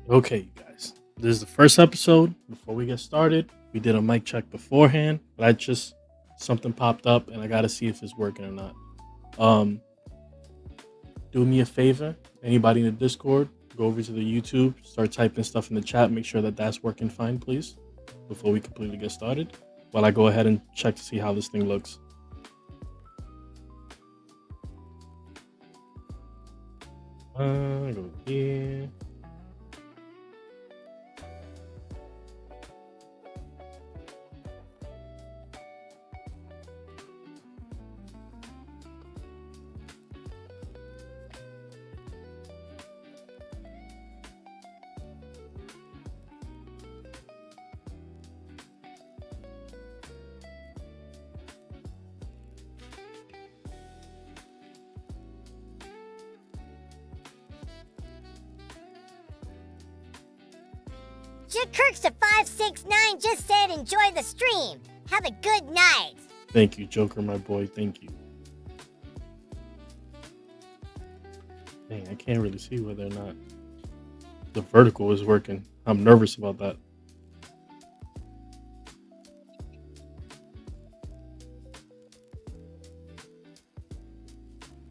Okay, you guys. This is the first episode. Before we get started, we did a mic check beforehand, but I just something popped up and I gotta see if it's working or not. Um, do me a favor, anybody in the Discord, go over to the YouTube, start typing stuff in the chat, make sure that that's working fine, please, before we completely get started. While I go ahead and check to see how this thing looks. Go here. Kirk's at 569 just said enjoy the stream. Have a good night. Thank you, Joker, my boy. Thank you. Dang, I can't really see whether or not the vertical is working. I'm nervous about that.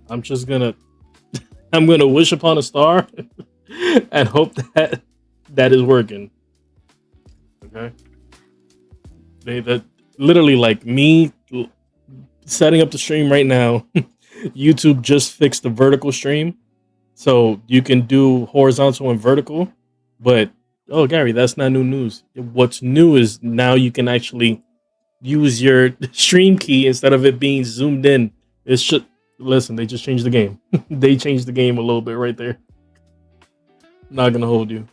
I'm just gonna I'm gonna wish upon a star and hope that is working. Okay. That literally like me setting up the stream right now. YouTube just fixed the vertical stream. So you can do horizontal and vertical, but oh Gary, that's not new news. What's new is now you can actually use your stream key instead of it being zoomed in. It should listen, they just changed the game. They changed the game a little bit right there. Not gonna hold you.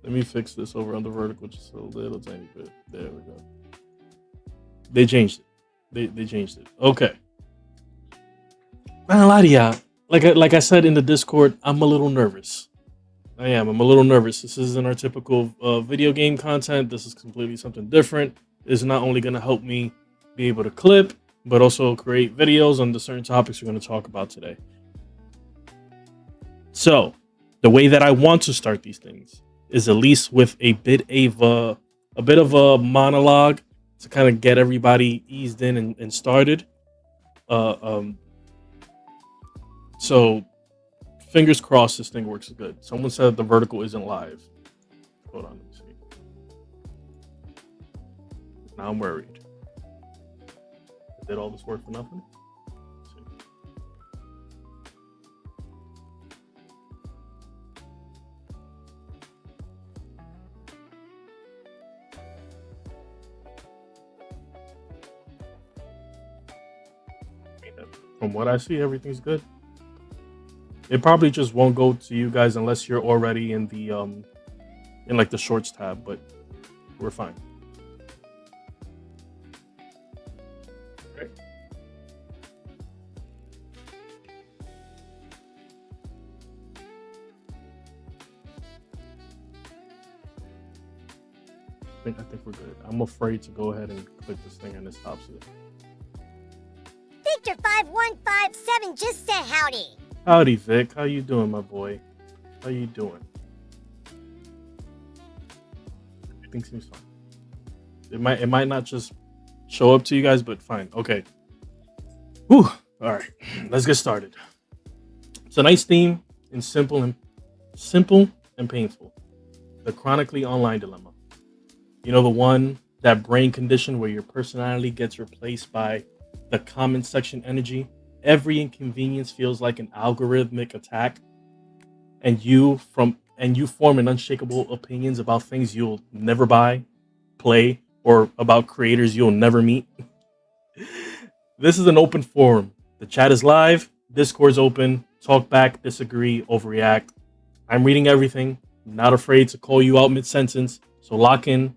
Let me fix this over on the vertical just a little tiny bit. There we go. They changed it. They changed it. Okay. Man, a lot of y'all. Like I said in the Discord, I'm a little nervous. I am. I'm a little nervous. This isn't our typical video game content. This is completely something different. It's not only going to help me be able to clip, but also create videos on the certain topics we're going to talk about today. So, the way that I want to start these things is at least with a bit of a monologue to kind of get everybody eased in and started. So fingers crossed this thing works good. Someone said the vertical isn't live. Hold on, let me see. Now I'm worried. Did all this work for nothing? Let's see. From what I see, everything's good. It probably just won't go to you guys unless you're already in the in like the shorts tab, but we're fine. Okay. I think we're good. I'm afraid to go ahead and click this thing and it stops it. Victor 5157 just said howdy. Howdy, Vic. How you doing, my boy? How you doing? Everything seems fine. It might not just show up to you guys, but fine. Okay. Whew. All right. Let's get started. Tonight's theme is simple and painful. The chronically online dilemma. You know, the one, that brain condition where your personality gets replaced by the comment section energy. Every inconvenience feels like an algorithmic attack, and you form an unshakable opinions about things you'll never buy, play, or about creators you'll never meet. This is an open forum. The chat is live, Discord's open, talk back, disagree, overreact. I'm reading everything, not afraid to call you out mid-sentence, so lock in,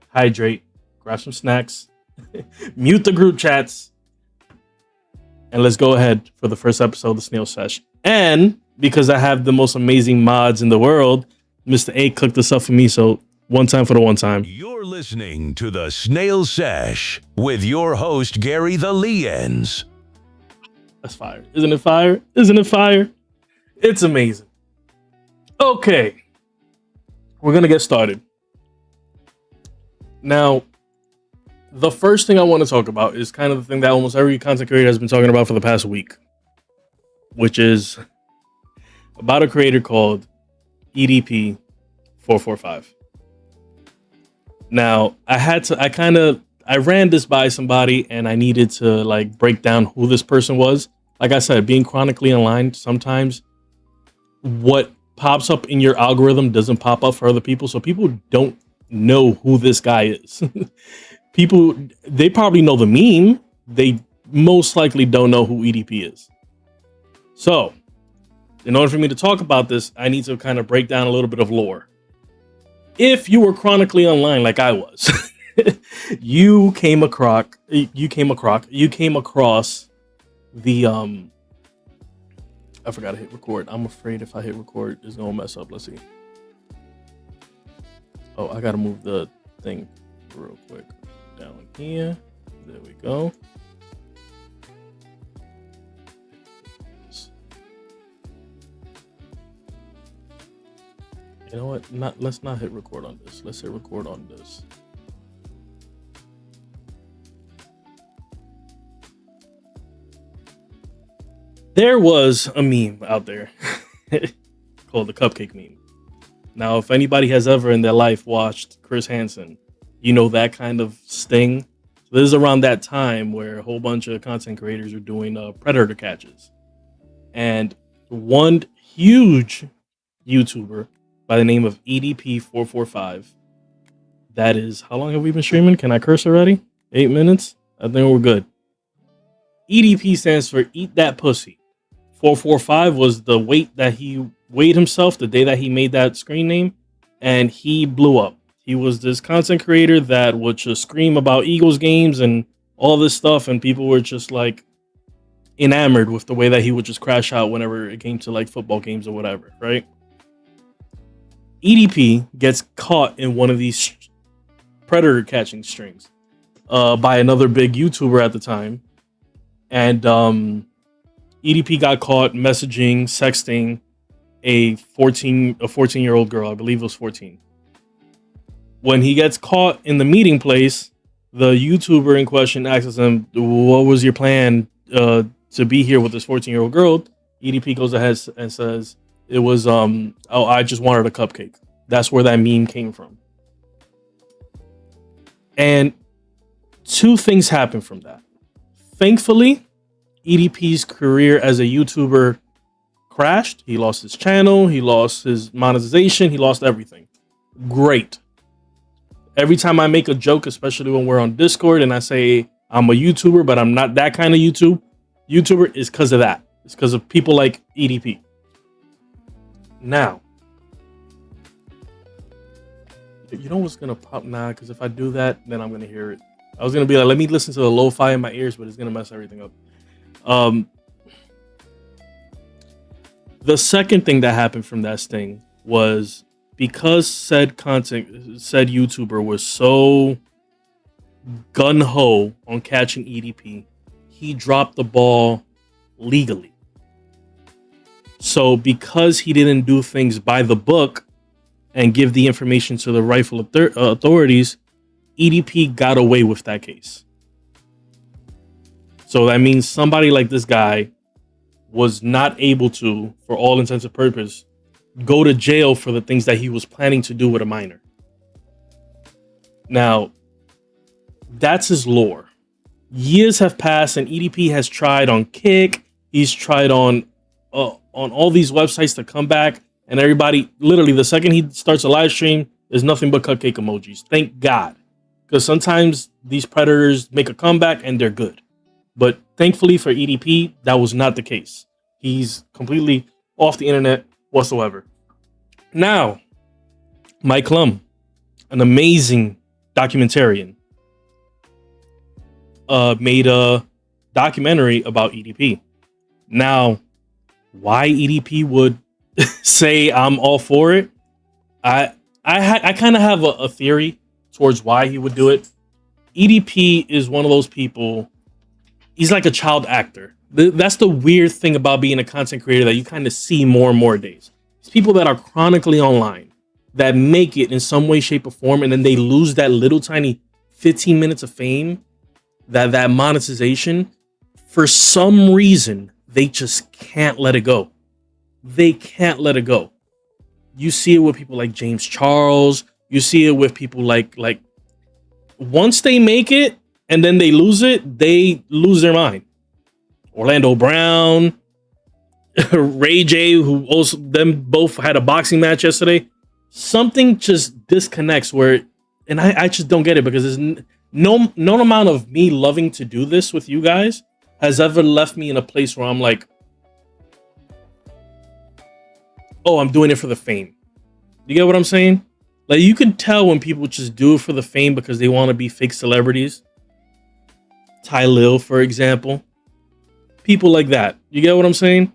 hydrate, grab some snacks, mute the group chats, and let's go ahead for the first episode of the SNAIL Sesh. And because I have the most amazing mods in the world, Mr. A clicked this up for me, so one time for the one time. You're listening to the SNAIL Sesh with your host, Gary the Liens. That's fire. Isn't it fire? Isn't it fire? It's amazing. Okay. we're gonna get started. Now, the first thing I want to talk about is kind of the thing that almost every content creator has been talking about for the past week, which is about a creator called EDP445. Now, I ran this by somebody and I needed to like break down who this person was. Like I said, being chronically online, sometimes what pops up in your algorithm doesn't pop up for other people. So people don't know who this guy is. People, they probably know the meme. They most likely don't know who EDP is. So in order for me to talk about this, I need to kind of break down a little bit of lore. If you were chronically online like I was, you came across the I forgot to hit record. I'm afraid if I hit record, it's gonna mess up. Let's see. Oh, I gotta move the thing real quick. Down here. There we go. You know what? Let's not hit record on this. Let's hit record on this. There was a meme out there called the cupcake meme. Now, if anybody has ever in their life watched Chris Hansen, you know that kind of sting. So this is around that time where a whole bunch of content creators are doing predator catches. And one huge YouTuber by the name of EDP445, that is, how long have we been streaming? Can I curse already? 8 minutes? I think we're good. EDP stands for Eat That Pussy. 445 was the weight that he weighed himself the day that he made that screen name, and he blew up. He was this content creator that would just scream about Eagles games and all this stuff, and people were just like enamored with the way that he would just crash out whenever it came to like football games or whatever, right? EDP gets caught in one of these predator catching strings by another big YouTuber at the time, and EDP got caught messaging, sexting a 14-year-old girl. I believe it was 14. When he gets caught in the meeting place, the YouTuber in question asks him, "What was your plan to be here with this 14-year-old girl?" EDP goes ahead and says, "It was I just wanted a cupcake." That's where that meme came from. And two things happened from that. Thankfully, EDP's career as a YouTuber crashed. He lost his channel, he lost his monetization, he lost everything. Great. Every time I make a joke, especially when we're on Discord and I say I'm a YouTuber, but I'm not that kind of YouTuber, is because of that. It's because of people like EDP. Now, you know what's gonna pop now? Because if I do that, then I'm gonna hear it. I was gonna be like, let me listen to the lo-fi in my ears, but it's gonna mess everything up. The second thing that happened from that sting was because said YouTuber was so gun-ho on catching EDP, he dropped the ball legally. So because he didn't do things by the book and give the information to the rightful authorities, EDP got away with that case. So that means somebody like this guy was not able to, for all intents and purposes, go to jail for the things that he was planning to do with a minor. Now, that's his lore. Years have passed and EDP has tried on Kick. He's tried on all these websites to come back, and everybody, literally the second he starts a live stream, there's nothing but cupcake emojis. Thank God. Because sometimes these predators make a comeback and they're good. But thankfully for EDP, that was not the case. He's completely off the internet whatsoever. Now, Mike Lum, an amazing documentarian, made a documentary about EDP. Now, why EDP would say I'm all for it, I kind of have a theory towards why he would do it. EDP is one of those people. He's like a child actor. That's the weird thing about being a content creator that you kind of see more and more days. It's people that are chronically online. that make it in some way, shape, or form, and then they lose that little tiny 15 minutes of fame, that monetization. For some reason, they just can't let it go. They can't let it go. You see it with people like James Charles. You see it with people like once they make it and then they lose it, they lose their mind. Orlando Brown, Ray J, who also them both had a boxing match yesterday. Something just disconnects where, and I just don't get it, because there's no amount of me loving to do this with you guys has ever left me in a place where I'm like, oh, I'm doing it for the fame. You get what I'm saying? Like, you can tell when people just do it for the fame because they want to be fake celebrities. Ty Lil, for example. People like that. You get what I'm saying?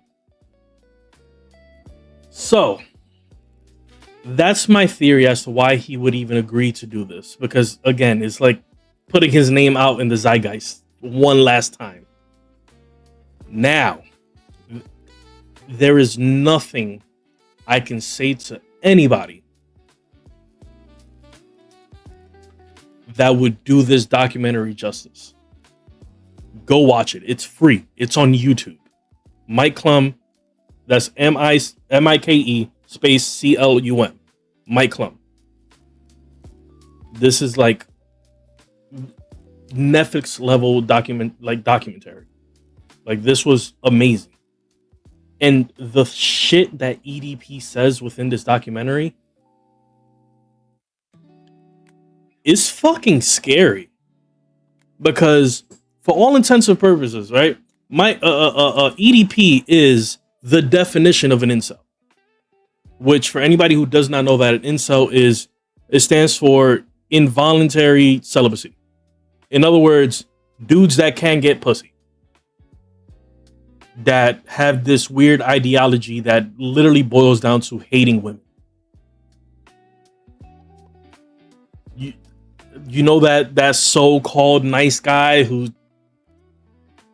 So, that's my theory as to why he would even agree to do this. Because, again, it's like putting his name out in the zeitgeist one last time. Now, there is nothing I can say to anybody that would do this documentary justice. Go watch it. It's free. It's on YouTube. Mike Clum. That's Mike space CLUM. Mike Clum. This is like Netflix level documentary. Like, this was amazing. And the shit that EDP says within this documentary is fucking scary. Because for all intents and purposes, right? My EDP is the definition of an incel. Which, for anybody who does not know that an incel is, it stands for involuntary celibacy. In other words, dudes that can't get pussy. That have this weird ideology that literally boils down to hating women. You know that so-called nice guy who,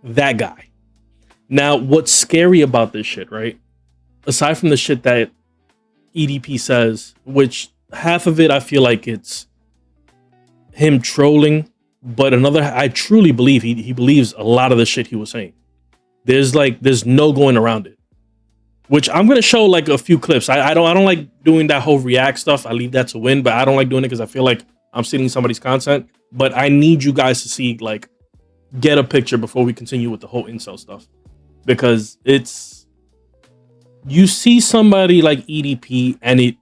that guy. Now, what's scary about this shit, right? Aside from the shit that EDP says, which half of it I feel like it's him trolling, but another, I truly believe he believes a lot of the shit he was saying. There's no going around it. Which I'm gonna show like a few clips. I don't like doing that whole react stuff. I leave that to Win, but I don't like doing it because I feel like I'm stealing somebody's content. But I need you guys to see, like, get a picture before we continue with the whole incel stuff. Because it's, you see somebody like EDP and it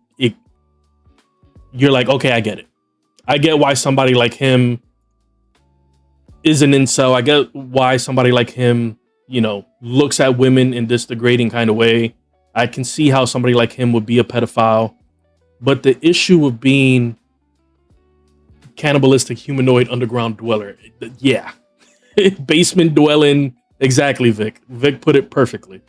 you're like, okay, I get it. I get why somebody like him is an incel. I get why somebody like him, you know, looks at women in this degrading kind of way. I can see how somebody like him would be a pedophile. But the issue of being cannibalistic humanoid underground dweller, yeah. Basement dwelling, exactly, Vic. Vic put it perfectly.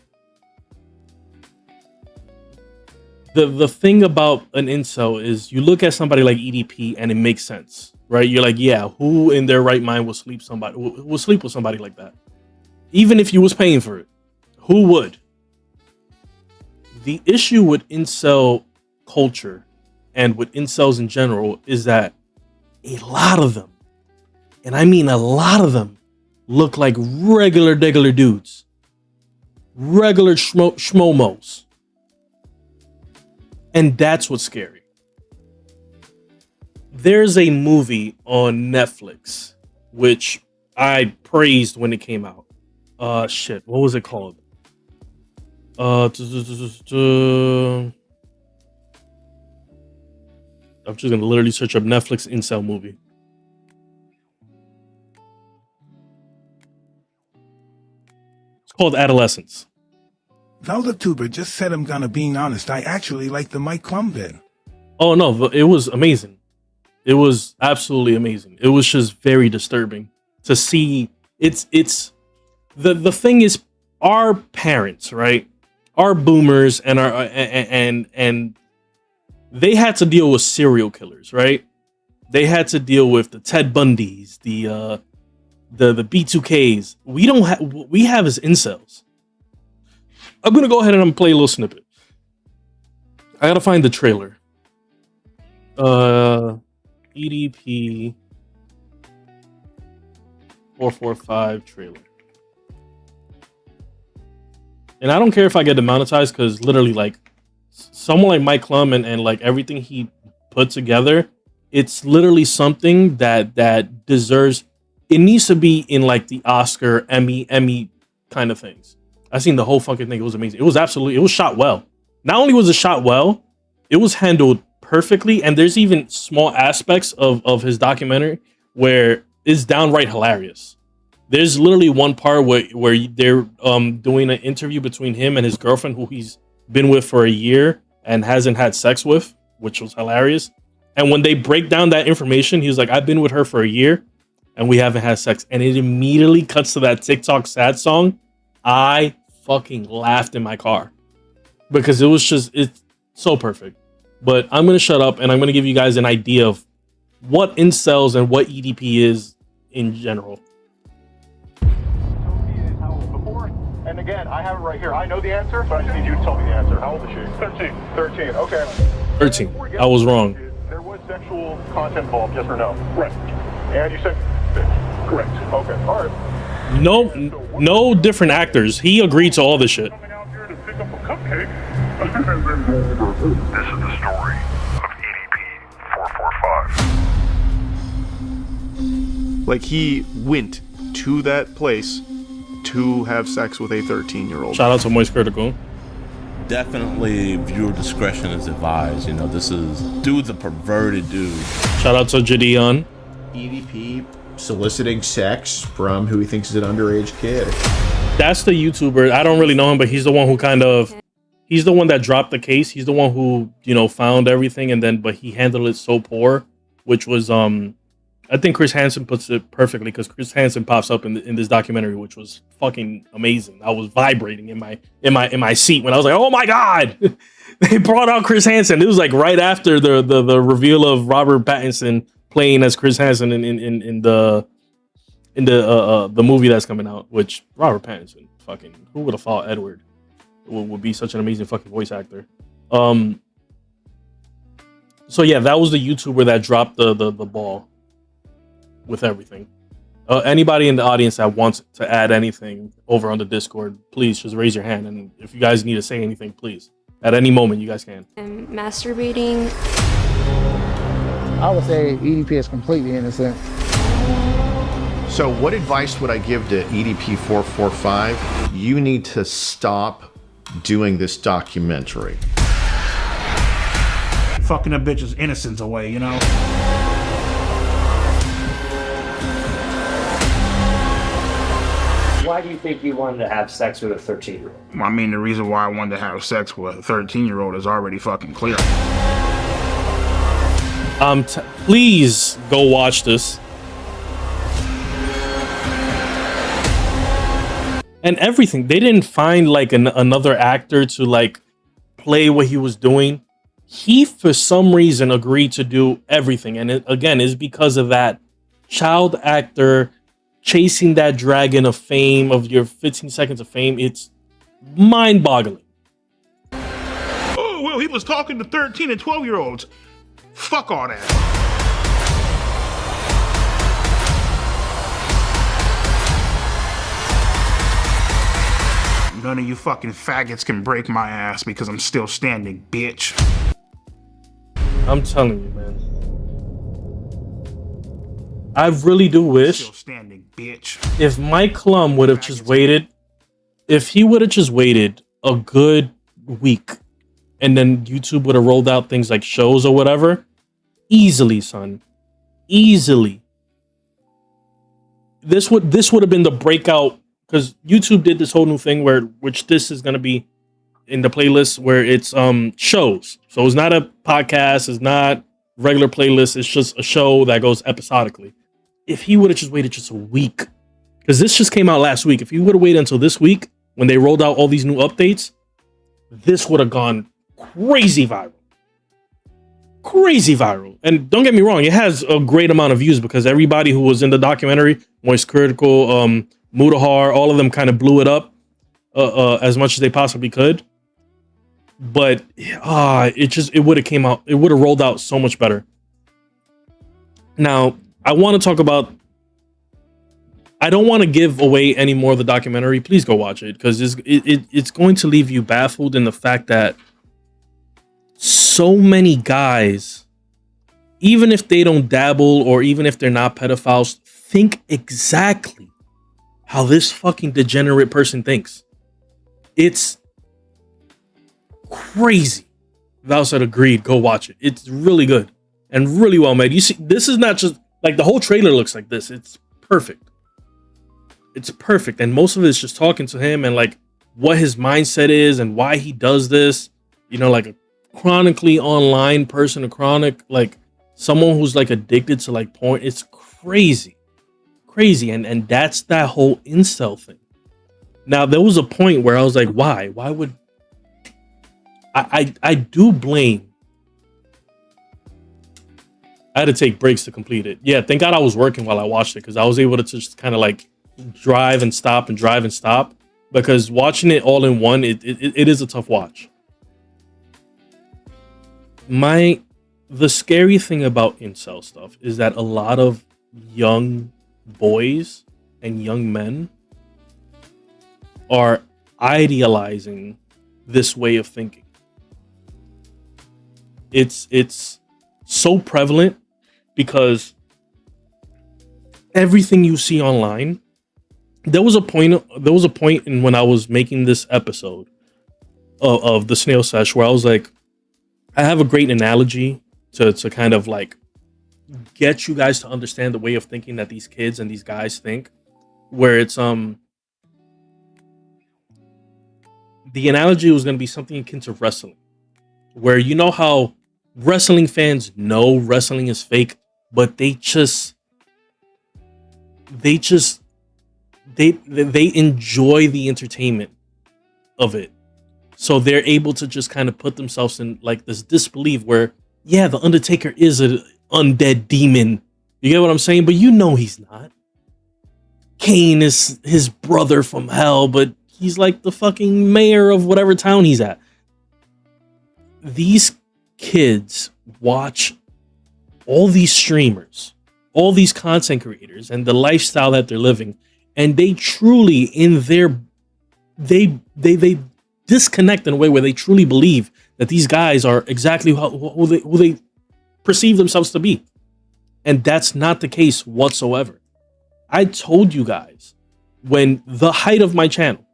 The thing about an incel is you look at somebody like EDP and it makes sense, right? You're like, yeah, who in their right mind will sleep with somebody like that? Even if you was paying for it, who would? The issue with incel culture and with incels in general is that a lot of them, and I mean a lot of them, look like regular dudes. Regular schmomos. And that's what's scary. There's a movie on Netflix, which I praised when it came out. Shit, what was it called? I'm just gonna literally search up Netflix incel movie. It's called Adolescence. VeldaTuber just said I'm gonna being honest. I actually like the Mike Clum bit. Oh no, it was amazing. It was absolutely amazing. It was just very disturbing to see. It's the thing is, our parents, right? Our boomers and our and they had to deal with serial killers, right? They had to deal with the Ted Bundys, the B2Ks. We have as incels. I'm gonna go ahead and I'm gonna play a little snippet. I gotta find the trailer. EDP 445 trailer. And I don't care if I get demonetized because literally, like, someone like Mike Klum and like everything he put together, it's literally something that deserves. It needs to be in like the Oscar, Emmy kind of things. I seen the whole fucking thing. It was amazing. It was shot well. Not only was it shot well, it was handled perfectly. And there's even small aspects of his documentary where it's downright hilarious. There's literally one part where they're doing an interview between him and his girlfriend, who he's been with for a year and hasn't had sex with, which was hilarious. And when they break down that information, he was like, I've been with her for a year and we haven't had sex. And it immediately cuts to that TikTok sad song. I fucking laughed in my car because it's so perfect. But I'm going to shut up and I'm going to give you guys an idea of what incels and what EDP is in general. And again, I have it right here. I know the answer, but I just need you to tell me the answer. How old is she? 13. 13, okay. 13. I was wrong. There was sexual content involved, yes or no? Right. And you said Correct. okay, all right. No different actors. He agreed to all this shit. Coming out here to pick up a cupcake. This is the story of EDP 445. Like, he went to that place to have sex with a 13-year-old. Shout out to Moist Critical. Definitely viewer discretion is advised. You know, dude's a perverted dude. Shout out to Jadeon. EDP soliciting sex from who he thinks is an underage kid. That's the YouTuber. I don't really know him, but he's the one who he's the one that dropped the case. He's the one who, found everything but he handled it so poor, which was, I think Chris Hansen puts it perfectly because Chris Hansen pops up in this documentary, which was fucking amazing. I was vibrating in my seat when I was like, oh my God, they brought out Chris Hansen. It was like right after the reveal of Robert Pattinson playing as Chris Hansen in the movie that's coming out, which Robert Pattinson, fucking, who would have thought Edward would be such an amazing fucking voice actor. So yeah, that was the YouTuber that dropped the ball with everything. Anybody in the audience that wants to add anything over on the Discord, please just raise your hand. And if you guys need to say anything, please, at any moment, you guys can. I'm masturbating. I would say EDP is completely innocent. So what advice would I give to EDP 445? You need to stop doing this documentary. Fucking a bitch's innocence away, you know? Why do you think you wanted to have sex with a 13-year-old? I mean, the reason why I wanted to have sex with a 13-year-old is already fucking clear. Please go watch this. And everything. They didn't find like another actor to like play what he was doing. He, for some reason, agreed to do everything. And it, again, is because of that child actor chasing that dragon of fame, of your 15 seconds of fame. It's mind-boggling. Oh, well, he was talking to 13 and 12-year-olds. Fuck all that. None of you fucking faggots can break my ass because I'm still standing, bitch. I'm telling you, man. I really do wish Still standing, bitch. If Mike Klum would have just waited, if he would have just waited a good week and then YouTube would have rolled out things like shows or whatever, easily, son. Easily. This would have been the breakout, because YouTube did this whole new thing which this is going to be in the playlist where it's shows. So it's not a podcast, it's not regular playlist, it's just a show that goes episodically. If he would have just waited just a week, because this just came out last week, if he would have waited until this week when they rolled out all these new updates, this would have gone crazy viral. Crazy viral. And don't get me wrong, it has a great amount of views because everybody who was in the documentary, Moist Critical, Mudahar, all of them kind of blew it up as much as they possibly could. but it would have came out. It would have rolled out so much better. Now, I want to talk about. I don't want to give away any more of the documentary. Please go watch it because it's going to leave you baffled in the fact that so many guys, even if they don't dabble or even if they're not pedophiles, think exactly how this fucking degenerate person thinks. It's crazy. Val said agreed. Go watch it. It's really good and really well made. You see, this is not just like the whole trailer looks like this. It's perfect. It's perfect. And most of it is just talking to him and like what his mindset is and why he does this. You know, like a chronically online person, a chronic, like someone who's like addicted to like porn. It's crazy. Crazy. And that's that whole incel thing. Now, there was a point where I was like, why? Why would I do blame. I had to take breaks to complete it. Yeah, thank God I was working while I watched it because I was able to just kind of like drive and stop and drive and stop, because watching it all in one, it is a tough watch. The scary thing about incel stuff is that a lot of young boys and young men are idealizing this way of thinking. It's so prevalent because everything you see online. There was a point in when I was making this episode of the Snail Sesh where I was like, I have a great analogy to kind of like get you guys to understand the way of thinking that these kids and these guys think, where it's the analogy was going to be something akin to wrestling, where you know how wrestling fans know wrestling is fake, but they enjoy the entertainment of it. So they're able to just kind of put themselves in like this disbelief where, yeah, the Undertaker is an undead demon. You get what I'm saying? But you know he's not. Kane is his brother from hell, but he's like the fucking mayor of whatever town he's at. These kids watch all these streamers, all these content creators, and the lifestyle that they're living, and they truly they disconnect in a way where they truly believe that these guys are exactly who they perceive themselves to be. And that's not the case whatsoever. I told you guys when the height of my channel,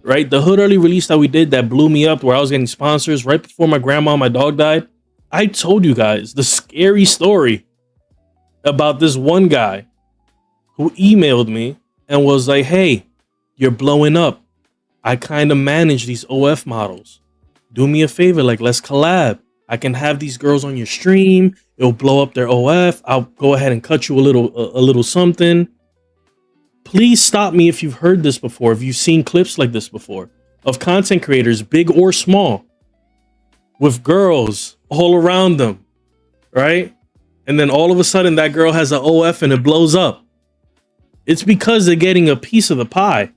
right? The Hood early release that we did that blew me up, where I was getting sponsors right before my grandma and my dog died. I told you guys the scary story about this one guy who emailed me and was like, hey, you're blowing up. I kind of manage these OF models. Do me a favor, like let's collab. I can have these girls on your stream. It'll blow up their OF. I'll go ahead and cut you a little something. Please stop me if you've heard this before, if you've seen clips like this before, of content creators, big or small, with girls all around them, right? And then all of a sudden that girl has an OF and it blows up. It's because they're getting a piece of the pie.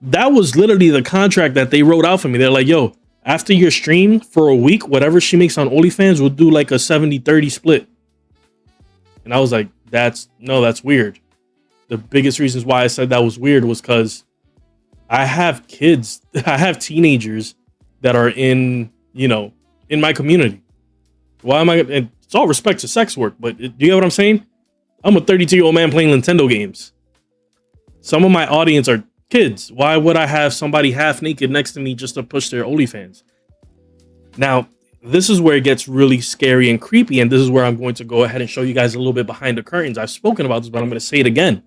That was literally the contract that they wrote out for me. They're like, yo, after your stream for a week, whatever she makes on OnlyFans, we'll do like a 70-30 split. And I was like, that's weird. The biggest reasons why I said that was weird was because I have kids, I have teenagers that are in my community. Why am I? And it's all respect to sex work, but do you get what I'm saying? I'm a 32-year-old man playing Nintendo games. Some of my audience are kids. Why would I have somebody half naked next to me just to push their OnlyFans? Now, this is where it gets really scary and creepy, and this is where I'm going to go ahead and show you guys a little bit behind the curtains. I've spoken about this, but I'm going to say it again.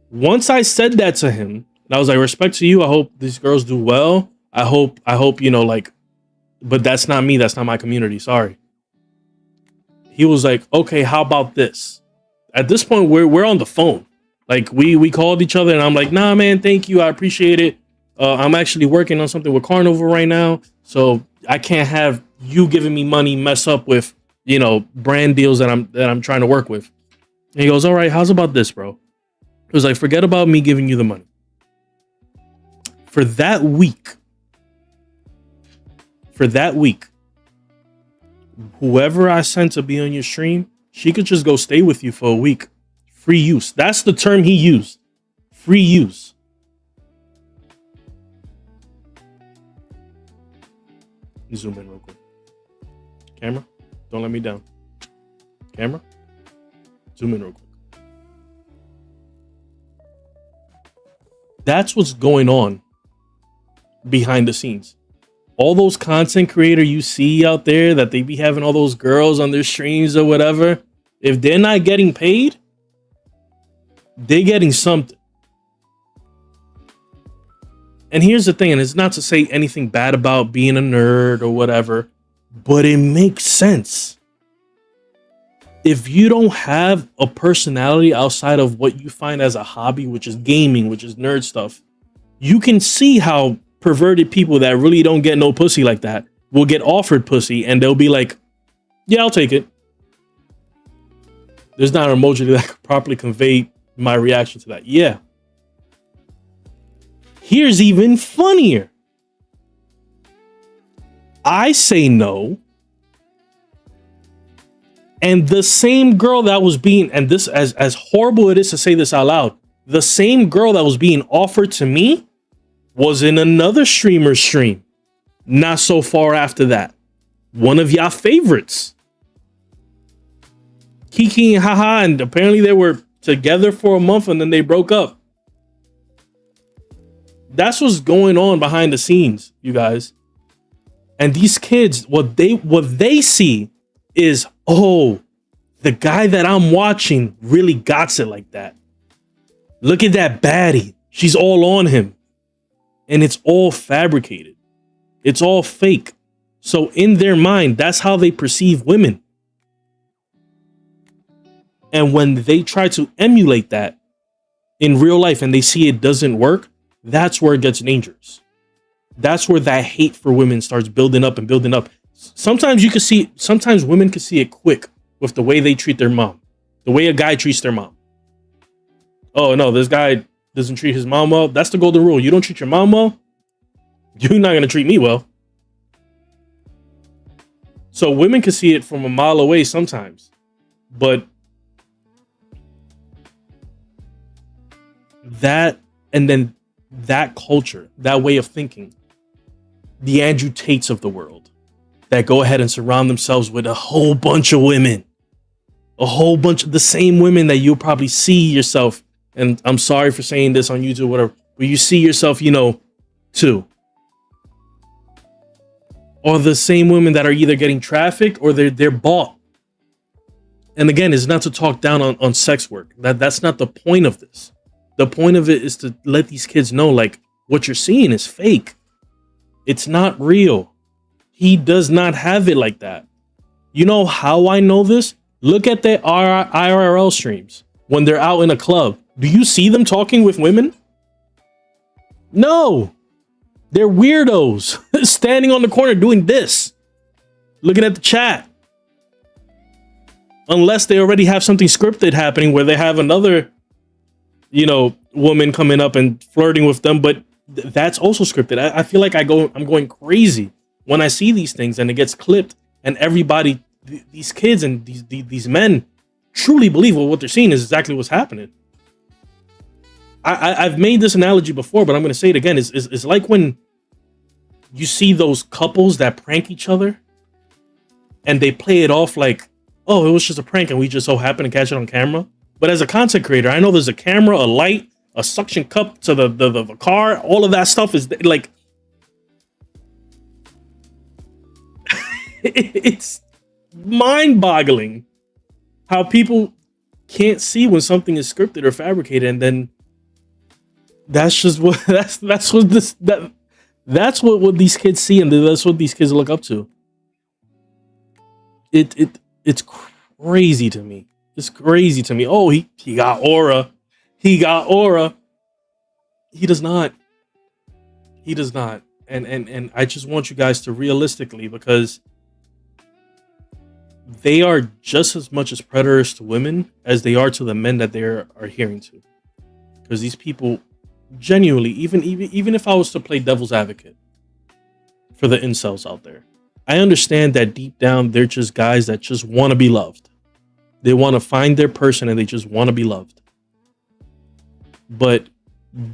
Once I said that to him, and I was like, respect to you. I hope these girls do well. I hope, but that's not me. That's not my community. Sorry. He was like, okay, how about this? At this point, we're on the phone. Like we called each other and I'm like, nah, man, thank you. I appreciate it. I'm actually working on something with Carnival right now. So I can't have you giving me money mess up with, brand deals that I'm trying to work with. And he goes, all right, how's about this, bro? It was like, forget about me giving you the money. For that week, for that week, whoever I sent to be on your stream, she could just go stay with you for a week. Free use. That's the term he used. Free use. Zoom in real quick. Camera, don't let me down. Camera, zoom in real quick. That's what's going on behind the scenes. All those content creator you see out there that they be having all those girls on their streams or whatever, if they're not getting paid, they're getting something. And here's the thing, and it's not to say anything bad about being a nerd or whatever, but it makes sense. If you don't have a personality outside of what you find as a hobby, which is gaming, which is nerd stuff, you can see how perverted people that really don't get no pussy like that will get offered pussy and they'll be like, yeah, I'll take it. There's not an emoji that could properly convey my reaction to that. Yeah. Here's even funnier. I say no. And the same girl that was being, and this, as horrible it is to say this out loud, the same girl that was being offered to me was in another streamer's stream. Not so far after that. One of y'all favorites. Kiki and Haha, and apparently they were together for a month and then they broke up. That's what's going on behind the scenes, you guys. And these kids, what they see is, oh, the guy that I'm watching really got it like that. Look at that baddie. She's all on him. And it's all fabricated. It's all fake. So in their mind, that's how they perceive women. And when they try to emulate that in real life and they see it doesn't work, that's where it gets dangerous. That's where that hate for women starts building up and building up. Sometimes you can see, sometimes women can see it quick with the way they treat their mom, the way a guy treats their mom. Oh no, this guy doesn't treat his mom well. That's the golden rule. You don't treat your mom well, you're not going to treat me well. So women can see it from a mile away sometimes, but that, and then that culture, that way of thinking, the Andrew Tates of the world that go ahead and surround themselves with a whole bunch of women, a whole bunch of the same women that you'll probably see yourself. And I'm sorry for saying this on YouTube, whatever, but you see yourself, you know, too. Or the same women that are either getting trafficked or they're bought. And again, it's not to talk down on sex work. That's not the point of this. The point of it is to let these kids know, like, what you're seeing is fake. It's not real. He does not have it like that. You know how I know this? Look at their IRL streams when they're out in a club. Do you see them talking with women? No. They're weirdos standing on the corner doing this, looking at the chat. Unless they already have something scripted happening where they have another, you know, woman coming up and flirting with them, but that's also scripted. I feel like I'm going crazy when I see these things and it gets clipped and everybody, these kids and these men truly believe what they're seeing is exactly what's happening. I've made this analogy before, but I'm going to say it again. It's like when you see those couples that prank each other and they play it off like, oh, it was just a prank and we just so happened to catch it on camera. But as a content creator, I know there's a camera, a light, a suction cup to the car. All of that stuff is like, it's mind-boggling how people can't see when something is scripted or fabricated, and then that's just what that's what these kids see, and that's what these kids look up to. It's crazy to me. It's crazy to me. Oh, he got aura. He got aura. He does not. He does not. And I just want you guys to realistically, because they are just as much as predators to women as they are to the men that they are adhering to. Because these people genuinely, even if I was to play devil's advocate, for the incels out there. I understand that deep down, they're just guys that just want to be loved. They want to find their person and they just want to be loved. But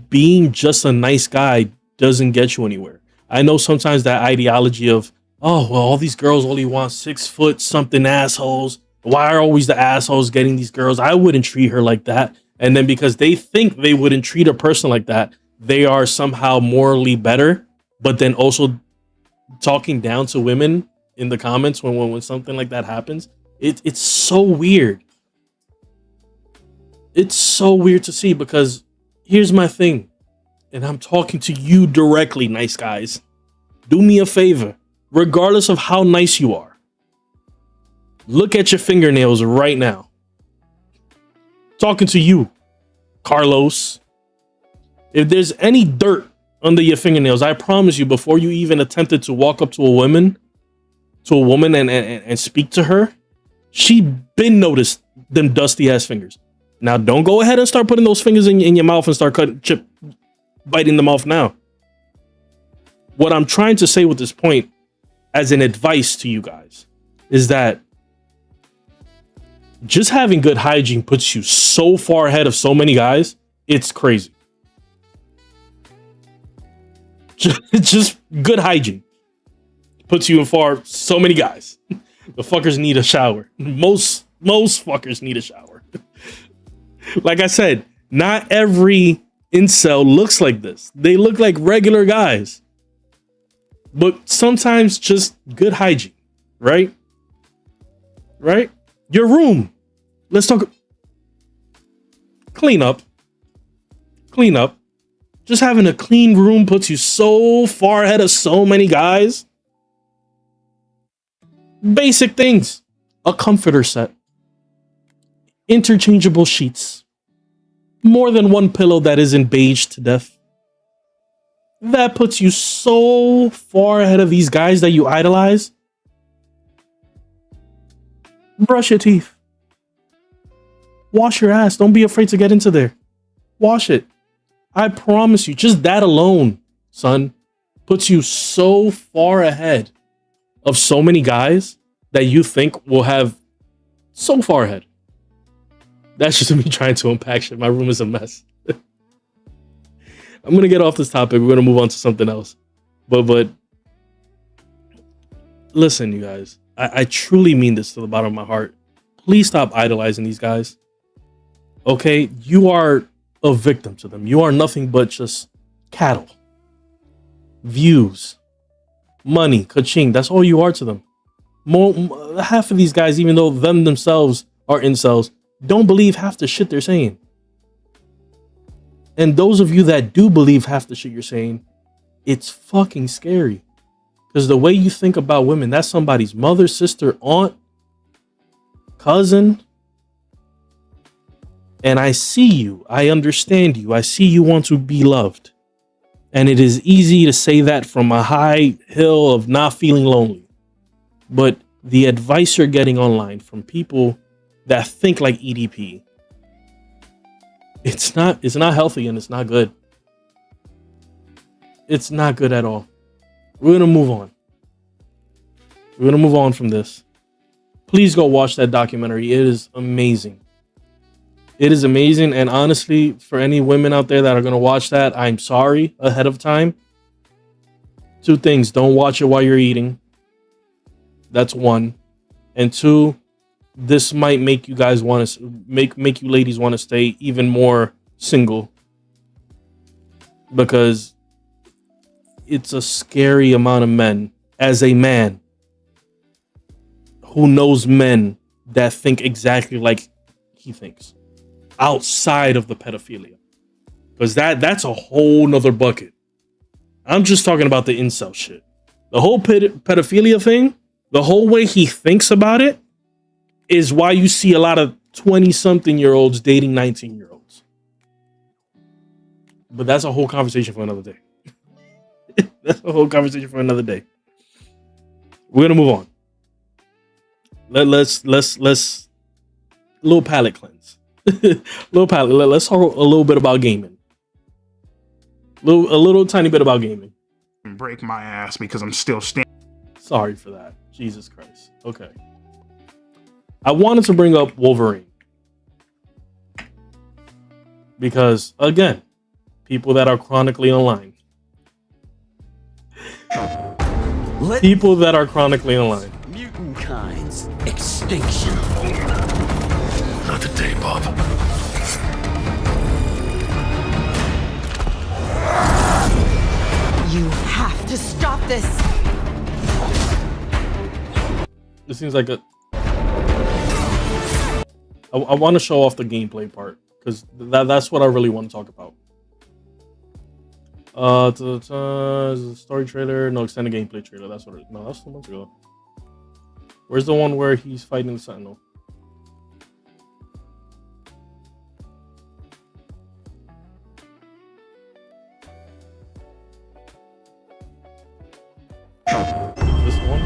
being just a nice guy doesn't get you anywhere. I know sometimes that ideology of, oh, well, all these girls only want 6 foot something assholes. Why are always the assholes getting these girls? I wouldn't treat her like that. And then because they think they wouldn't treat a person like that, they are somehow morally better. But then also talking down to women in the comments when something like that happens. It's so weird. It's so weird to see, because here's my thing. And I'm talking to you directly, nice guys. Do me a favor. Regardless of how nice you are, look at your fingernails right now. Talking to you, Carlos. If there's any dirt under your fingernails, I promise you, before you even attempted to walk up to a woman and speak to her, she been noticed them dusty ass fingers. Now don't go ahead and start putting those fingers in your mouth and start biting them off now. What I'm trying to say with this point, as an advice to you guys, is that just having good hygiene puts you so far ahead of so many guys. It's crazy. Just good hygiene puts you in far so many guys. The fuckers need a shower. Most fuckers need a shower. Like I said, not every incel looks like this. They look like regular guys. But sometimes just good hygiene, right? Right? Your room. Let's talk. Clean up. Clean up. Just having a clean room puts you so far ahead of so many guys. Basic things. A comforter set. Interchangeable sheets. More than one pillow that isn't beige to death. That puts you so far ahead of these guys that you idolize. Brush your teeth. Wash your ass. Don't be afraid to get into there. Wash it. I promise you, just that alone, son, puts you so far ahead of so many guys that you think will have so far ahead. That's just me trying to unpack shit. My room is a mess. I'm going to get off this topic. We're going to move on to something else. But listen, you guys, I truly mean this to the bottom of my heart. Please stop idolizing these guys. Okay? You are a victim to them. You are nothing but just cattle. Views. Money. Ka-ching. That's all you are to them. Half of these guys, even though them themselves are incels, don't believe half the shit they're saying. And those of you that do believe half the shit you're saying, it's fucking scary. Because the way you think about women, that's somebody's mother, sister, aunt, cousin. And I see you. I understand you. I see you want to be loved. And it is easy to say that from a high hill of not feeling lonely. But the advice you're getting online from people that think like EDP, it's not healthy and it's not good. It's not good at all. We're going to move on. We're going to move on from this. Please go watch that documentary. It is amazing. It is amazing. And honestly, for any women out there that are going to watch that, I'm sorry ahead of time. 2 things. Don't watch it while you're eating. That's 1. And 2, this might make you guys want to make you ladies want to stay even more single, because it's a scary amount of men, as a man who knows men that think exactly like he thinks outside of the pedophilia, because that's a whole nother bucket. I'm just talking about the incel shit. The whole pedophilia thing, the whole way he thinks about it, is why you see a lot of 20-something-year-olds dating 19-year-olds. But that's a whole conversation for another day. That's a whole conversation for another day. We're gonna move on. Let's little palate cleanse. Little palate. Let's talk a little bit about gaming. A little tiny bit about gaming. break my ass because I'm still standing. Sorry for that. Jesus Christ. Okay. I wanted to bring up Wolverine. Because, again, people that are chronically online. People that are chronically online. Mutant kinds. Extinction. Not today, Bob. You have to stop this. It seems like I want to show off the gameplay part because that's what I really want to talk about. Story trailer, no extended gameplay trailer. That's what. No, that's 2 months ago. Where's the one where he's fighting the Sentinel? This one?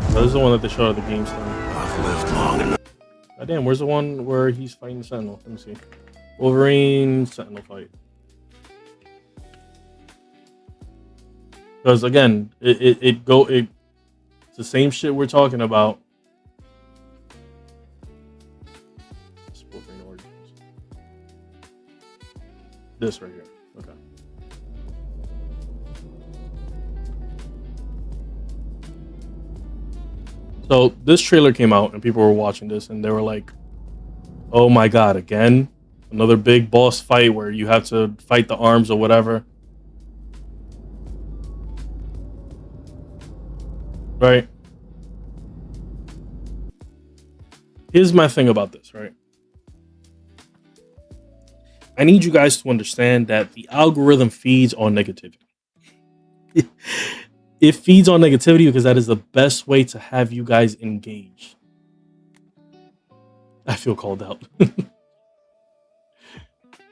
This is the one that they showed at the game stand. I've lived long enough. God damn, where's the one where he's fighting Sentinel? Let me see. Wolverine Sentinel fight. Because again, it's the same shit we're talking about. It's Wolverine Origins. This right here. Okay. So this trailer came out and people were watching this and they were like, oh my god, again? Another big boss fight where you have to fight the arms or whatever. Right? Here's my thing about this, right? I need you guys to understand that the algorithm feeds on negativity. It feeds on negativity because that is the best way to have you guys engage. I feel called out.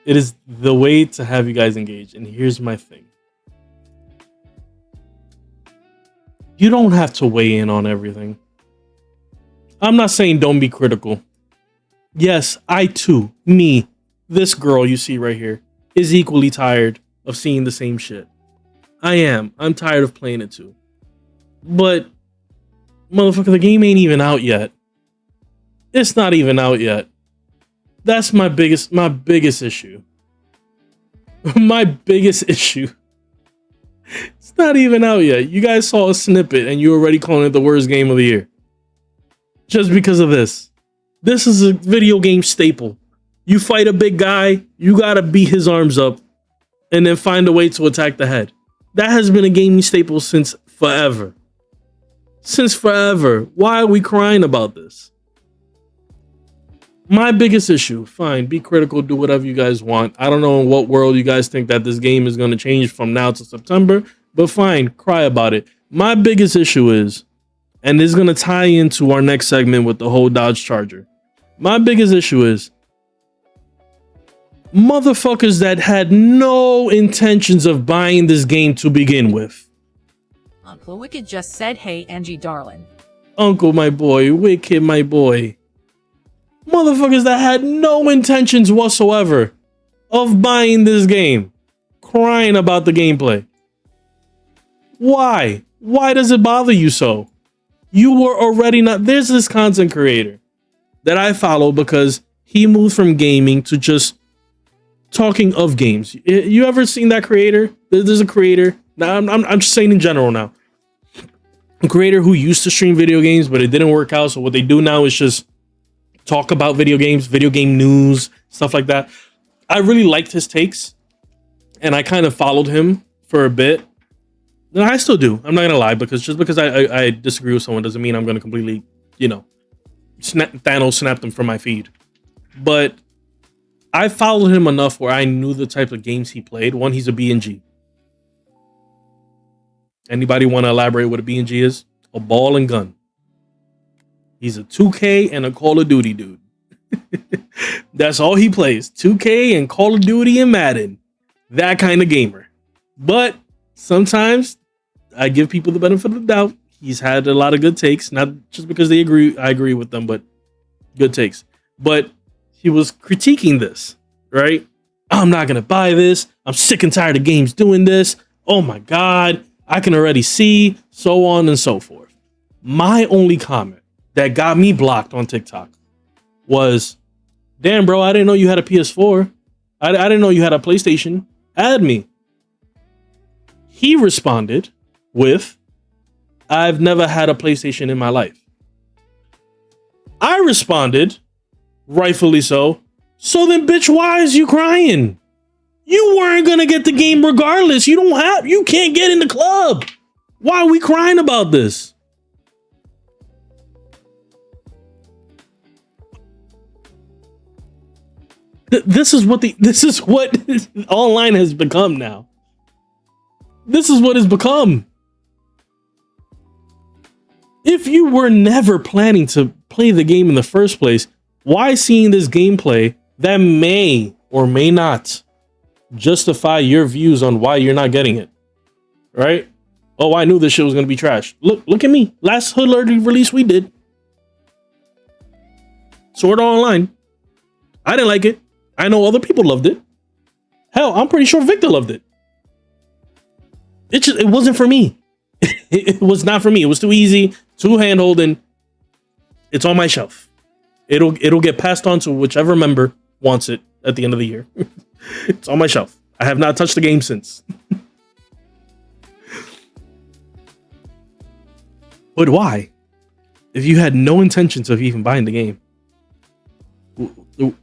It is the way to have you guys engage. And here's my thing. You don't have to weigh in on everything. I'm not saying don't be critical. Yes, I too, me, this girl you see right here, is equally tired of seeing the same shit. I am. I'm tired of playing it too. But, motherfucker, the game ain't even out yet. It's not even out yet. That's my biggest issue. My biggest issue. It's not even out yet. You guys saw a snippet and you already calling it the worst game of the year. Just because of this. This is a video game staple. You fight a big guy, you gotta beat his arms up and then find a way to attack the head. That has been a gaming staple since forever. Since forever. Why are we crying about this? My biggest issue, fine, be critical, do whatever you guys want. I don't know in what world you guys think that this game is going to change from now to September, but fine, cry about it. My biggest issue is, and this is going to tie into our next segment with the whole Dodge Charger. My biggest issue is motherfuckers that had no intentions of buying this game to begin with. Uncle Wicked just said, hey, Angie, darling. Uncle, my boy, Wicked, my boy. Motherfuckers that had no intentions whatsoever of buying this game, crying about the gameplay. Why? Why does it bother you so? You were already not... There's this content creator that I follow because he moved from gaming to just talking of games. You ever seen that creator? There's a creator. Now I'm just saying in general now. A creator who used to stream video games, but it didn't work out. So what they do now is just talk about video games, video game news, stuff like that. I really liked his takes, and I kind of followed him for a bit. And I still do. I'm not gonna lie, because just because I disagree with someone doesn't mean I'm gonna completely, Thanos snap them from my feed. But I followed him enough where I knew the type of games he played. One, he's a BNG. Anybody want to elaborate what a BNG is? A ball and gun. He's a 2K and a Call of Duty dude. That's all he plays. 2K and Call of Duty and Madden. That kind of gamer. But sometimes I give people the benefit of the doubt. He's had a lot of good takes. Not just because I agree with them, but good takes. but he was critiquing this, right? I'm not gonna buy this. I'm sick and tired of games doing this. Oh my God, I can already see, so on and so forth. My only comment that got me blocked on TikTok was, damn, bro, I didn't know you had a PS4. I didn't know you had a PlayStation. Add me. He responded with, I've never had a PlayStation in my life. I responded, rightfully so, so then bitch, why is you crying? You weren't gonna get the game regardless. You can't get in the club. Why are we crying about this? This is what online has become now. This is what it's become. If you were never planning to play the game in the first place, why seeing this gameplay that may or may not justify your views on why you're not getting it? Right? Oh, I knew this shit was gonna be trash. Look at me. Last Hood Alert release we did. Sword Art Online. I didn't like it. I know other people loved it. Hell, I'm pretty sure Victor loved it. It wasn't for me. It was not for me. It was too easy, too hand-holding. It's on my shelf. It'll get passed on to whichever member wants it at the end of the year. It's on my shelf. I have not touched the game since. But why? If you had no intentions of even buying the game,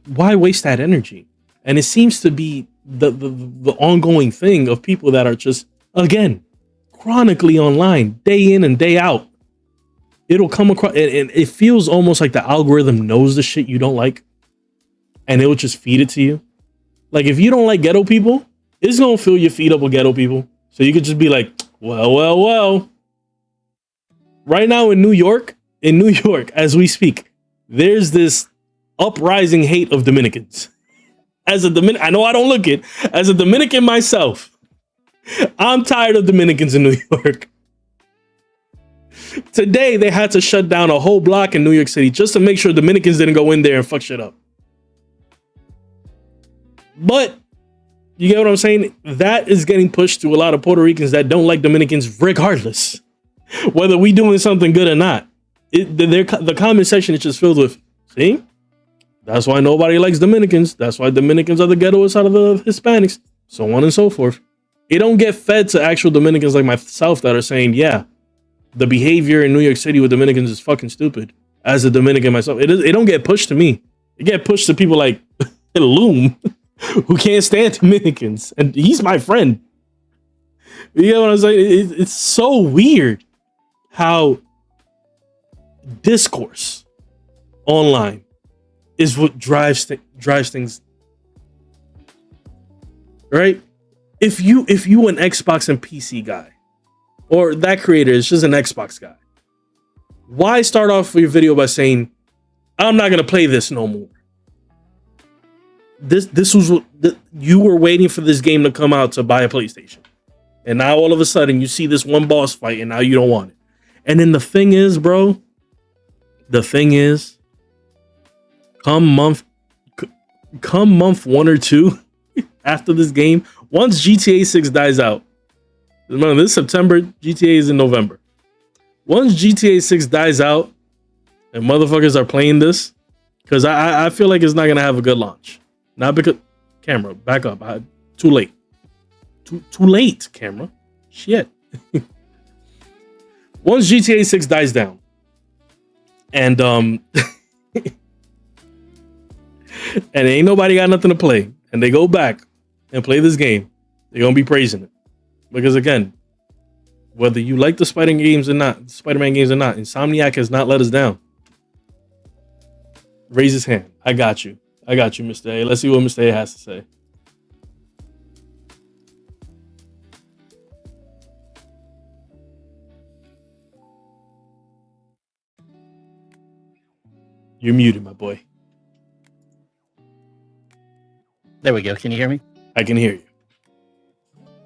why waste that energy? And it seems to be the ongoing thing of people that are just, again, chronically online, day in and day out. It'll come across, and it feels almost like the algorithm knows the shit you don't like, and it will just feed it to you. Like, if you don't like ghetto people, it's gonna fill your feed up with ghetto people. So you could just be like, well. Right now in New York, as we speak, there's this uprising hate of Dominicans. As a Dominican, I know I don't look it. As a Dominican myself, I'm tired of Dominicans in New York. Today, they had to shut down a whole block in New York City just to make sure Dominicans didn't go in there and fuck shit up. But, you get what I'm saying? That is getting pushed to a lot of Puerto Ricans that don't like Dominicans regardless. Whether we doing something good or not. The comment section is just filled with, see? That's why nobody likes Dominicans. That's why Dominicans are the ghettoest out of the Hispanics. So on and so forth. It don't get fed to actual Dominicans like myself that are saying, yeah, the behavior in New York City with Dominicans is fucking stupid. As a Dominican myself, it don't get pushed to me. It get pushed to people like Loom, who can't stand Dominicans, and he's my friend. You know what I'm saying? It's so weird how discourse online is what drives things, right? If you an Xbox and PC guy, or that creator is just an Xbox guy, why start off your video by saying, I'm not gonna play this no more? This was what you were waiting for this game to come out to buy a PlayStation, and now all of a sudden you see this one boss fight and now you don't want it. And then the thing is, bro, come month 1 or 2 after this game, once GTA 6 dies out, remember this September, GTA is in November. Once GTA 6 dies out and motherfuckers are playing this, because I feel like it's not gonna have a good launch. Not because camera, back up. Too late. Too late, camera. Shit. Once GTA 6 dies down, and and ain't nobody got nothing to play, and they go back and play this game, they're gonna be praising it. Because again, whether you like the Spider-Man games or not, Insomniac has not let us down. Raise his hand. I got you, Mr. A. Let's see what Mr. A has to say. You're muted, my boy. There we go. Can you hear me? I can hear you.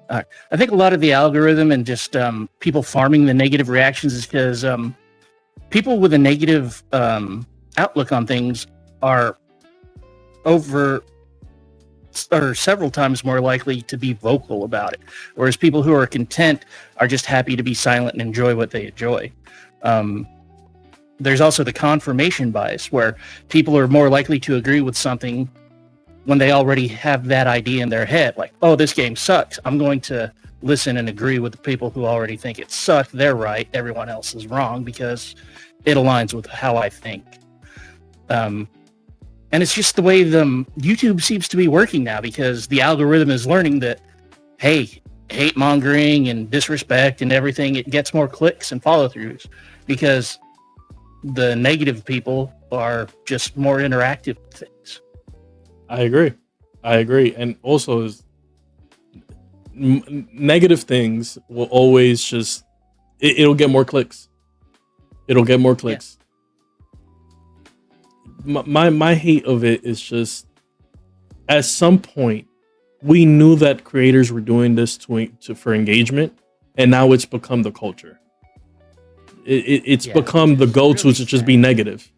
All right. I think a lot of the algorithm and just people farming the negative reactions is because people with a negative outlook on things are over or several times more likely to be vocal about it, whereas people who are content are just happy to be silent and enjoy what they enjoy. There's also the confirmation bias, where people are more likely to agree with something when they already have that idea in their head, like, oh, this game sucks. I'm going to listen and agree with the people who already think it sucks. They're right. Everyone else is wrong because it aligns with how I think. And it's just the way YouTube seems to be working now, because the algorithm is learning that, hey, hate mongering and disrespect and everything, it gets more clicks and follow throughs because the negative people are just more interactive with things. I agree. And also negative things will always just, it'll get more clicks. Yeah. My hate of it is just, at some point we knew that creators were doing this for engagement, and now it's become the culture. It's become the go-to really to just be negative.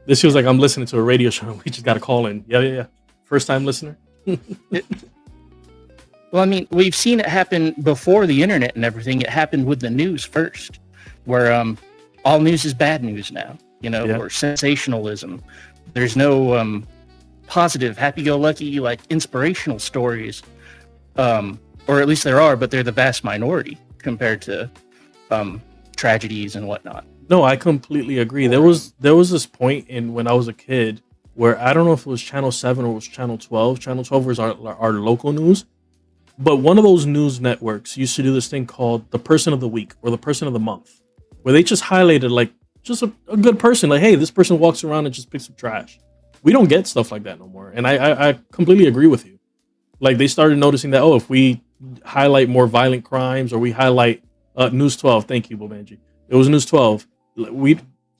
This feels like I'm listening to a radio show. We just got to call in. Yeah. First time listener. Well, I mean, we've seen it happen before the internet and everything. It happened with the news first, where all news is bad news now, or sensationalism. There's no positive, happy-go-lucky, like inspirational stories, or at least there are, but they're the vast minority compared to tragedies and whatnot. No, I completely agree. There was this point when I was a kid where I don't know if it was Channel 7 or it was Channel 12. Channel 12 was our local news. But one of those news networks used to do this thing called the person of the week or the person of the month, where they just highlighted like just a good person. Like, hey, this person walks around and just picks up trash. We don't get stuff like that no more. And I completely agree with you. Like, they started noticing that, if we highlight more violent crimes, or we highlight News 12. Thank you, Bobanji. It was News 12.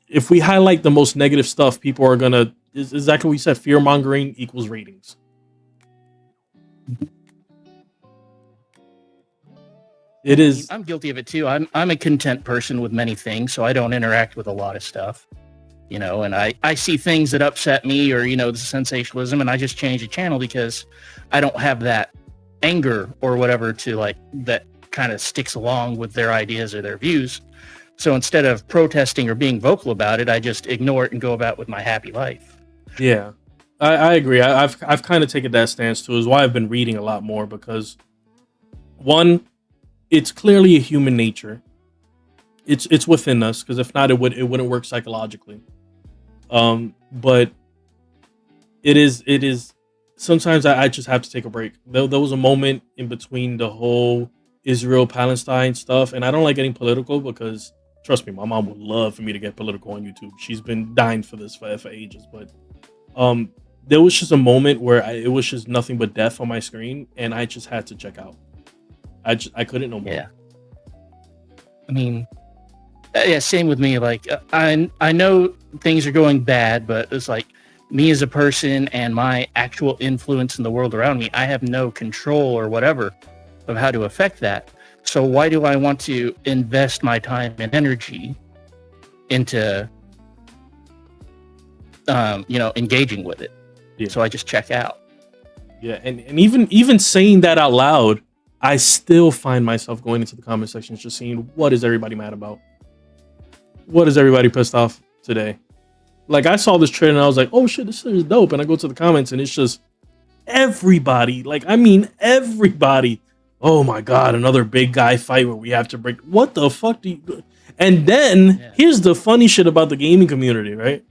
If we highlight the most negative stuff, people are gonna, is exactly what you said, fear mongering equals ratings. It is. I'm guilty of it too. I'm a content person with many things, so I don't interact with a lot of stuff, and I see things that upset me, or the sensationalism, and I just change the channel because I don't have that anger or whatever to like that kind of sticks along with their ideas or their views. So instead of protesting or being vocal about it, I just ignore it and go about with my happy life. Yeah, I agree. I've kind of taken that stance too. Is why I've been reading a lot more, because one, it's clearly a human nature. It's within us, because if not, it wouldn't work psychologically. But it is. Sometimes I just have to take a break. There was a moment in between the whole Israel-Palestine stuff, and I don't like getting political because, trust me, my mom would love for me to get political on YouTube. She's been dying for this for ages. But there was just a moment where it was just nothing but death on my screen, and I just had to check out. I couldn't no more. Yeah. I mean, same with me. Like, I know things are going bad, but it's like me as a person and my actual influence in the world around me, I have no control or whatever of how to affect that. So why do I want to invest my time and energy into, engaging with it? Yeah. So I just check out. Yeah, and even saying that out loud, I still find myself going into the comment sections just seeing what is everybody mad about? What is everybody pissed off today? Like, I saw this trailer and I was like, oh shit, this is dope. And I go to the comments and it's just everybody. Like, I mean, everybody. Oh my God, another big guy fight where we have to break. What the fuck do you do? And then here's the funny shit about the gaming community, right?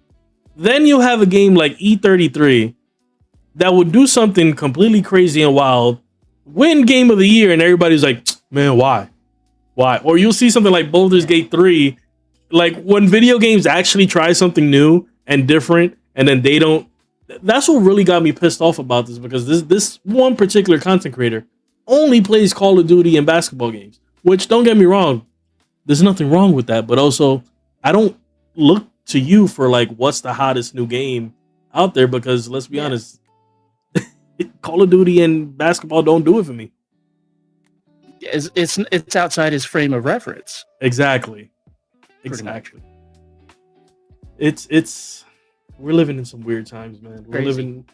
Then you have a game like E33 that would do something completely crazy and wild, win game of the year, and everybody's like, man, why? Or you'll see something like Baldur's Gate 3, like when video games actually try something new and different, and then they don't. That's what really got me pissed off about this, because this one particular content creator only plays Call of Duty and basketball games, which, don't get me wrong, there's nothing wrong with that, but also I don't look to you for like what's the hottest new game out there, because let's be honest, Call of Duty and basketball don't do it for me. It's outside his frame of reference. Exactly. It's we're living in some weird times, man. We're Crazy. living,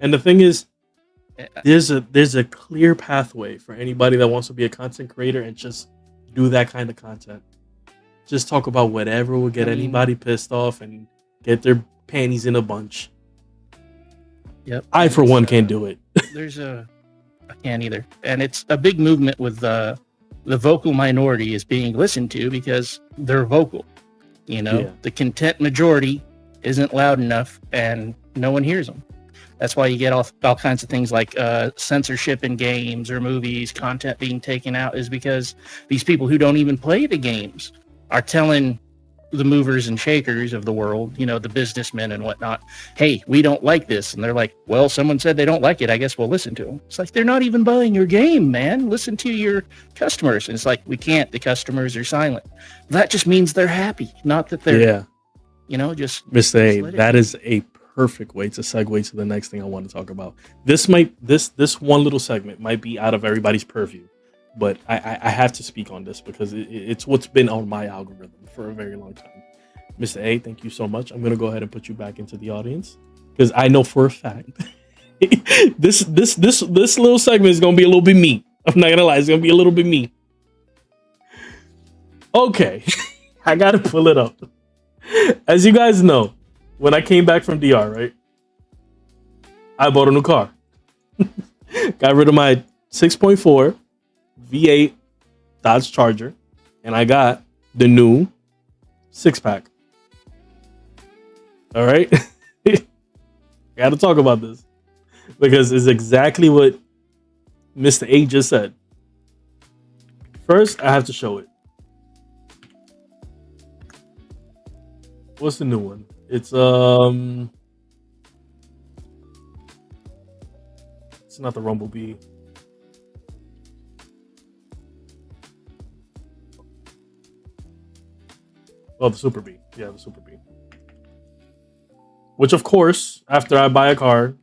and the thing is, there's a clear pathway for anybody that wants to be a content creator and just do that kind of content. Just talk about whatever will get anybody pissed off and get their panties in a bunch. Yep. I, for one, can't do it. I can't either. And it's a big movement with the vocal minority is being listened to because they're vocal. You know, Yeah. the content majority isn't loud enough and no one hears them. That's why you get all kinds of things like censorship in games or movies, content being taken out, is because these people who don't even play the games are telling the movers and shakers of the world, you know, the businessmen and whatnot, hey, we don't like this. And they're like, well, someone said they don't like it. I guess we'll listen to them. It's like, they're not even buying your game, man. Listen to your customers. And it's like, we can't. The customers are silent. That just means they're happy, not that they're, you know, just Mr. A, let it that be. is a perfect way to segue to the next thing I want to talk about. This one little segment might be out of everybody's purview, but I have to speak on this because it's what's been on my algorithm for a very long time. Mr. A, thank you so much. I'm gonna go ahead and put you back into the audience because I know for a fact this little segment is gonna be a little bit me. I'm not gonna lie, it's gonna be a little bit me. Okay, I gotta pull it up. As you guys know, when I came back from DR, right, I bought a new car. Got rid of my 6.4 V8 Dodge Charger, and I got the new 6-pack. All right? I got to talk about this because it's exactly what Mr. A just said. First, I have to show it. What's the new one? It's not the Rumble Bee. Oh, the Super Bee. Yeah, the Super Bee. Which, of course, after I buy a car,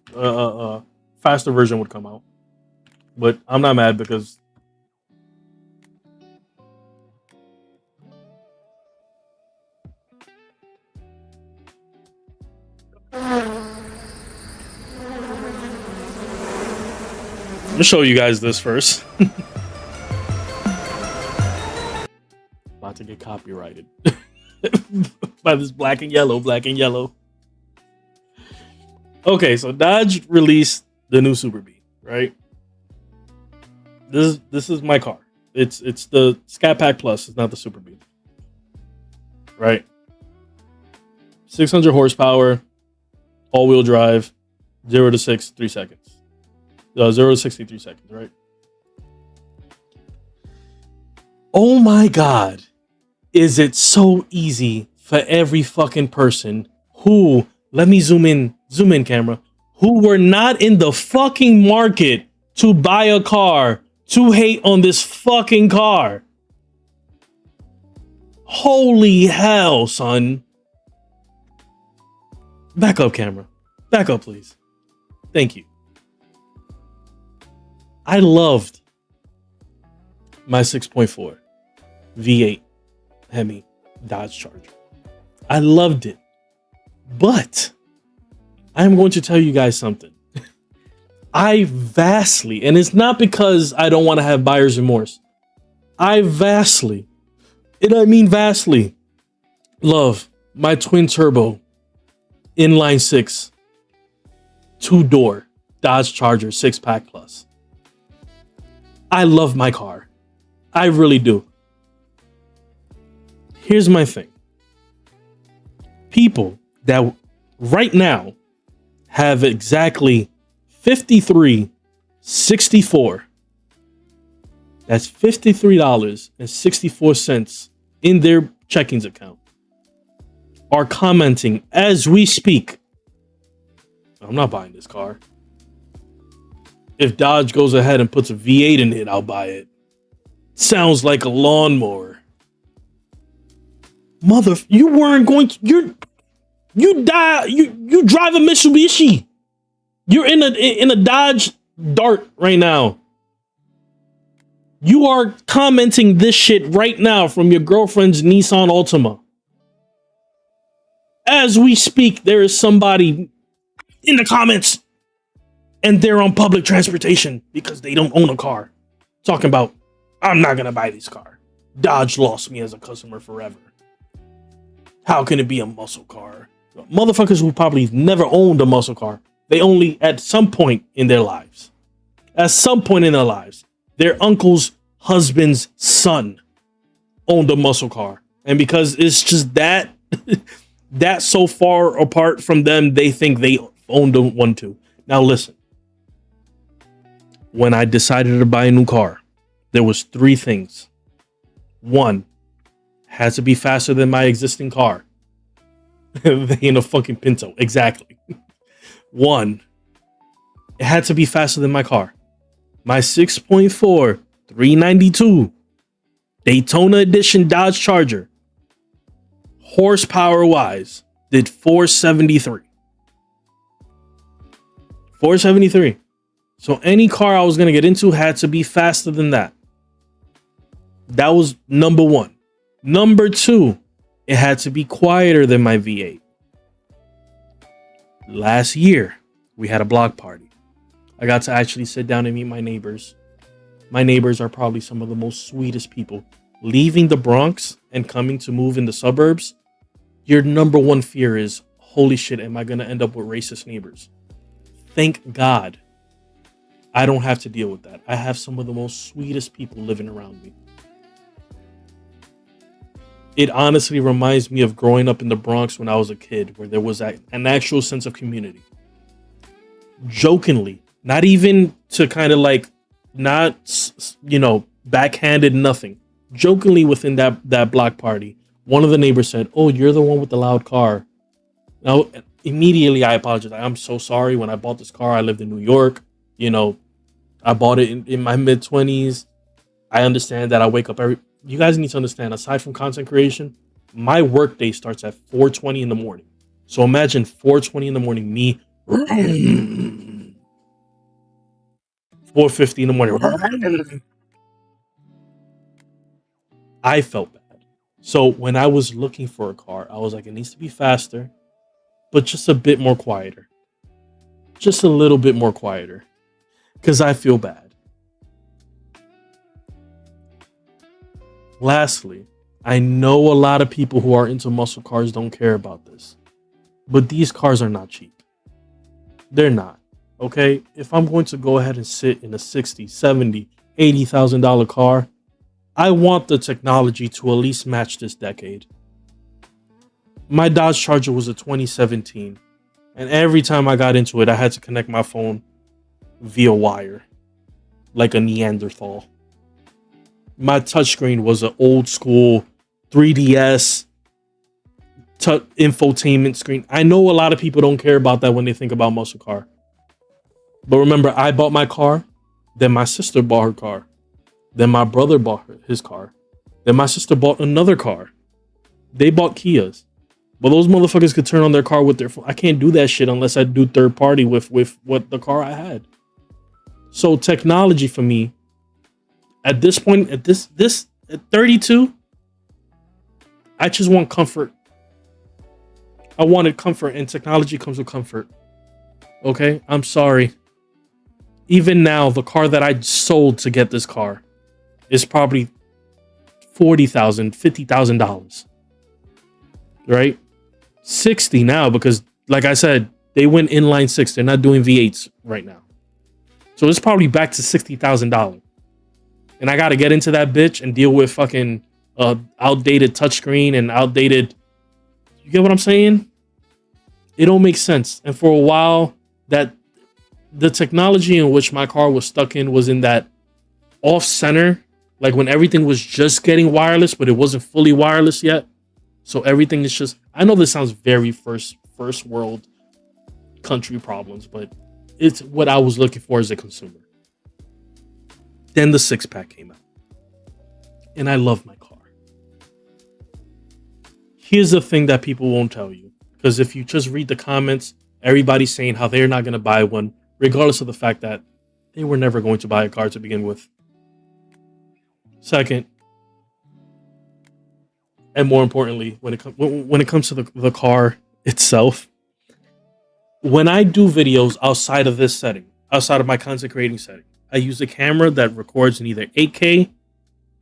faster version would come out. But I'm not mad because I'm gonna show you guys this first. About to get copyrighted by this black and yellow. Okay, so Dodge released the new Super Bee, right? This is my car. It's the Scat Pack Plus. It's not the Super Bee, right? 600 horsepower, all-wheel drive, 0 to 3 seconds. 0 to 63 seconds, right? Oh my God. Is it so easy for every fucking person who, let me zoom in camera, who were not in the fucking market to buy a car to hate on this fucking car. Holy hell, son. Back up, camera. Back up, please. Thank you. I loved my 6.4 V8 Hemi Dodge Charger. I loved it. But I'm going to tell you guys something. I vastly, and it's not because I don't want to have buyer's remorse. I vastly, and I mean vastly, love my twin turbo inline 6 2-door Dodge Charger 6-pack plus. I love my car. I really do. Here's my thing. People that right now have exactly 53.64. That's $53.64 in their checkings account. Are commenting as we speak. I'm not buying this car. If Dodge goes ahead and puts a V8 in it, I'll buy it. Sounds like a lawnmower. Mother, you weren't going to, you drive a Mitsubishi. You're in a Dodge Dart right now. You are commenting this shit right now from your girlfriend's Nissan Altima. As we speak, there is somebody in the comments and they're on public transportation because they don't own a car. Talking about, I'm not going to buy this car. Dodge lost me as a customer forever. How can it be a muscle car? Motherfuckers who probably never owned a muscle car. They only at some point in their lives. At some point in their lives, their uncle's husband's son owned a muscle car. And because it's just that so far apart from them, they think they owned one too. Now listen. When I decided to buy a new car, there was 3 things. 1, had to be faster than my existing car. They ain't a fucking Pinto. Exactly. 1, it had to be faster than my car. My 6.4 392 Daytona Edition Dodge Charger, horsepower wise, did 473. 473. So any car I was going to get into had to be faster than that. That was number 1. Number 2, it had to be quieter than my V8. Last year, we had a block party. I got to actually sit down and meet my neighbors. My neighbors are probably some of the most sweetest people. Leaving the Bronx and coming to move in the suburbs, your number 1 fear is, holy shit, am I going to end up with racist neighbors? Thank God I don't have to deal with that. I have some of the most sweetest people living around me. It honestly reminds me of growing up in the Bronx when I was a kid, where there was an actual sense of community. Jokingly, not even to kind of like, not, backhanded, nothing. Jokingly within that block party, one of the neighbors said, "Oh, you're the one with the loud car." Now, immediately I apologized. I'm so sorry. When I bought this car, I lived in New York. I bought it in my mid-20s. I understand that I wake up you guys need to understand, aside from content creation, my work day starts at 4:20 in the morning. So imagine 4:20 in the morning, me 4:50 in the morning. I felt bad. So when I was looking for a car, I was like, it needs to be faster, but just a bit more quieter. Just a little bit more quieter. Because I feel bad. Lastly, I know a lot of people who are into muscle cars don't care about this, but these cars are not cheap. They're not. Okay? If I'm going to go ahead and sit in a $60,000, $70,000, $80,000 car, I want the technology to at least match this decade. My Dodge Charger was a 2017, and every time I got into it, I had to connect my phone via wire, like a Neanderthal. My touchscreen was an old school 3DS infotainment screen. I know a lot of people don't care about that when they think about muscle car. But remember, I bought my car, then my sister bought her car, then my brother bought his car, then my sister bought another car. They bought Kias. But those motherfuckers could turn on their car with their phone. I can't do that shit unless I do third party with what the car I had. So technology for me, at this point, at 32, I just want comfort. I wanted comfort, and technology comes with comfort. Okay, I'm sorry. Even now, the car that I sold to get this car is probably $40,000, $50,000. Right? 60 now, because like I said, they went inline 6. They're not doing V8s right now. So it's probably back to $60,000. And I got to get into that bitch and deal with fucking outdated touchscreen and outdated... You get what I'm saying? It don't make sense. And for a while, that the technology in which my car was stuck in was in that off-center, like when everything was just getting wireless, but it wasn't fully wireless yet. So everything is just... I know this sounds very first world country problems, but it's what I was looking for as a consumer. Then the 6-pack came out. And I love my car. Here's the thing that people won't tell you. Because if you just read the comments, everybody's saying how they're not going to buy one, regardless of the fact that they were never going to buy a car to begin with. Second, and more importantly, when it comes to the car itself. When I do videos outside of this setting, outside of my content creating setting, I use a camera that records in either 8K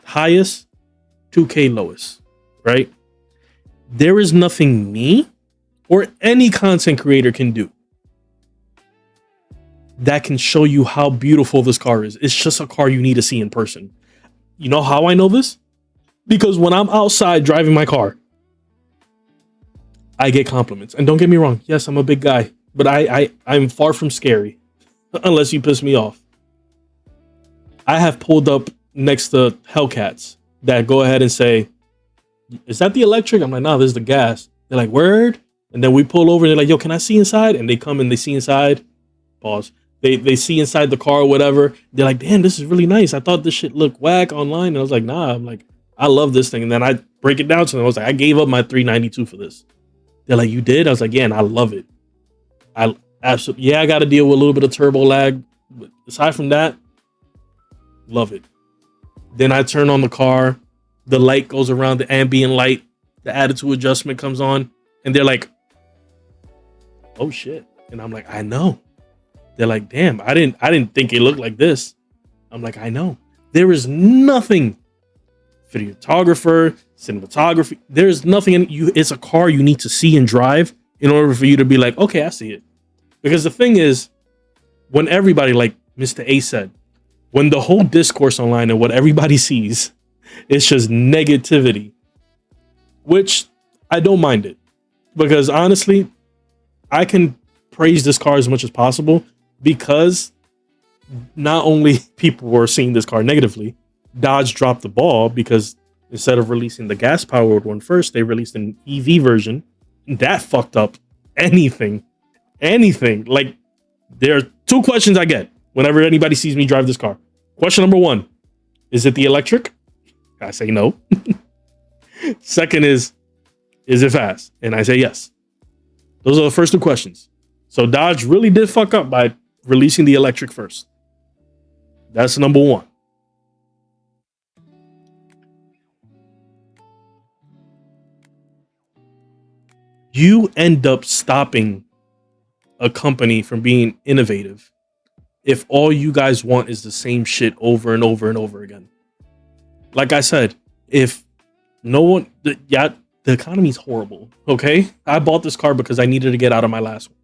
highest, 2K lowest, right? There is nothing me or any content creator can do that can show you how beautiful this car is. It's just a car you need to see in person. You know how I know this? Because when I'm outside driving my car, I get compliments. And don't get me wrong, yes, I'm a big guy, but I'm far from scary unless you piss me off. I have pulled up next to Hellcats that go ahead and say, is that the electric? I'm like, no, this is the gas. They're like, word? And then we pull over and they're like, yo, can I see inside? And they come and they see inside. Pause. They see inside the car or whatever. They're like, damn, this is really nice. I thought this shit looked whack online. And I was like, nah, I'm like, I love this thing. And then I break it down to them. I was like, I gave up my $392 for this. They're like, you did? I was like, yeah, and I love it. I absolutely, yeah, I got to deal with a little bit of turbo lag. But aside from that, love it. Then I turn on the car. The light goes around, the ambient light. The attitude adjustment comes on. And they're like, oh shit. And I'm like, I know. They're like, damn, I didn't think it looked like this. I'm like, I know. There is nothing, videographer, cinematography. There's nothing in you. It's a car you need to see and drive in order for you to be like, okay, I see it. Because the thing is, when everybody, like Mr. A said, when the whole discourse online and what everybody sees, it's just negativity, which I don't mind it. Because honestly, I can praise this car as much as possible because not only people were seeing this car negatively, Dodge dropped the ball because instead of releasing the gas-powered one first, they released an EV version. That fucked up anything. Like, there are two questions I get whenever anybody sees me drive this car. Question number one, is it the electric? I say no. Second is it fast? And I say yes. Those are the first two questions. So Dodge really did fuck up by releasing the electric first. That's number one. You end up stopping a company from being innovative if all you guys want is the same shit over and over and over again. Like I said, if no one, the economy's horrible, okay? I bought this car because I needed to get out of my last one.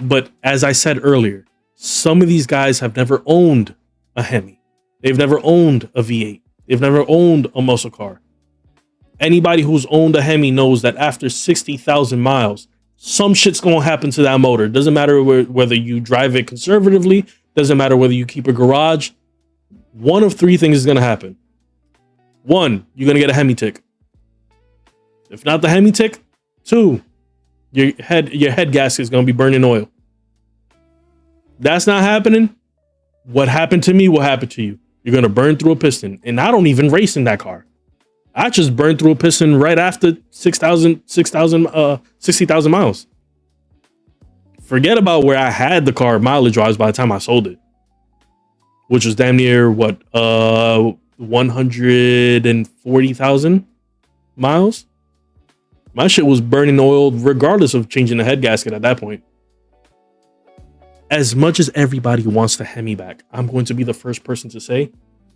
But as I said earlier, some of these guys have never owned a Hemi. They've never owned a V8. They've never owned a muscle car. Anybody who's owned a Hemi knows that after 60,000 miles, some shit's going to happen to that motor. Doesn't matter whether you drive it conservatively. Doesn't matter whether you keep a garage. One of three things is going to happen. One, you're going to get a Hemi tick. If not the Hemi tick, two, your head gasket is going to be burning oil. That's not happening. What happened to me will happen to you. You're going to burn through a piston. And I don't even race in that car. I just burned through a piston right after 60,000 miles. Forget about where I had the car mileage-wise by the time I sold it, which was damn near, 140,000 miles? My shit was burning oil regardless of changing the head gasket at that point. As much as everybody wants the Hemi back, I'm going to be the first person to say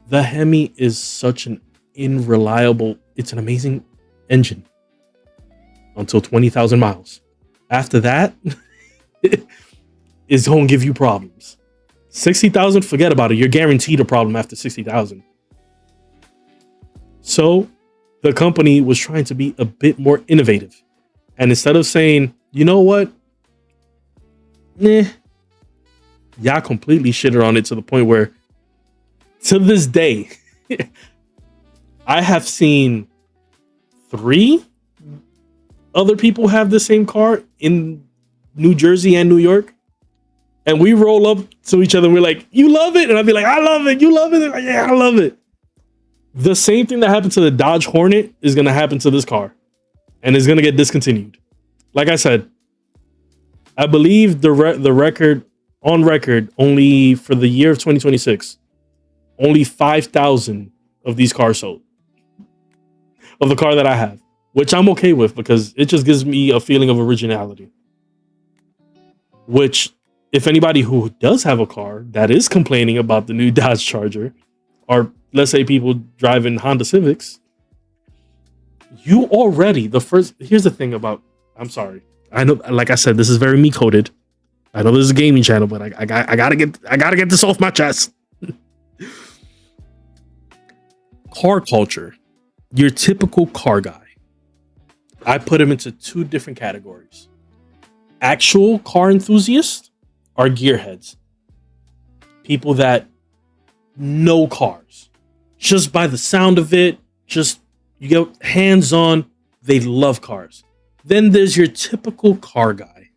the Hemi is such an unreliable, it's an amazing engine until 20,000 miles. After that, it's going to give you problems. 60,000, forget about it. You're guaranteed a problem after 60,000. So the company was trying to be a bit more innovative. And instead of saying, you know what? Y'all completely shitted on it to the point where, to this day, I have seen 3 other people have the same car in New Jersey and New York. And we roll up to each other and we're like, you love it? And I'd be like, I love it. You love it? Like, yeah, I love it. The same thing that happened to the Dodge Hornet is going to happen to this car. And it's going to get discontinued. Like I said, I believe the record, on record, only for the year of 2026, only 5,000 of these cars sold. Of the car that I have. which I'm okay with because it just gives me a feeling of originality. Which, if anybody who does have a car that is complaining about the new Dodge Charger, or let's say people driving Honda Civics, you already here's the thing about, I'm sorry, I know, like I said, this is very me coded. I know this is a gaming channel, but I gotta get this off my chest. Car culture, your typical car guy, I put him into two different categories. Actual car enthusiasts are gearheads, people that know cars just by the sound of it, just you get hands on, they love cars. Then there's your typical car guy,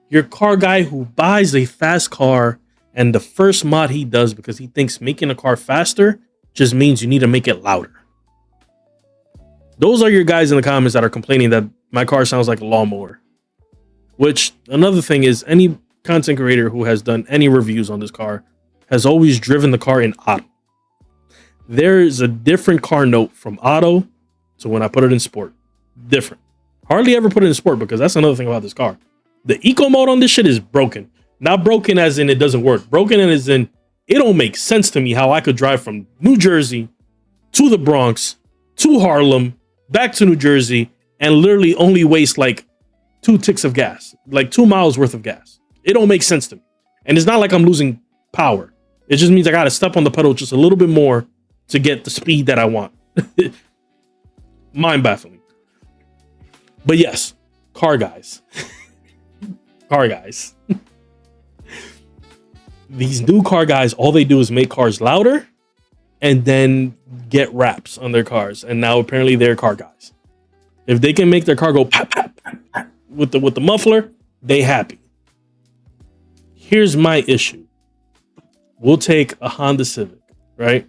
your car guy who buys a fast car, and the first mod he does because he thinks making a car faster just means you need to make it louder. Those are your guys in the comments that are complaining that my car sounds like a lawnmower. Which, another thing is, any content creator who has done any reviews on this car has always driven the car in auto. There's a different car note from auto to when I put it in sport. Different. Hardly ever put it in sport because that's another thing about this car. The eco mode on this shit is broken. Not broken as in it doesn't work. Broken as in it don't make sense to me how I could drive from New Jersey to the Bronx to Harlem back to New Jersey and literally only waste like 2 ticks of gas, like 2 miles worth of gas. It don't make sense to me. And it's not like I'm losing power. It just means I got to step on the pedal just a little bit more to get the speed that I want. Mind baffling. But yes, car guys. Car guys. These new car guys, all they do is make cars louder and then get raps on their cars. And now apparently they're car guys. If they can make their car go pop, pop, pop, pop with the muffler, they happy. Here's my issue. We'll take a Honda Civic, right?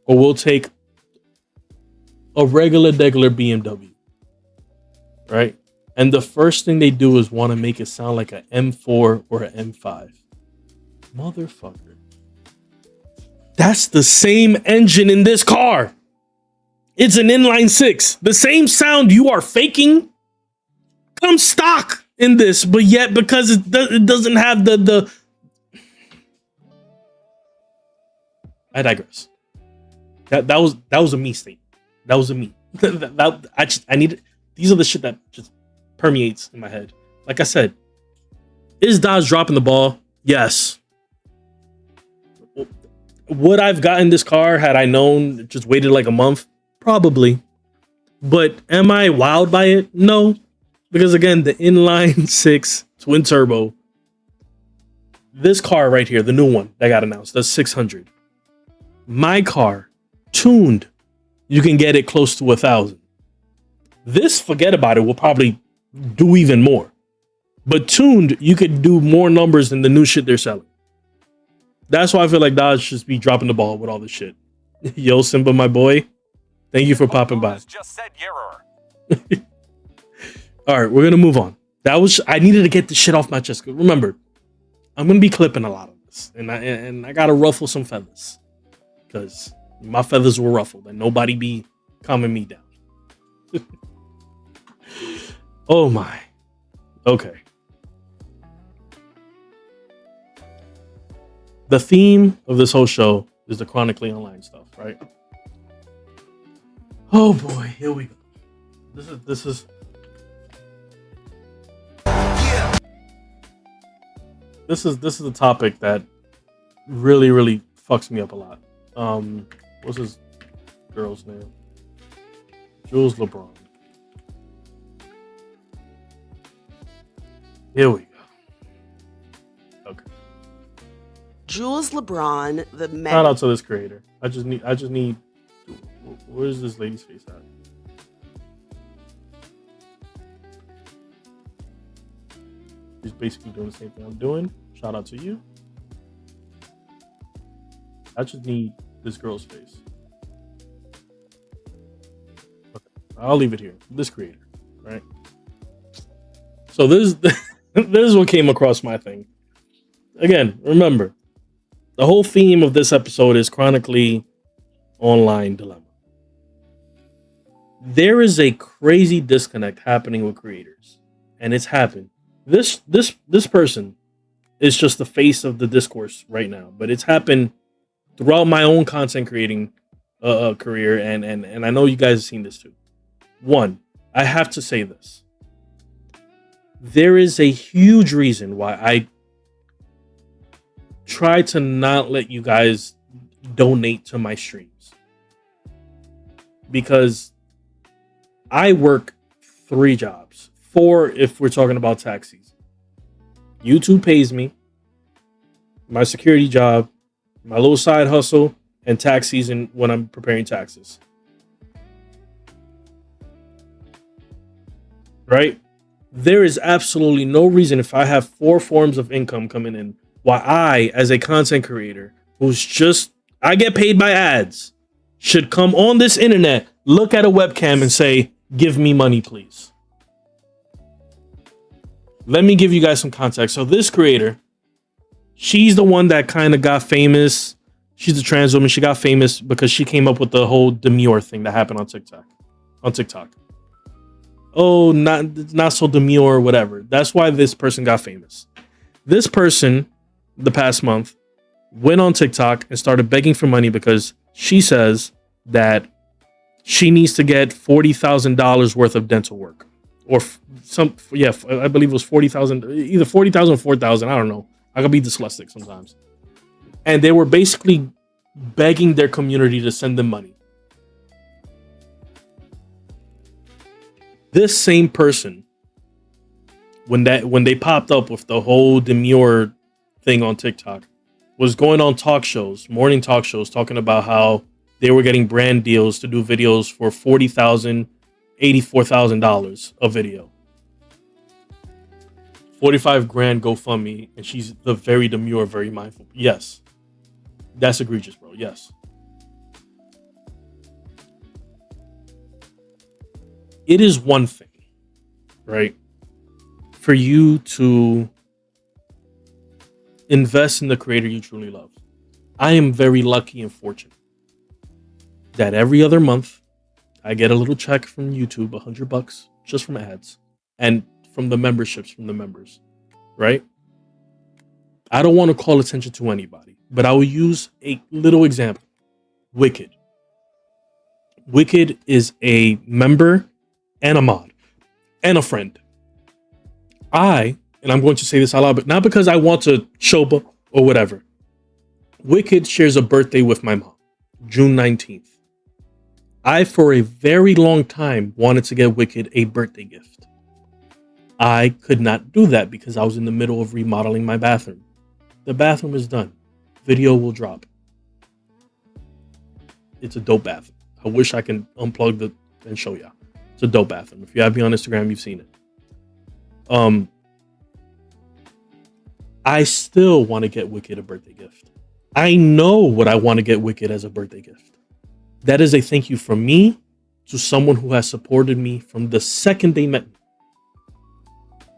Or we'll take a regular BMW, right? And the first thing they do is want to make it sound like an M4 or an M5. Motherfucker. That's the same engine in this car. It's an inline 6. The same sound you are faking comes stock in this, but yet because it doesn't have the I digress. That was a me statement. That was a me. I need. These are the shit that just permeates in my head. Like I said, is Dodge dropping the ball? Yes. Would I've gotten this car had I known, just waited like a month? Probably. But am I wowed by it? No. Because again, the inline 6 twin turbo, this car right here, the new one that got announced, the 600. My car, tuned, you can get it close to 1,000. This, forget about it, will probably do even more. But tuned, you could do more numbers than the new shit they're selling. That's why I feel like Dodge should be dropping the ball with all this shit. Yo, Simba, my boy, thank you for popping by. Just said error. All right, we're gonna move on. I needed to get this shit off my chest. Remember, I'm gonna be clipping a lot of this, and I gotta ruffle some feathers because my feathers were ruffled, and nobody be calming me down. Oh my. Okay. The theme of this whole show is the Chronically Online stuff, right? Oh boy, here we go. This is a topic that really fucks me up a lot. What's his girl's name? Jules LeBron. Here we go. Okay. Jules LeBron, the Shout out to this creator. I just need. Where's this lady's face at? She's basically doing the same thing I'm doing. Shout out to you. I just need this girl's face. Okay, I'll leave it here. This creator, right? So this is what came across my thing. Again, remember, the whole theme of this episode is Chronically Online Dilemma. there is a crazy disconnect happening with creators, and it's happened. This person is just the face of the discourse right now, but it's happened throughout my own content creating career, and I know you guys have seen this too. One, I have to say this. There is a huge reason why I try to not let you guys donate to my streams, because I work 3 jobs, 4 if we're talking about tax season. YouTube pays me, my security job, my little side hustle, and tax season when I'm preparing taxes. Right? There is absolutely no reason, if I have 4 forms of income coming in, why I, as a content creator I get paid by ads, should come on this internet, look at a webcam and say, give me money, please. Let me give you guys some context. So this creator, she's the one that kind of got famous. She's a trans woman. She got famous because she came up with the whole demure thing that happened on TikTok. Oh, not so demure or whatever. That's why this person got famous. This person, the past month, went on TikTok and started begging for money because she says that she needs to get $40,000 worth of dental work, or I believe it was 40,000, either 40,000 or 4,000. I don't know. I could be dyslexic sometimes. And they were basically begging their community to send them money. This same person, when they popped up with the whole demure thing on TikTok, was going on talk shows, morning talk shows, talking about how they were getting brand deals to do videos for $40,000, $84,000 a video. 45 grand GoFundMe, and she's the very demure, very mindful. Yes. That's egregious, bro. Yes. It is one thing, right, for you to invest in the creator you truly love. I am very lucky and fortunate that every other month I get a little check from YouTube, $100 just from ads and from the memberships from the members, right? I don't want to call attention to anybody, but I will use a little example. Wicked. Wicked is a member and a mod and a friend. And I'm going to say this out loud, but not because I want to showboat or whatever. Wicked shares a birthday with my mom, June 19th. I, for a very long time, wanted to get Wicked a birthday gift. I could not do that because I was in the middle of remodeling my bathroom. The bathroom is done. Video will drop. It's a dope bathroom. I wish I can unplug and show y'all. It's a dope bathroom. If you have me on Instagram, you've seen it. I still want to get Wicked a birthday gift. I know what I want to get Wicked as a birthday gift. That is a thank you from me to someone who has supported me from the second they met me.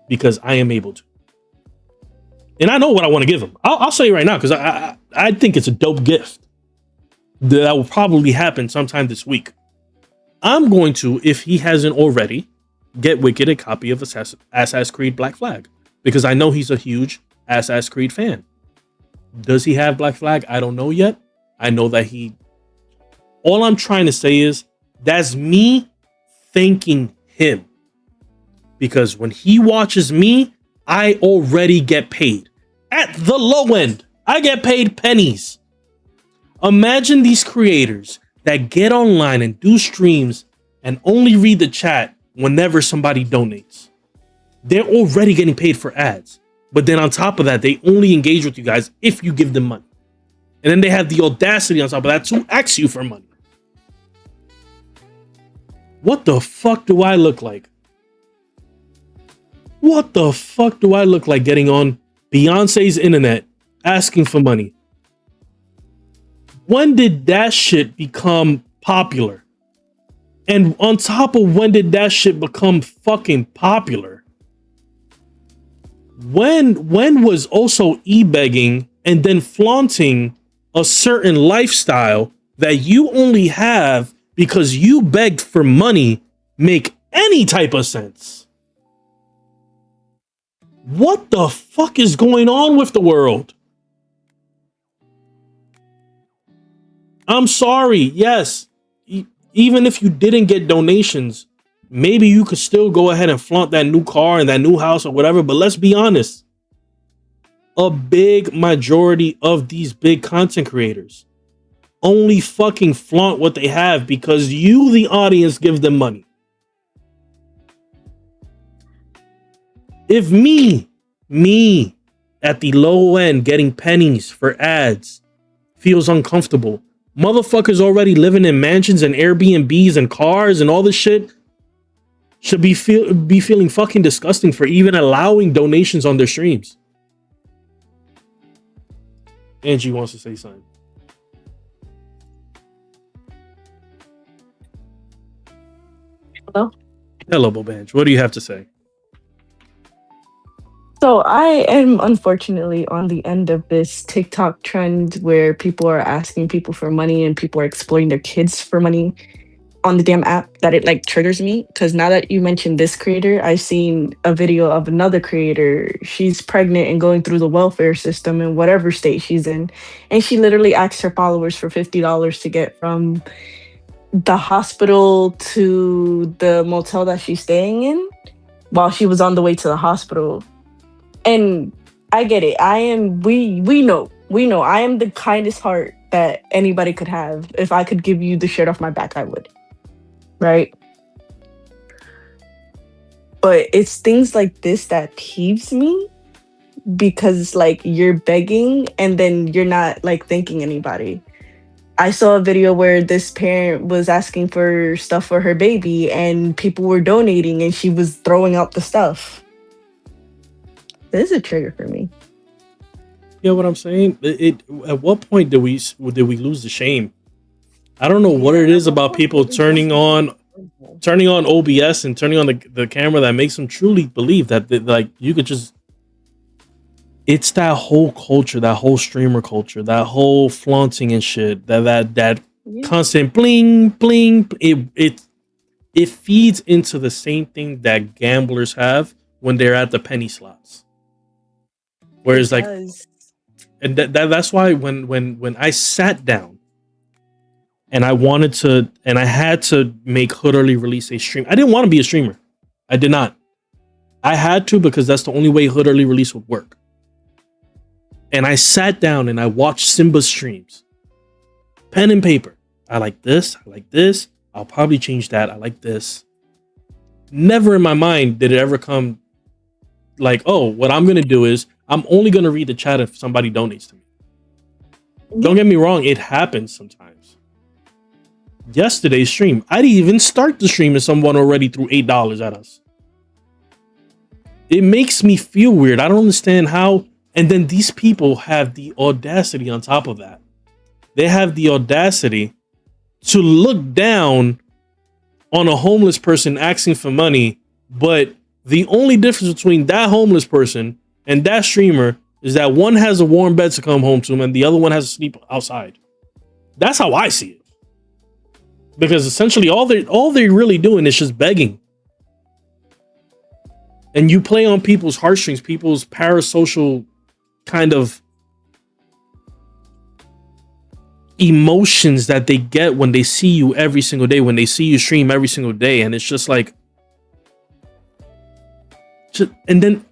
Because I am able to. And I know what I want to give him. I'll say it right now because I think it's a dope gift. That will probably happen sometime this week. I'm going to, if he hasn't already, get Wicked a copy of Assassin's Creed Black Flag. Because I know he's a huge Assassin's Creed fan. Does he have Black Flag? I don't know yet. I know that all I'm trying to say is that's me thanking him. Because when he watches me, I already get paid. At the low end, I get paid pennies. Imagine these creators that get online and do streams and only read the chat whenever somebody donates. They're already getting paid for ads. But then on top of that, they only engage with you guys if you give them money. And then they have the audacity on top of that to ask you for money. What the fuck do I look like? What the fuck do I look like getting on Beyonce's internet asking for money? When did that shit become popular? And on top of when did that shit become fucking popular? When was also e-begging and then flaunting a certain lifestyle that you only have because you begged for money make any type of sense? What the fuck is going on with the world? I'm sorry. Yes. Even if you didn't get donations, maybe you could still go ahead and flaunt that new car and that new house or whatever. But let's be honest. A big majority of these big content creators only fucking flaunt what they have because you, the audience, give them money. If me at the low end getting pennies for ads feels uncomfortable, motherfuckers already living in mansions and Airbnbs and cars and all this shit should be feeling fucking disgusting for even allowing donations on their streams. Angie wants to say something. Hello? Hello, Bobanj. What do you have to say? So I am unfortunately on the end of this TikTok trend where people are asking people for money and people are exploiting their kids for money on the damn app, that it like triggers me. Because now that you mentioned this creator, I've seen a video of another creator. She's pregnant and going through the welfare system in whatever state she's in. And she literally asked her followers for $50 to get from the hospital to the motel that she's staying in while she was on the way to the hospital. And I get it. We know I am the kindest heart that anybody could have. If I could give you the shirt off my back, I would. Right? But it's things like this that peeves me, because like you're begging and then you're not like thanking anybody. I saw a video where this parent was asking for stuff for her baby and people were donating and she was throwing out the stuff. This is a trigger for me. You know what I'm saying? At what point did we lose the shame? I don't know what it is about people turning on OBS and turning on the camera that makes them truly believe that like you could just. It's that whole culture, that whole streamer culture, that whole flaunting and shit, that constant bling bling. It feeds into the same thing that gamblers have when they're at the penny slots. Whereas like, and that's why when I sat down and I wanted to, and I had to make Hooderly release a stream. I didn't want to be a streamer. I did not. I had to because that's the only way Hooderly release would work. And I sat down and I watched Simba's streams. Pen and paper. I like this. I like this. I'll probably change that. I like this. Never in my mind did it ever come like, oh, what I'm going to do is I'm only going to read the chat if somebody donates to me. Don't get me wrong. It happens sometimes. Yesterday's stream, I didn't even start the stream and someone already threw $8 at us. It makes me feel weird. I don't understand how. And then these people have the audacity on top of that. They have the audacity to look down on a homeless person asking for money. But the only difference between that homeless person and that streamer is that one has a warm bed to come home to and the other one has to sleep outside. That's how I see it. Because essentially all they're really doing is just begging. And you play on people's heartstrings, people's parasocial kind of emotions that they get when they see you every single day, when they see you stream every single day. And it's just like, and then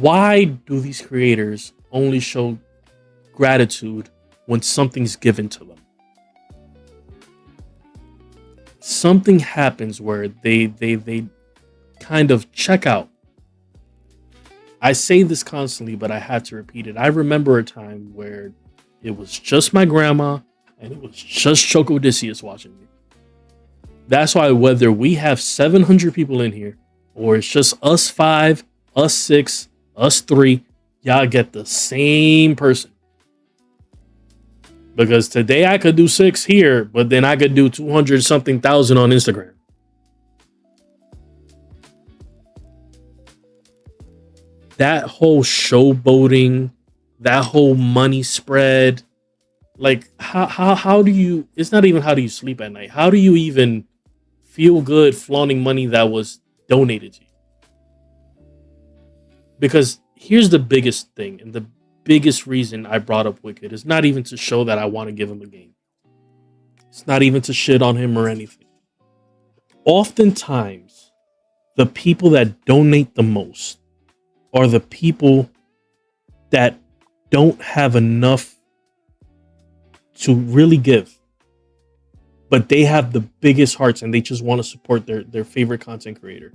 why do these creators only show gratitude when something's given to them? Something happens where they kind of check out. I say this constantly, but I had to repeat it. I remember a time where it was just my grandma and it was just Choco Odysseus watching me. That's why whether we have 700 people in here or it's just us 5, us 6, us 3, y'all get the same person. Because today I could do 6 here, but then I could do 200 something thousand on Instagram. That whole showboating, that whole money spread, Like how do you? It's not even how do you sleep at night. How do you even feel good flaunting money that was donated to you? Because here's the biggest thing, and the biggest reason I brought up Wicked is not even to show that I want to give him a game. It's not even to shit on him or anything. Oftentimes, the people that donate the most are the people that don't have enough to really give, but they have the biggest hearts and they just want to support their favorite content creator.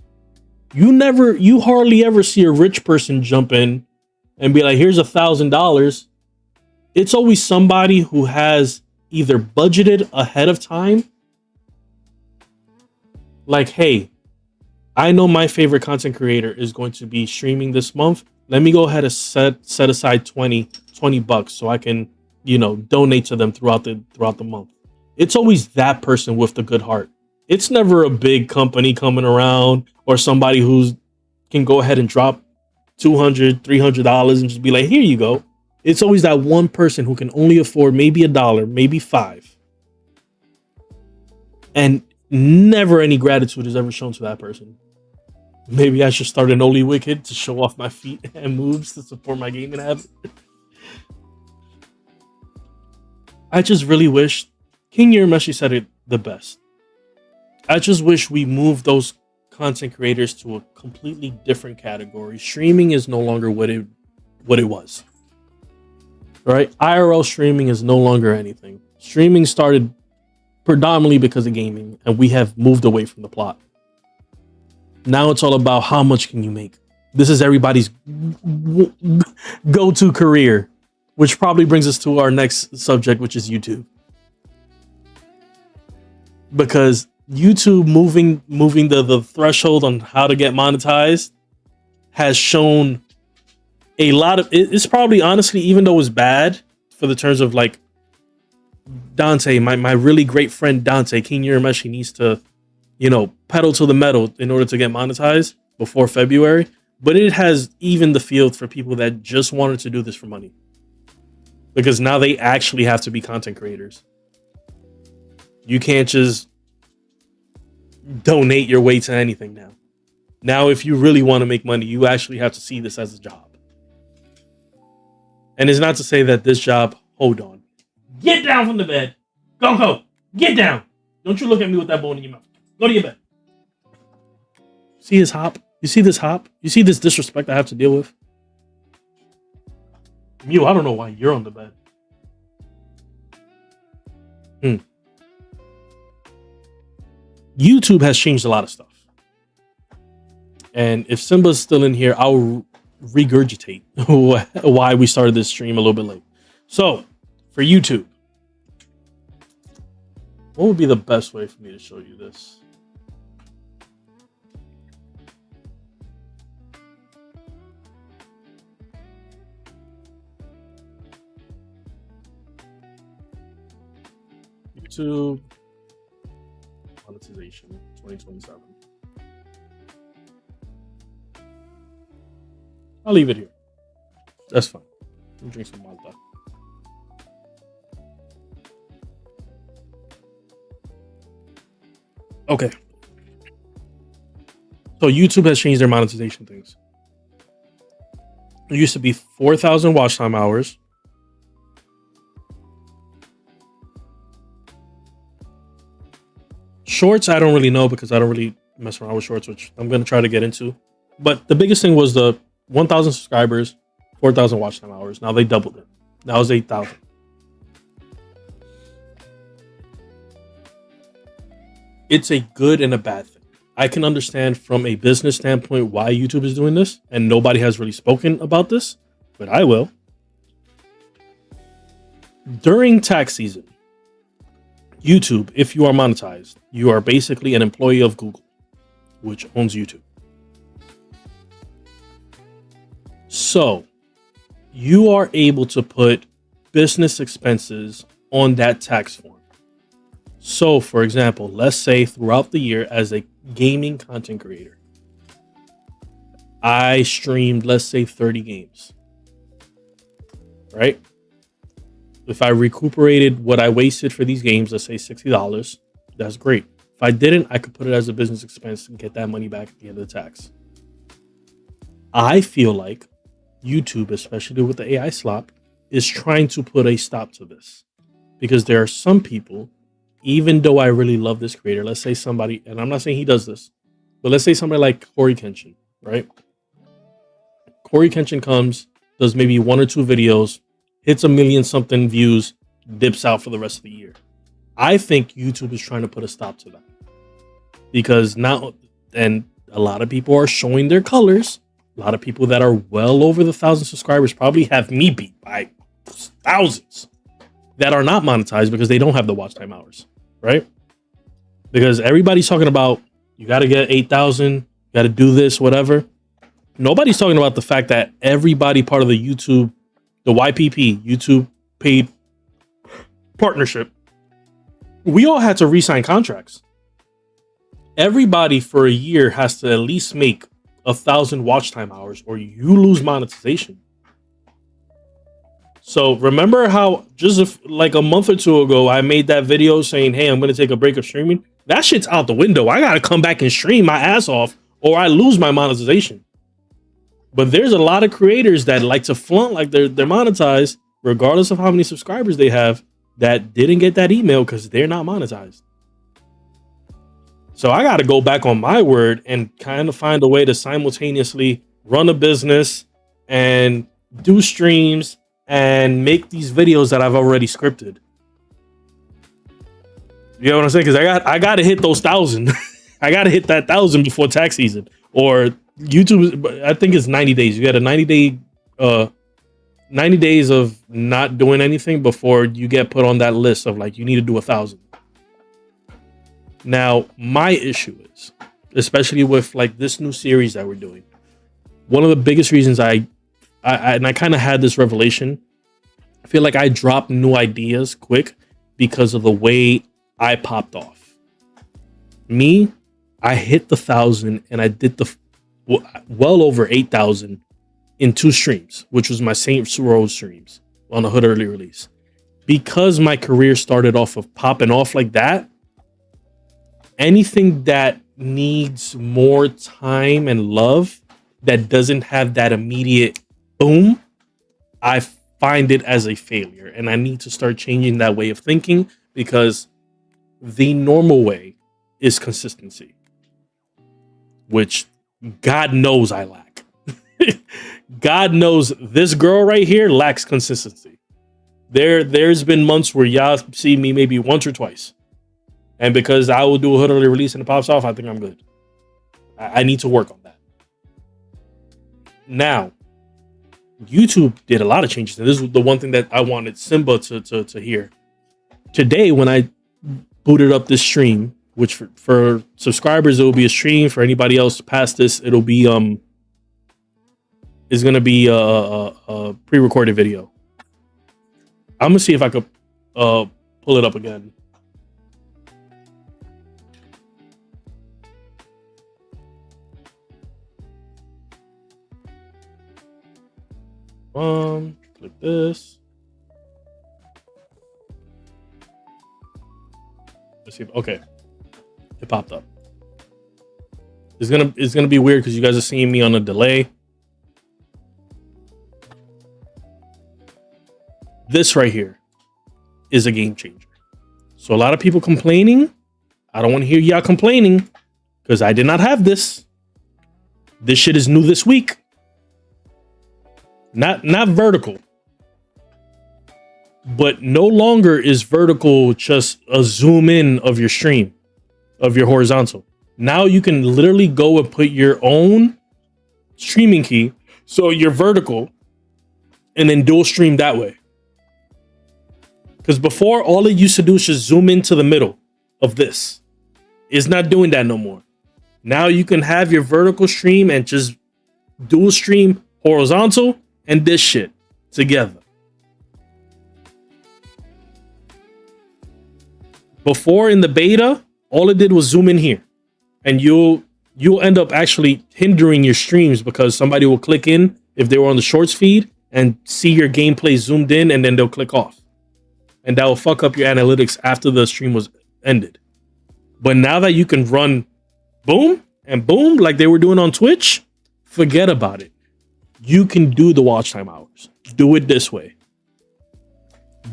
You hardly ever see a rich person jump in and be like, here's $1,000. It's always somebody who has either budgeted ahead of time. Like, hey, I know my favorite content creator is going to be streaming this month. Let me go ahead and set aside $20 so I can, donate to them throughout the month. It's always that person with the good heart. It's never a big company coming around or somebody who's can go ahead and drop $200, $300 and just be like, here you go. It's always that one person who can only afford maybe $1, maybe $5. And never any gratitude is ever shown to that person. Maybe I should start an Only Wicked to show off my feet and moves to support my gaming habit. I just really wish King Urameshi said it the best. I just wish we moved those content creators to a completely different category. Streaming is no longer what it was. Right? IRL streaming is no longer anything. Streaming started predominantly because of gaming, and we have moved away from the plot. Now it's all about how much can you make. This is everybody's go-to career, which probably brings us to our next subject, which is YouTube. Because YouTube moving the threshold on how to get monetized has shown a lot of it's probably honestly, even though it's bad for the terms of like Dante, my really great friend Dante, King Urameshi needs to, pedal to the metal in order to get monetized before February. But it has evened the field for people that just wanted to do this for money. Because now they actually have to be content creators. You can't just donate your way to anything now. Now, if you really want to make money, you actually have to see this as a job. And it's not to say that this job, hold on. Get down from the bed. Go. Get down. Don't you look at me with that bone in your mouth. Go to your bed. See his hop? You see this hop? You see this disrespect I have to deal with? Mew, I don't know why you're on the bed. YouTube has changed a lot of stuff. And if Simba's still in here, I'll regurgitate why we started this stream a little bit late. So, for YouTube, what would be the best way for me to show you this? YouTube monetization 2027. I'll leave it here. That's fine. Let me drink some Malta. Okay. So YouTube has changed their monetization things. It used to be 4,000 watch time hours. Shorts, I don't really know because I don't really mess around with shorts, which I'm going to try to get into. But the biggest thing was the 1,000 subscribers, 4,000 watch time hours. Now they doubled it. Now it's 8,000. It's a good and a bad thing. I can understand from a business standpoint why YouTube is doing this, and nobody has really spoken about this, but I will. During tax season, YouTube, if you are monetized, you are basically an employee of Google, which owns YouTube. So you are able to put business expenses on that tax form. So, for example, let's say throughout the year as a gaming content creator, I streamed, let's say 30 games, right? If I recuperated what I wasted for these games, let's say $60, that's great. If I didn't, I could put it as a business expense and get that money back at the end of the tax. I feel like YouTube, especially with the AI slop, is trying to put a stop to this. Because there are some people, even though I really love this creator, let's say somebody, and I'm not saying he does this, but let's say somebody like Corey Kenshin, right? Corey Kenshin comes, does maybe 1 or 2 videos, hits 1 million something views, dips out for the rest of the year. I think YouTube is trying to put a stop to that. Because now, and a lot of people are showing their colors. A lot of people that are well over the 1,000 subscribers probably have me beat by thousands that are not monetized because they don't have the watch time hours, right? Because everybody's talking about, you got to get 8,000, you got to do this, whatever. Nobody's talking about the fact that everybody part of the YouTube, the YPP, YouTube paid partnership, we all had to re-sign contracts. Everybody for a year has to at least make 1,000 watch time hours or you lose monetization. So remember how just like a month or 2 ago, I made that video saying, hey, I'm going to take a break of streaming. That shit's out the window. I got to come back and stream my ass off or I lose my monetization. But there's a lot of creators that like to flaunt like they're monetized, regardless of how many subscribers they have, that didn't get that email because they're not monetized. So I got to go back on my word and kind of find a way to simultaneously run a business and do streams and make these videos that I've already scripted. You know what I'm saying? Because I got to hit those 1,000. I got to hit that 1,000 before tax season. Or YouTube, I think it's 90 days. You got a 90 days of not doing anything before you get put on that list of like, you need to do 1,000. Now, my issue is, especially with like this new series that we're doing, one of the biggest reasons I kind of had this revelation, I feel like I dropped new ideas quick because of the way I popped off. Me, I hit the 1,000 and I did the well over 8,000 in 2 streams, which was my Saints Row streams on the Hood early release. Because my career started off of popping off like that, anything that needs more time and love that doesn't have that immediate boom, I find it as a failure. And I need to start changing that way of thinking because the normal way is consistency, which God knows I lack. God knows this girl right here lacks consistency. There's been months where y'all see me maybe once or twice. And because I will do a Hood early release and it pops off, I think I'm good. I need to work on that. Now, YouTube did a lot of changes. And this was the one thing that I wanted Simba to hear. Today, when I booted up this stream, which for subscribers, it will be a stream. For anybody else past this, it'll be is going to be a pre-recorded video. I'm going to see if I could pull it up again. Click this. Let's see. Okay, it popped up. It's gonna be weird because you guys are seeing me on a delay. This right here is a game changer. So a lot of people complaining. I don't want to hear y'all complaining because I did not have this. This shit is new this week. Not vertical. But no longer is vertical just a zoom in of your stream, of your horizontal. Now you can literally go and put your own streaming key, so you're vertical, and then dual stream that way. Because before, all it used to do is just zoom into the middle of this. It's not doing that no more. Now you can have your vertical stream and just dual stream horizontal and this shit together. Before in the beta, all it did was zoom in here, and you'll end up actually hindering your streams because somebody will click in if they were on the shorts feed and see your gameplay zoomed in, and then they'll click off. and that will fuck up your analytics after the stream was ended. But now that you can run boom and boom like they were doing on Twitch, forget about it. You can do the watch time hours. Do it this way.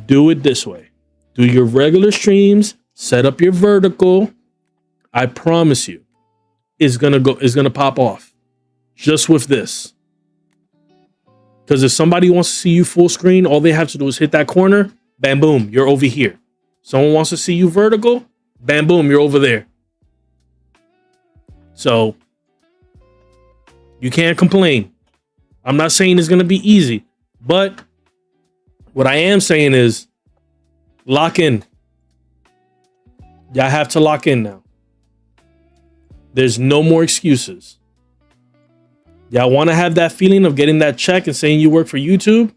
Do it this way. Do your regular streams, set up your vertical. I promise you, it's gonna pop off just with this. Because if somebody wants to see you full screen, all they have to do is hit that corner, bam, boom, you're over here. Someone wants to see you vertical, bam, boom, you're over there. So you can't complain. I'm not saying it's going to be easy, but what I am saying is lock in. Y'all have to lock in now. There's no more excuses. Y'all want to have that feeling of getting that check and saying you work for YouTube?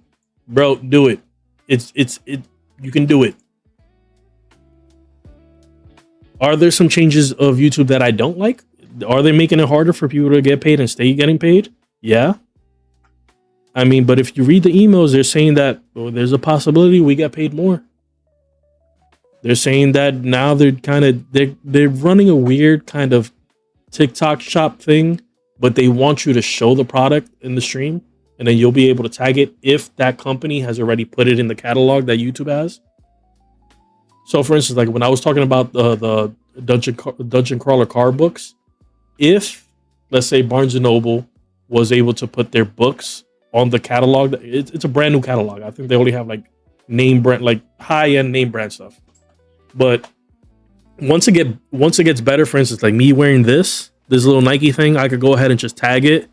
Bro, do it. You can do it. Are there some changes of YouTube that I don't like? Are they making it harder for people to get paid and stay getting paid? Yeah. I mean, but if you read the emails, they're saying that there's a possibility we get paid more. They're saying that now they're running a weird kind of TikTok shop thing, but they want you to show the product in the stream, and then you'll be able to tag it if that company has already put it in the catalog that YouTube has. So, for instance, like when I was talking about the Dungeon Crawler card books, if, let's say, Barnes & Noble was able to put their books on the catalog, it's a brand new catalog. I think they only have like name brand, like high-end name brand stuff. But once it gets better, for instance, like me wearing this little Nike thing, I could go ahead and just tag it.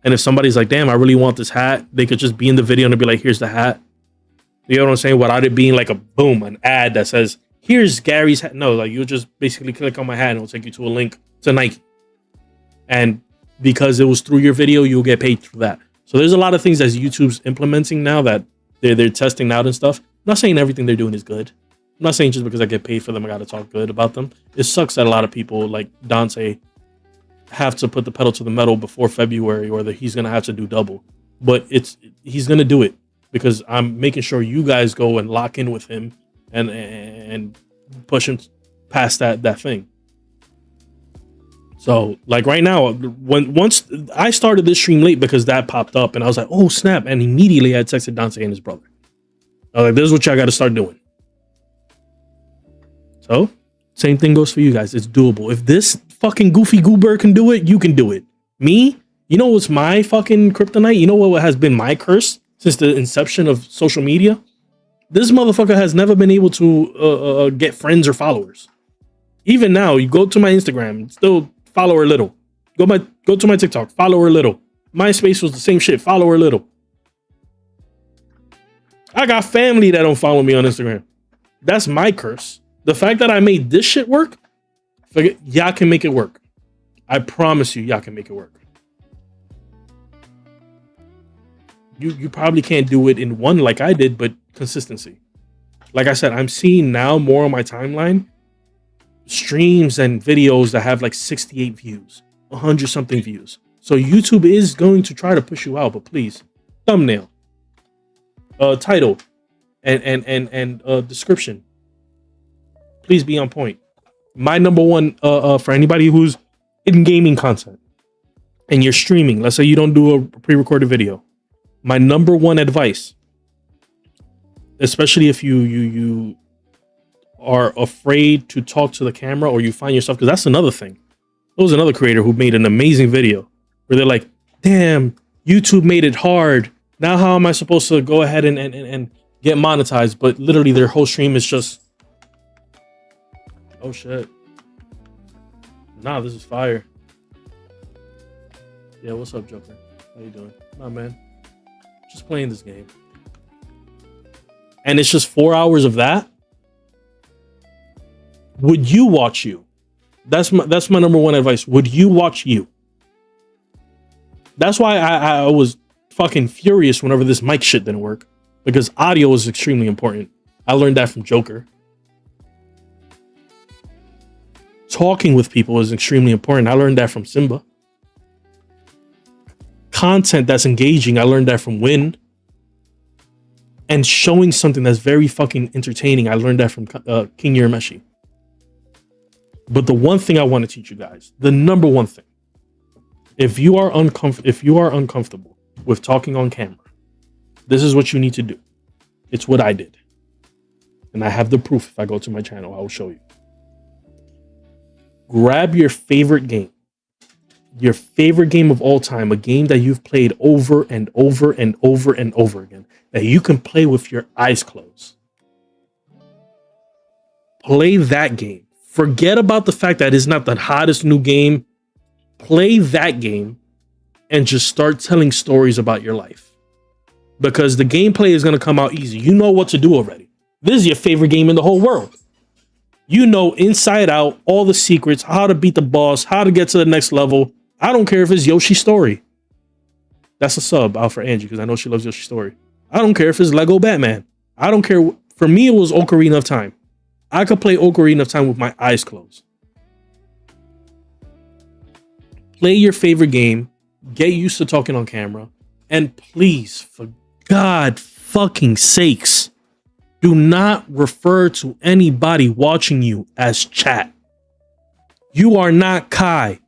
And if somebody's like, damn, I really want this hat, they could just be in the video and be like, here's the hat. You know what I'm saying? Without it being like an ad that says, here's Gary's hat. No, like you'll just basically click on my hat and it'll take you to a link to Nike. And because it was through your video, you'll get paid through that. So there's a lot of things that YouTube's implementing now that they're testing out and stuff. I'm not saying everything they're doing is good. I'm not saying just because I get paid for them, I got to talk good about them. It sucks that a lot of people like Dante have to put the pedal to the metal before February, or that he's going to have to do double. But he's going to do it because I'm making sure you guys go and lock in with him and push him past that thing. So like right now, once I started this stream late because that popped up and I was like, oh snap. And immediately I texted Dante and his brother. I was like, this is what y'all got to start doing. So same thing goes for you guys. It's doable. If this fucking goofy goober can do it, you can do it. Me, you know what's my fucking kryptonite? You know what has been my curse since the inception of social media? This motherfucker has never been able to get friends or followers. Even now, you go to my Instagram, still follow her little. Go to my TikTok, follow her little. MySpace was the same shit, follow her little. I got family that don't follow me on Instagram. That's my curse. The fact that I made this shit work, y'all can make it work. I promise you, y'all can make it work. You probably can't do it in one like I did, but consistency. Like I said, I'm seeing now more on my timeline streams and videos that have like 68 views, 100 something views. So YouTube is going to try to push you out, but please, thumbnail, title, and description. Please be on point. My number one for anybody who's in gaming content and you're streaming, let's say you don't do a pre-recorded video. My number one advice, especially if you are afraid to talk to the camera or you find yourself, because that's another thing. There was another creator who made an amazing video where they're like, damn, YouTube made it hard. Now how am I supposed to go ahead and get monetized? But literally their whole stream is just, oh shit. Nah, this is fire. Yeah, what's up, Joker? How you doing? Nah, man. Just playing this game. And it's just 4 hours of that. Would you watch you? That's my number one advice. Would you watch you? That's why I was fucking furious whenever this mic shit didn't work. Because audio is extremely important. I learned that from Joker. Talking with people is extremely important. I learned that from Simba. Content that's engaging, I learned that from Win. and showing something that's very fucking entertaining. I learned that from King Urameshi. But the one thing I want to teach you guys, the number one thing, if you are uncomfortable with talking on camera, this is what you need to do. It's what I did. And I have the proof. If I go to my channel, I will show you. Grab your favorite game of all time, a game that you've played over and over and over and over again, that you can play with your eyes closed. Play that game. Forget about the fact that it's not the hottest new game. Play that game and just start telling stories about your life. Because the gameplay is going to come out easy. You know what to do already. This is your favorite game in the whole world. You know inside out all the secrets, how to beat the boss, how to get to the next level. I don't care if it's Yoshi's Story. That's a sub out for Angie because I know she loves Yoshi's Story. I don't care if it's Lego Batman. I don't care. For me, it was Ocarina of Time. I could play Ocarina of Time with my eyes closed. Play your favorite game. Get used to talking on camera. And please, for God fucking sakes, do not refer to anybody watching you as chat. You are not Kai.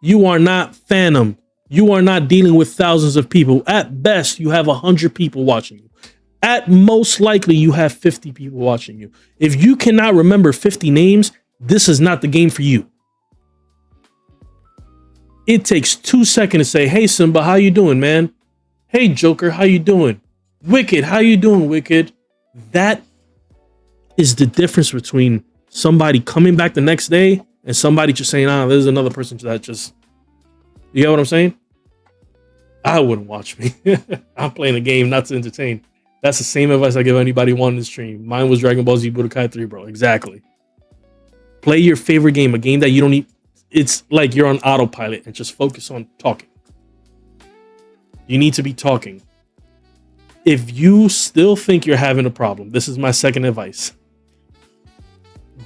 You are not Phantom. You are not dealing with thousands of people. At best, you have 100 people watching you. At most likely, you have 50 people watching you. If you cannot remember 50 names, this is not the game for you. It takes 2 seconds to say, hey, Simba, how you doing, man? Hey, Joker, how you doing? Wicked, how you doing, Wicked? That is the difference between somebody coming back the next day and somebody just saying, there's another person that just... You get what I'm saying? I wouldn't watch me. I'm playing a game not to entertain. That's the same advice I give anybody wanting to stream. Mine was Dragon Ball Z Budokai 3, bro. Exactly. Play your favorite game, a game that you don't need. It's like you're on autopilot and just focus on talking. You need to be talking. If you still think you're having a problem, this is my second advice.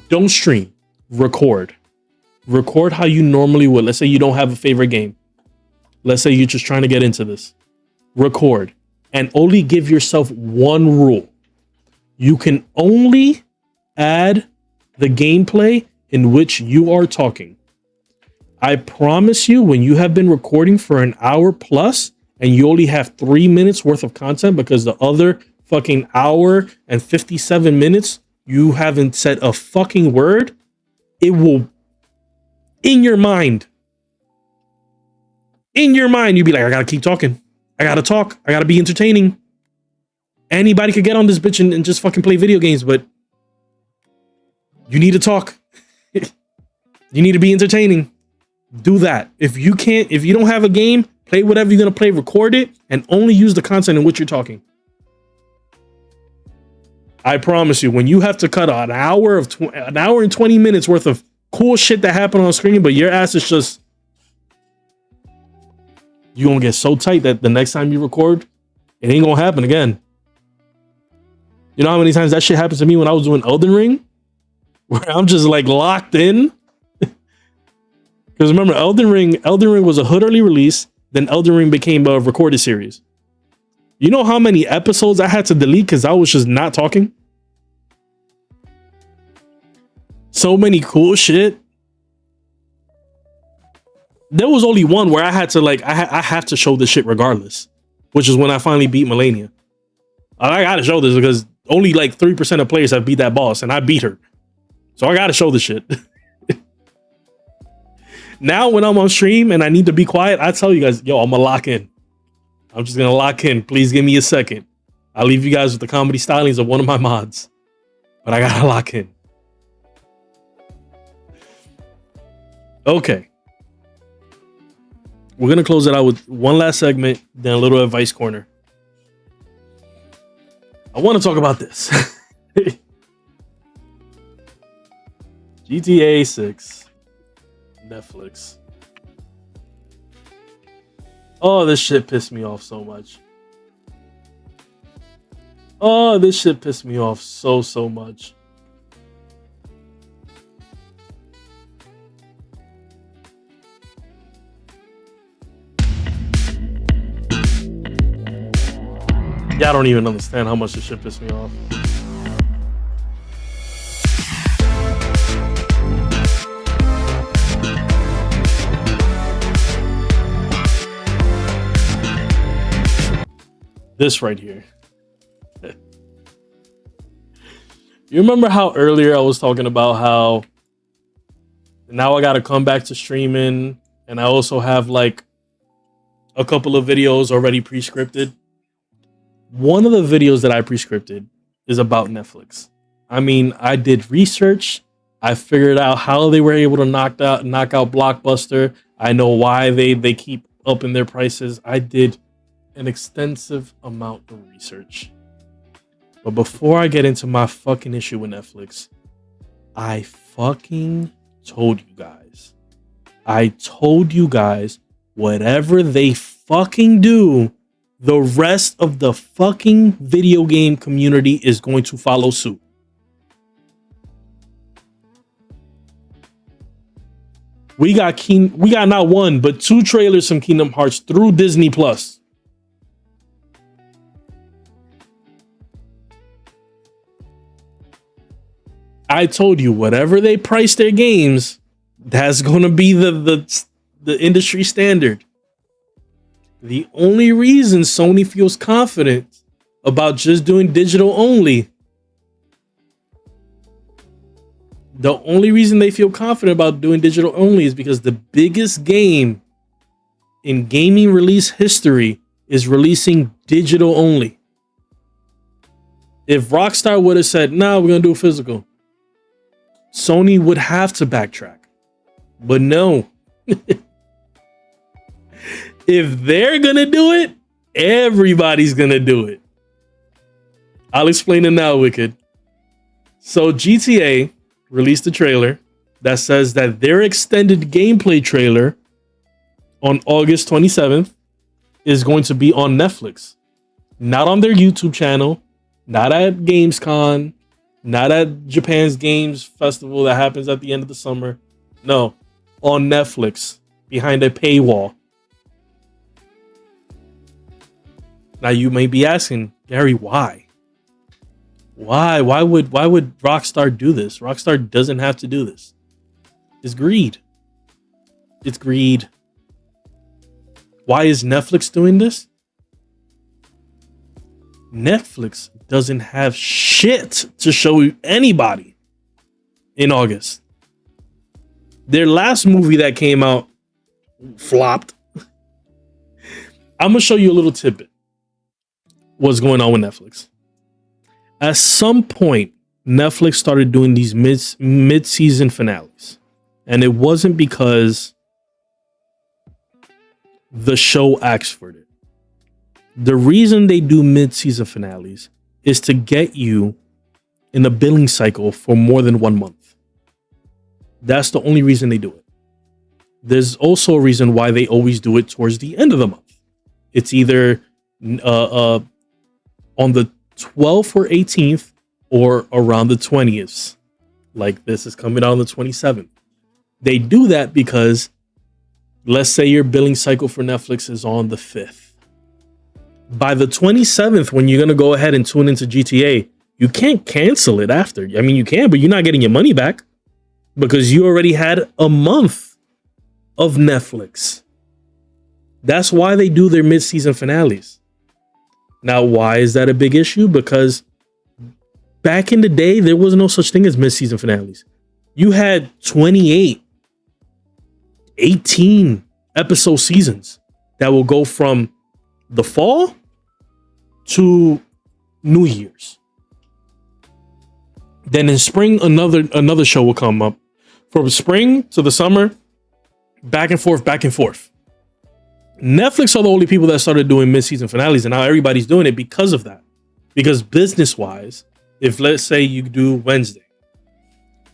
Don't stream. Record. Record how you normally would. Let's say you don't have a favorite game. Let's say you're just trying to get into this. Record. And only give yourself one rule. You can only add the gameplay in which you are talking. I promise you, when you have been recording for an hour plus and you only have 3 minutes worth of content because the other fucking hour and 57 minutes you haven't said a fucking word, it will, in your mind, you'll be like, I gotta keep talking. I gotta talk. I gotta be entertaining. Anybody could get on this bitch and just fucking play video games, but you need to talk. You need to be entertaining. Do that. If you don't have a game, play whatever you're gonna play, record it, and only use the content in which you're talking. I promise you, when you have to cut an hour and 20 minutes worth of cool shit that happened on screen, but your ass is just, you're gonna get so tight that the next time you record, it ain't gonna happen again. You know how many times that shit happened to me when I was doing Elden Ring? Where I'm just like locked in. Because remember, Elden Ring was a hood early release, then Elden Ring became a recorded series. You know how many episodes I had to delete because I was just not talking? So many cool shit. There was only one where I had to I have to show this shit regardless, which is when I finally beat Melania. I gotta show this because only 3% of players have beat that boss, and I beat her. So I gotta show this shit. Now when I'm on stream and I need to be quiet, I tell you guys, yo, I'm gonna lock in. I'm just gonna lock in. Please give me a second. I'll leave you guys with the comedy stylings of one of my mods. But I gotta lock in. Okay. We're going to close it out with one last segment, then a little advice corner. I want to talk about this. GTA 6. Netflix. Oh, this shit pissed me off so much. Oh, this shit pissed me off so much. Y'all don't even understand how much this shit pissed me off. This right here. You remember how earlier I was talking about how now I gotta come back to streaming, and I also have like a couple of videos already pre-scripted. One of the videos that I pre-scripted is about Netflix. I mean, I did research. I figured out how they were able to knock out Blockbuster. I know why they keep upping their prices. I did an extensive amount of research. But before I get into my fucking issue with Netflix, I fucking told you guys. I told you guys, whatever they fucking do, the rest of the fucking video game community is going to follow suit. We got not one, but 2 trailers from Kingdom Hearts through Disney Plus. I told you, whatever they price their games, that's going to be the industry standard. The only reason Sony feels confident about just doing digital only, the only reason they feel confident about doing digital only is because the biggest game in gaming release history is releasing digital only. If Rockstar would have said, "Nah, we're going to do physical," Sony would have to backtrack. But no. If they're going to do it, everybody's going to do it. I'll explain it now, Wicked. So GTA released a trailer that says that their extended gameplay trailer on August 27th is going to be on Netflix. Not on their YouTube channel, not at Gamescom, not at Japan's Games Festival that happens at the end of the summer. No, on Netflix, behind a paywall. Now you may be asking, Gary, why? Why would Rockstar do this? Rockstar doesn't have to do this. It's greed. It's greed. Why is Netflix doing this? Netflix doesn't have shit to show anybody in August. Their last movie that came out flopped. I'm gonna show you a little tidbit. What's going on with Netflix? At some point, Netflix started doing these mid-season finales, and it wasn't because the show asked for it. The reason they do mid-season finales is to get you in a billing cycle for more than 1 month. That's the only reason they do it. There's also a reason why they always do it towards the end of the month. It's either on the 12th or 18th or around the 20th. Like this is coming out on the 27th. They do that because let's say your billing cycle for Netflix is on the 5th. By the 27th, when you're going to go ahead and tune into GTA, you can't cancel it after. I mean, you can, but you're not getting your money back because you already had a month of Netflix. That's why they do their mid-season finales. Now, why is that a big issue? Because back in the day, there was no such thing as mid-season finales. You had 28, 18 episode seasons that will go from the fall to New Year's. Then in spring, another show will come up. From spring to the summer, back and forth, back and forth. Netflix are the only people that started doing mid-season finales, and now everybody's doing it because of that. Because business-wise, if let's say you do Wednesday,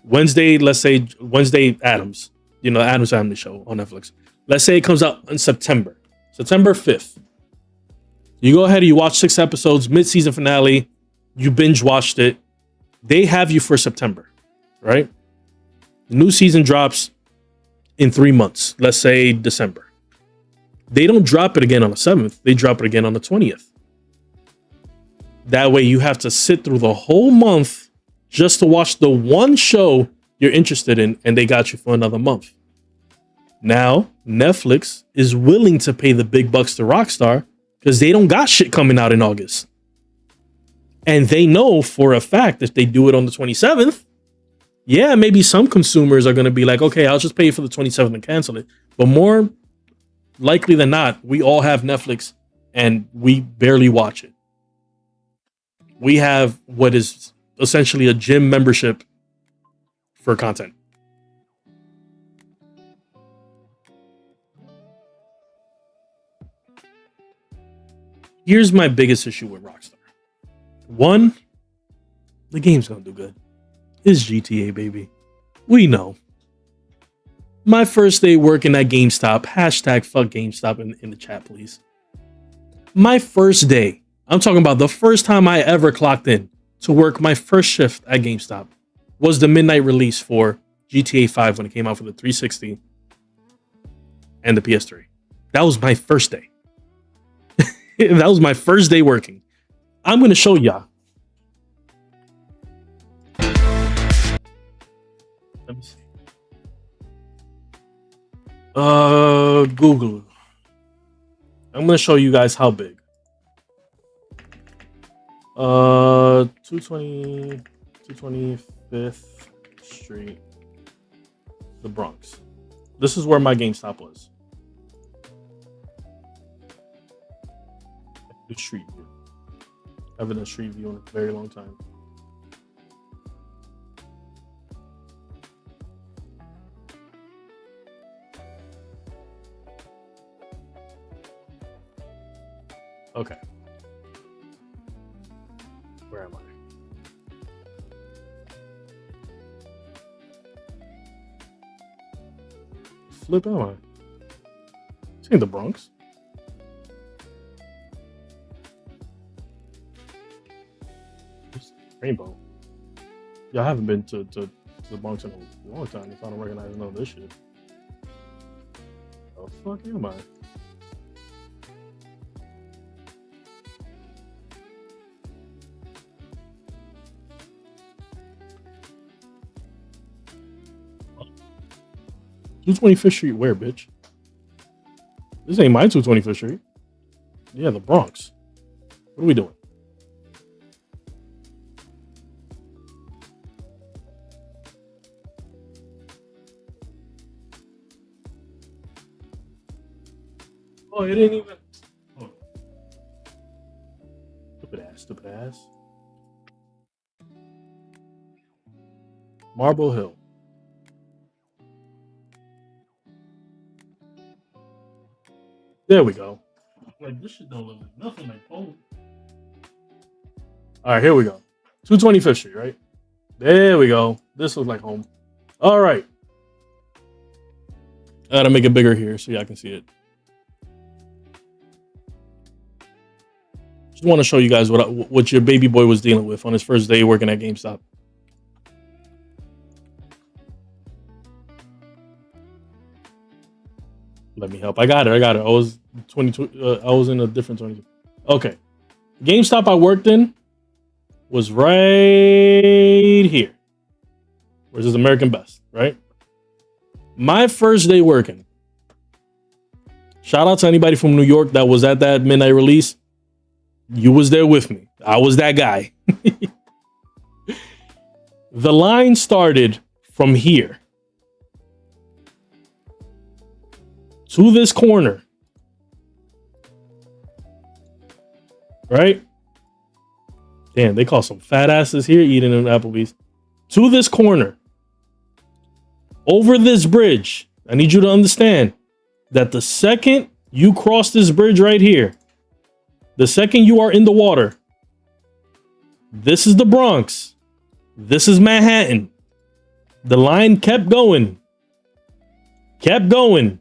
let's say Wednesday Addams, Addams Family Show on Netflix. Let's say it comes out in September 5th. You go ahead and you watch 6 episodes, mid-season finale, you binge watched it. They have you for September, right? The new season drops in 3 months, let's say December. They don't drop it again on the 7th. They drop it again on the 20th. That way you have to sit through the whole month just to watch the one show you're interested in, and they got you for another month. Now, Netflix is willing to pay the big bucks to Rockstar because they don't got shit coming out in August. And they know for a fact if they do it on the 27th, yeah, maybe some consumers are going to be like, okay, I'll just pay for the 27th and cancel it. But more likely than not, we all have Netflix and we barely watch it. We have what is essentially a gym membership for content. Here's my biggest issue with Rockstar. One, the game's gonna do good. It's GTA, baby. We know. My first day working at GameStop, hashtag fuck GameStop in the chat, please. My first day, I'm talking about the first time I ever clocked in to work my first shift at GameStop was the midnight release for GTA 5 when it came out for the 360 and the PS3. That was my first day. That was my first day working. I'm going to show y'all. Let me see. Google. I'm going to show you guys how big. 225th Street, the Bronx. This is where my GameStop was. The street view. I haven't done a street view in a very long time. Okay. Where am I? Flip am I? This ain't the Bronx. Rainbow. Yeah, I haven't been to the Bronx in a long time. If I don't recognize none of this shit. The fuck am I? Oh. 225th Street where, bitch? This ain't my 225th Street. Yeah, the Bronx. What are we doing? Oh, it didn't even. Oh. Stupid ass, stupid ass. Marble Hill. There we go. Like, this shit don't look like nothing like home. All right, here we go. 225th Street, right? There we go. This looks like home. All right. I gotta make it bigger here so y'all can see it. Just want to show you guys what your baby boy was dealing with on his first day working at GameStop. Let me help. I got it. I was 22. I was in a different 22. Okay. GameStop I worked in was right here. Where's this American Best, right? My first day working. Shout out to anybody from New York that was at that midnight release. You was there with me. I was that guy. The line started from here to this corner. Right? Damn, they call some fat asses here eating in Applebee's. To this corner. Over this bridge. I need you to understand that the second you cross this bridge right here, the second you are in the water, this is the Bronx. This is Manhattan. The line kept going. Kept going.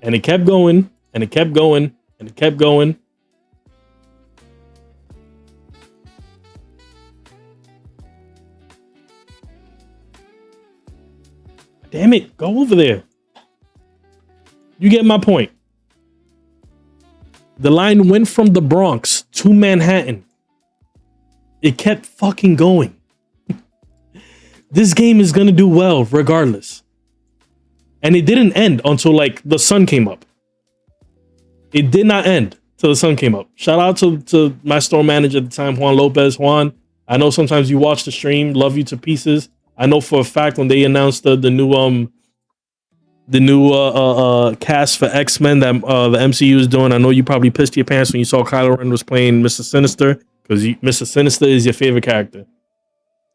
And it kept going, and it kept going, and it kept going. Damn it, go over there. You get my point. The line went from the Bronx to Manhattan. It kept fucking going. This game is gonna do well regardless. And it didn't end until like the sun came up. It did not end till the sun came up. Shout out to my store manager at the time, Juan Lopez. Juan, I know sometimes you watch the stream. Love you to pieces. I know for a fact when they announced the new cast for X-Men that the MCU is doing, I know you probably pissed your pants when you saw Kylo Ren was playing Mr. Sinister, because Mr. Sinister is your favorite character.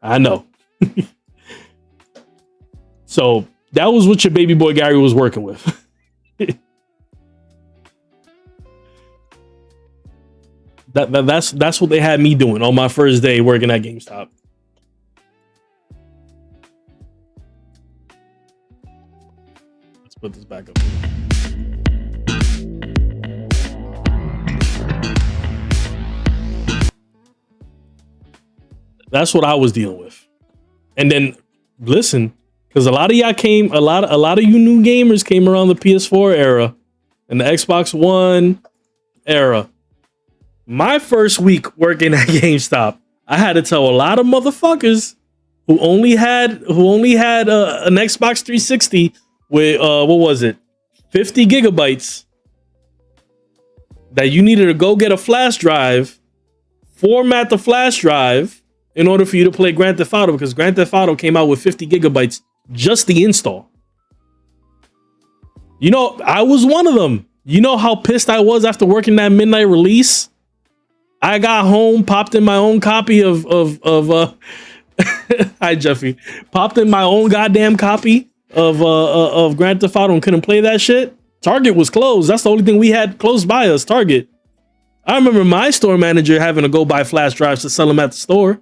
I know. So that was what your baby boy Gary was working with. That's what they had me doing on my first day working at GameStop. Let's put this back up. That's what I was dealing with. And then listen, because a lot of y'all came, a lot of you new gamers came around the PS4 era and the Xbox One era. My first week working at GameStop, I had to tell a lot of motherfuckers who only had an Xbox 360 with what was it, 50 gigabytes, that you needed to go get a flash drive, format the flash drive in order for you to play Grand Theft Auto, because Grand Theft Auto came out with 50 gigabytes just the install. You know, I was one of them. You know how pissed I was after working that midnight release? I got home, popped in my own copy of hi Jeffy. Popped in my own goddamn copy of Grand Theft Auto and couldn't play that shit. Target was closed. That's the only thing we had close by us, Target. I remember my store manager having to go buy flash drives to sell them at the store.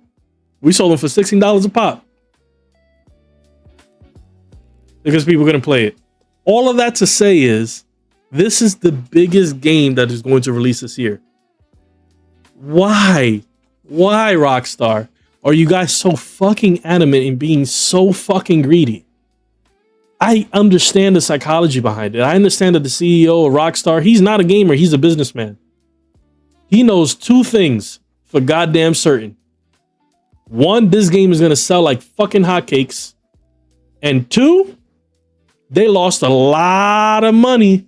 We sold them for $16 a pop. Because people couldn't play it. All of that to say is, this is the biggest game that is going to release this year. Why? Why, Rockstar? Are you guys so fucking adamant in being so fucking greedy? I understand the psychology behind it. I understand that the CEO of Rockstar, he's not a gamer, he's a businessman. He knows two things for goddamn certain. One, this game is going to sell like fucking hotcakes. And two, they lost a lot of money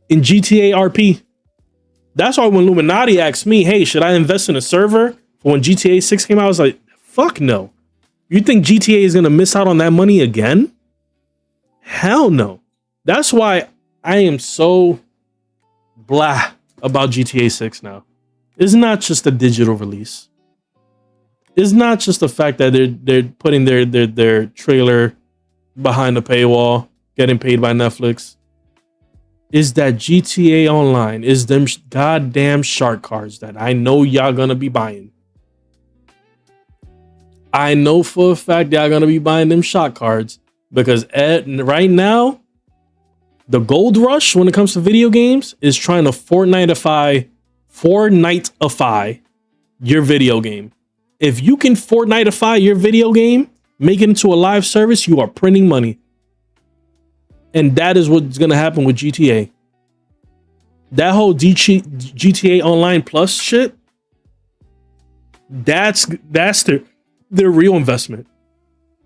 in GTA RP. That's why when Illuminati asked me, hey, should I invest in a server for when GTA 6 came out? I was like, fuck no. You think GTA is going to miss out on that money again? Hell no. That's why I am so blah about GTA 6 now. It's not just a digital release. It's not just the fact that they're putting their trailer behind the paywall, getting paid by Netflix. Is that GTA Online is them goddamn shark cards that I know y'all gonna be buying. I know for a fact y'all gonna be buying them shark cards because right now, the gold rush when it comes to video games is trying to Fortniteify your video game. If you can Fortniteify your video game, make it into a live service, you are printing money. And that is what's going to happen with GTA. That whole GTA Online Plus shit, that's their real investment.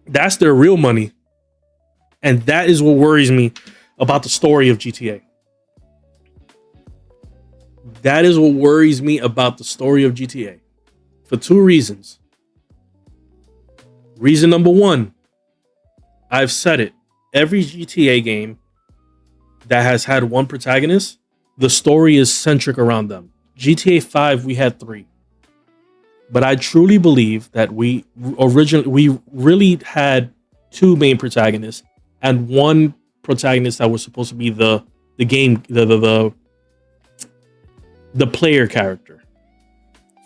That's their real money. And that is what worries me about the story of GTA. That is what worries me about the story of GTA. For two reasons. Reason number one, I've said it. Every GTA game that has had one protagonist, the story is centric around them. GTA 5, we had 3. But I truly believe that we really had 2 main protagonists and one protagonist that was supposed to be the player character.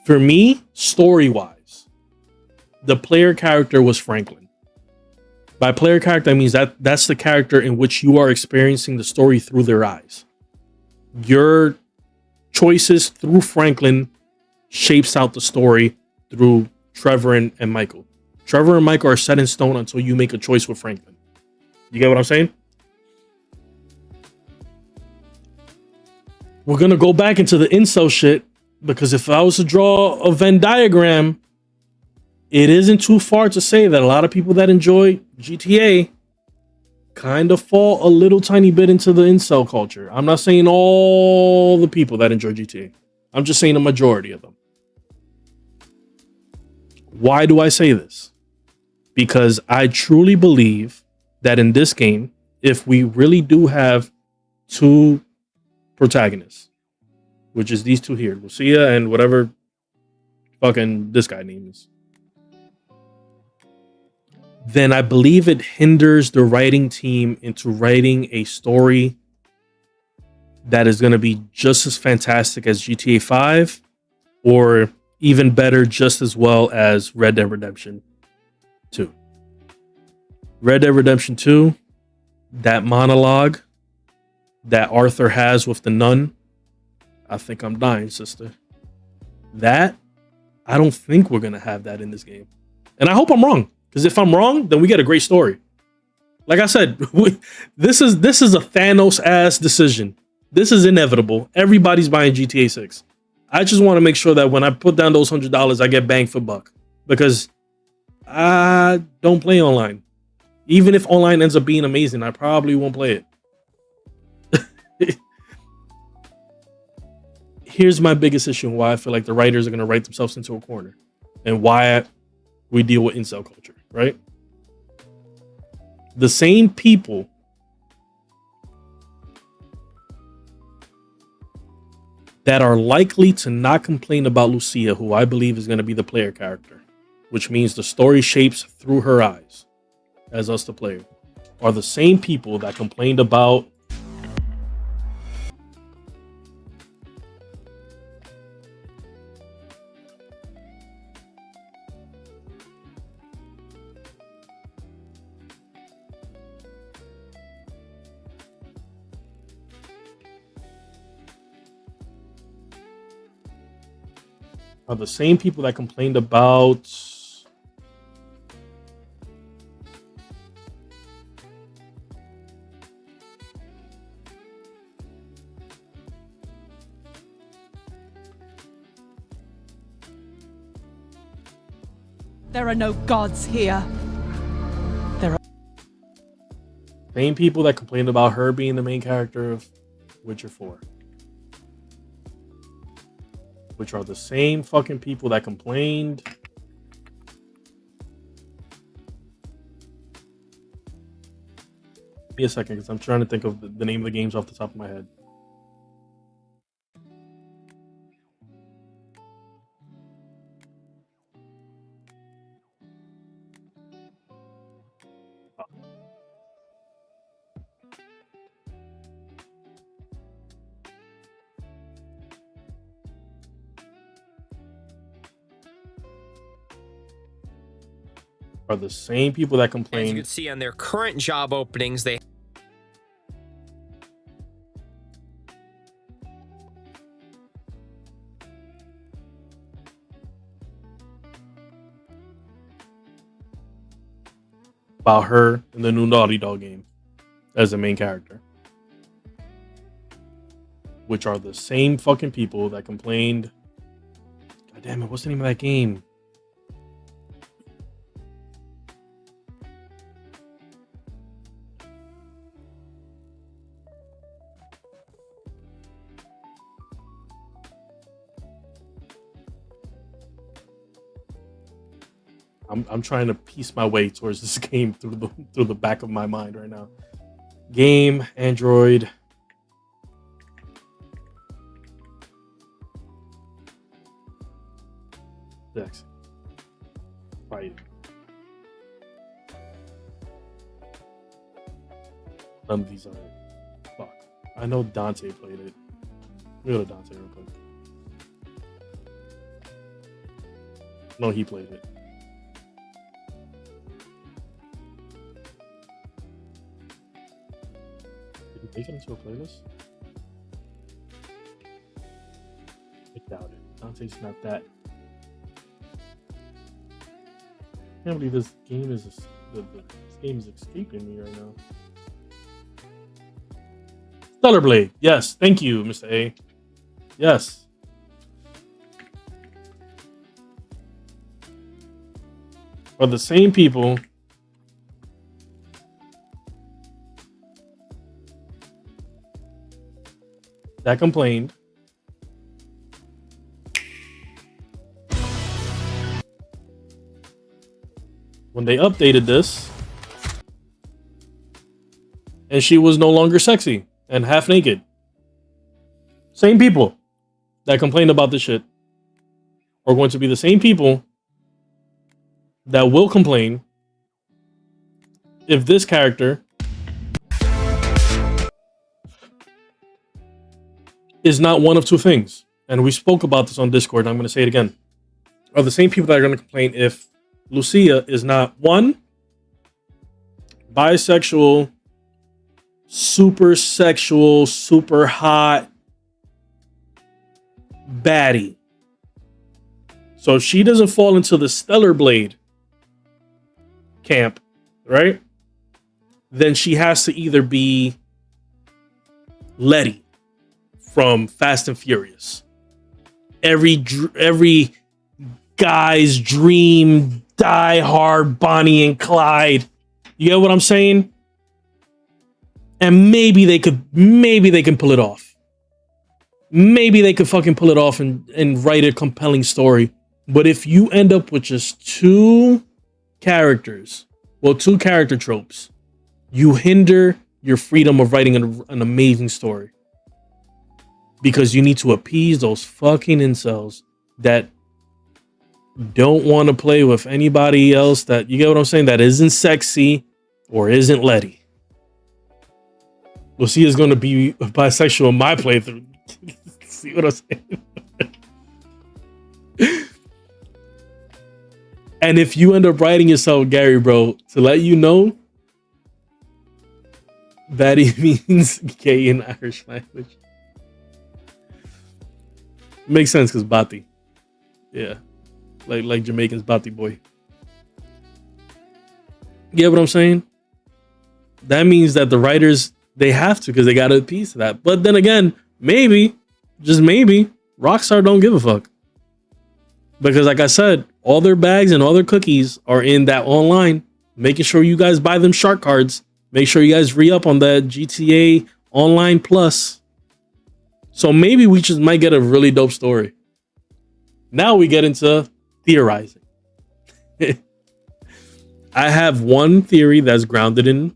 For me, story-wise, the player character was Franklin. By player character, I mean that's the character in which you are experiencing the story through their eyes. Your choices through Franklin shapes out the story through Trevor and Michael. Trevor and Michael are set in stone until you make a choice with Franklin. You get what I'm saying? We're gonna go back into the incel shit because if I was to draw a Venn diagram, it isn't too far to say that a lot of people that enjoy GTA kind of fall a little tiny bit into the incel culture. I'm not saying all the people that enjoy GTA. I'm just saying a majority of them. Why do I say this? Because I truly believe that in this game, if we really do have two protagonists, which is these two here, Lucia and whatever fucking this guy name is, then I believe it hinders the writing team into writing a story that is going to be just as fantastic as GTA 5 or even better, just as well as Red Dead Redemption 2. Red Dead Redemption 2, that monologue that Arthur has with the nun, I think I'm dying, sister. That, I don't think we're going to have that in this game. And I hope I'm wrong. Because if I'm wrong, then we get a great story. Like I said, this is a Thanos-ass decision. This is inevitable. Everybody's buying GTA 6. I just want to make sure that when I put down those $100, I get bang for buck. Because I don't play online. Even if online ends up being amazing, I probably won't play it. Here's my biggest issue and why I feel like the writers are going to write themselves into a corner. And why we deal with incel culture, right? The same people that are likely to not complain about Lucia, who I believe is going to be the player character, which means the story shapes through her eyes as us the player, are the same people that complained about the same people that complained about There are no gods here. same people that complained about her being the main character of Witcher 4. Which are the same fucking people that complained Give me a second, because I'm trying to think of the name of the games off the top of my head. Are the same people that As you complained can see on their current job openings, they about her in the new Naughty Dog game as the main character. Which are the same fucking people that complained. God damn it, what's the name of that game? I'm trying to piece my way towards this game through the back of my mind right now. Game, Android. Dex. Right. None of these are. Fuck. I know Dante played it. Let me go to Dante real quick. No, he played it. Make it into a playlist? I doubt it. Dante's not that. I can't believe this game is this game is escaping me right now. Stellar Blade. Yes, thank you, Mr. A. Yes. Are the same people that complained when they updated this and she was no longer sexy and half naked. Same people that complained about this shit are going to be the same people that will complain if this character is not one of two things. And we spoke about this on Discord, and I'm going to say it again. Are the same people that are going to complain if Lucia is not one, bisexual, super sexual, super hot baddie. So if she doesn't fall into the Stellar Blade camp, right? Then she has to either be Letty from Fast and Furious. Every guy's dream, Die Hard, Bonnie and Clyde. You get what I'm saying? And maybe they can pull it off. Maybe they could fucking pull it off and write a compelling story. But if you end up with just two characters, well, two character tropes, you hinder your freedom of writing an amazing story. Because you need to appease those fucking incels that don't want to play with anybody else that, you get what I'm saying, that isn't sexy or isn't Letty. Lucia's going to be bisexual in my playthrough. See what I'm saying? And if you end up writing yourself, Gary, bro, to let you know, baddie means gay in Irish language. Makes sense because Bati. Yeah. Like Jamaicans, Bati boy. You get what I'm saying? That means that the writers, they have to because they got to appease to that. But then again, maybe, just maybe, Rockstar don't give a fuck. Because like I said, all their bags and all their cookies are in that online. Making sure you guys buy them shark cards. Make sure you guys re-up on that GTA Online Plus. So maybe we just might get a really dope story. Now we get into theorizing. I have one theory that's grounded in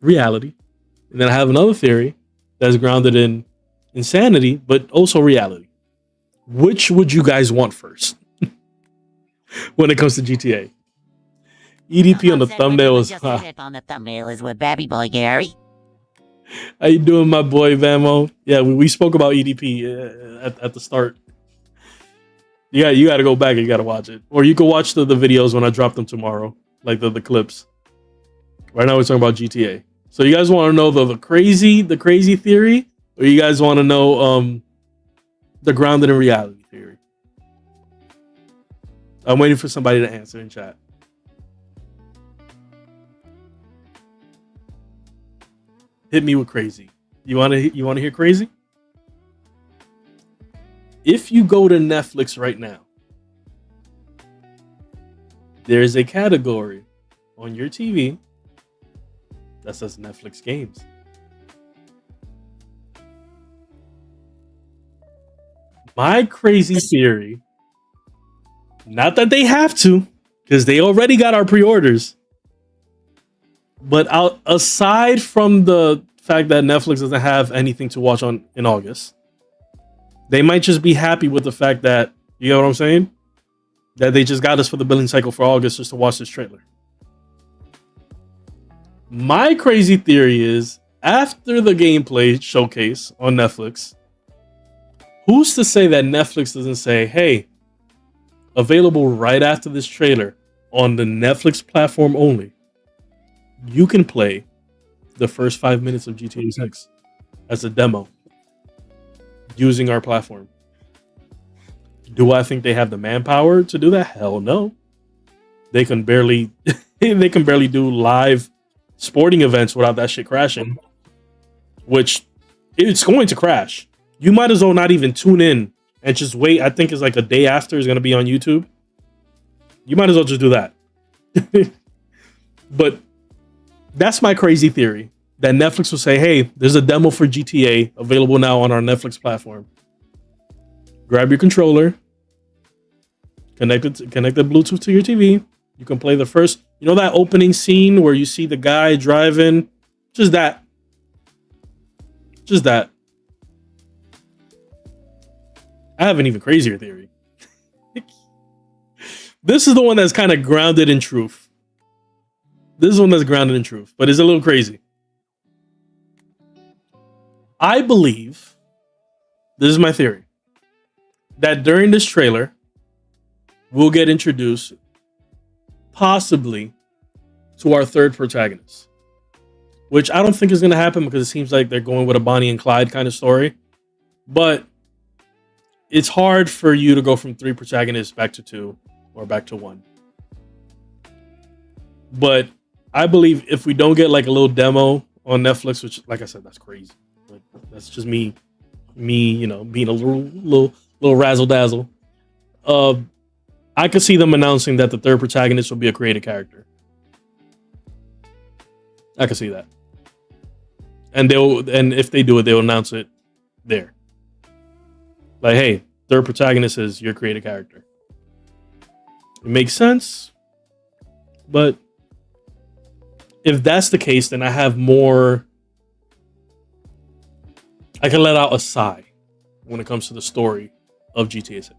reality. And then I have another theory that's grounded in insanity, but also reality. Which would you guys want first? When it comes to GTA. EDP on the thumbnail is on the thumbnail is with Babby Boy Gary. How you doing, my boy Vamo? Yeah, we spoke about EDP at the start. Yeah, you got to go back and you got to watch it, or you can watch the videos when I drop them tomorrow, like the clips. Right now we're talking about GTA. So you guys want to know the crazy theory, or you guys want to know the grounded in reality theory? I'm waiting for somebody to answer in chat. Hit me with crazy. You want to hear crazy? If you go to Netflix right now, there's a category on your TV that says Netflix games. My crazy theory, not that they have to, because they already got our pre-orders, but aside from the fact that Netflix doesn't have anything to watch in August, they might just be happy with the fact that, you know what I'm saying? That they just got us for the billing cycle for August just to watch this trailer. My crazy theory is, after the gameplay showcase on Netflix, who's to say that Netflix doesn't say, hey, available right after this trailer on the Netflix platform only, you can play the first 5 minutes of GTA 6 as a demo using our platform. Do I think they have the manpower to do that? Hell no. They can barely do live sporting events without that shit crashing, which It's going to crash. You might as well not even tune in and just wait. I think it's like a day after it's going to be on YouTube. You might as well just do that. But that's my crazy theory, that Netflix will say, hey, there's a demo for GTA available now on our Netflix platform. Grab your controller, connect the Bluetooth to your TV. You can play the first, that opening scene where you see the guy driving. Just that. I have an even crazier theory. This is the one that's kind of grounded in truth. But it's a little crazy. I believe, this is my theory, that during this trailer, we'll get introduced possibly to our third protagonist, which I don't think is going to happen because it seems like they're going with a Bonnie and Clyde kind of story. But it's hard for you to go from 3 protagonists back to 2 or back to 1. But I believe if we don't get like a little demo on Netflix, which, like I said, that's crazy. Like, that's just me, being a little razzle dazzle. I could see them announcing that the third protagonist will be a created character. I could see that, and if they do it, they'll announce it there. Like, hey, third protagonist is your created character. It makes sense, but if that's the case, then I have more. I can let out a sigh when it comes to the story of GTA 6.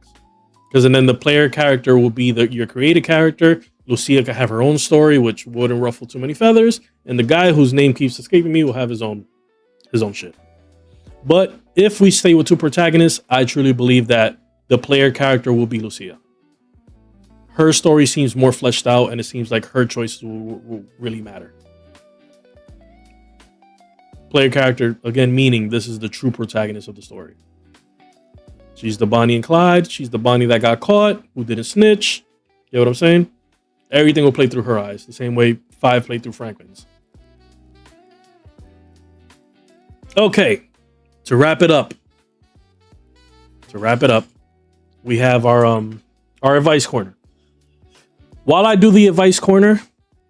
Because then the player character will be your created character. Lucia can have her own story, which wouldn't ruffle too many feathers. And the guy whose name keeps escaping me will have his own shit. But if we stay with 2 protagonists, I truly believe that the player character will be Lucia. Her story seems more fleshed out, and it seems like her choices will really matter. Player character, again, meaning this is the true protagonist of the story. She's the Bonnie and Clyde. She's the Bonnie that got caught, who didn't snitch. You know what I'm saying? Everything will play through her eyes, the same way 5 played through Franklin's. Okay, to wrap it up, we have our advice corner. While I do the advice corner,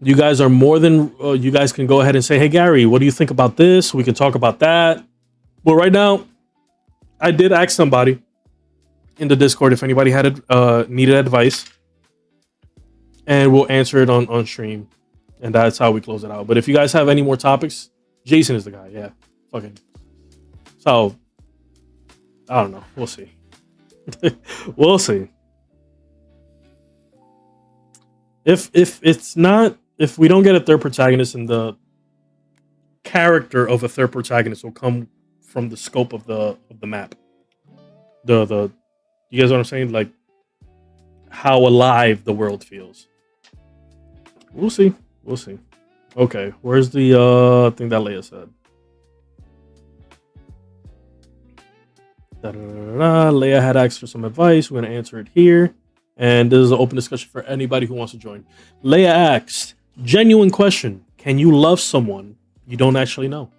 you guys are more than you guys can go ahead and say, hey Gary, what do you think about this? We can talk about that. Well, right now, I did ask somebody in the Discord if anybody had needed advice, and we'll answer it on stream, and that's how we close it out. But if you guys have any more topics, Jason is the guy. Yeah, fucking. So I don't know. We'll see. We'll see. If we don't get a third protagonist, and the character of a third protagonist will come from the scope of the map. You guys know what I'm saying? Like how alive the world feels. We'll see. Okay, where's the thing that Leia said? Leia had asked for some advice. We're gonna answer it here. And this is an open discussion for anybody who wants to join. Leia asked, genuine question. Can you love someone you don't actually know?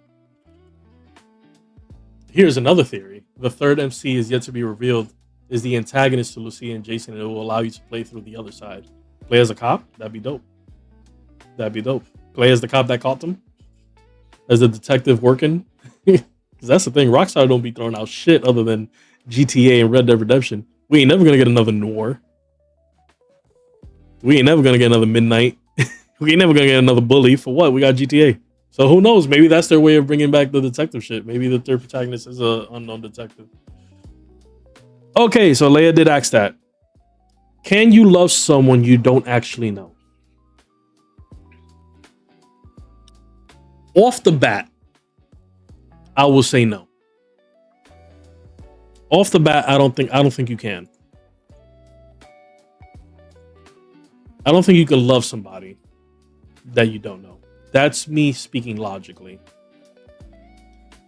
Here's another theory. The third MC is yet to be revealed, is the antagonist to Lucia and Jason, and it will allow you to play through the other side. Play as a cop? That'd be dope. Play as the cop that caught them? As the detective working? Because that's the thing. Rockstar don't be throwing out shit other than GTA and Red Dead Redemption. We ain't never going to get another Noir. We ain't never going to get another Midnight. We ain't never going to get another Bully. For what? We got GTA. So who knows? Maybe that's their way of bringing back the detective shit. Maybe the third protagonist is an unknown detective. Okay, so Leia did ask that. Can you love someone you don't actually know? Off the bat, I will say no. Off the bat, I don't think you can. I don't think you can love somebody that you don't know. That's me speaking logically.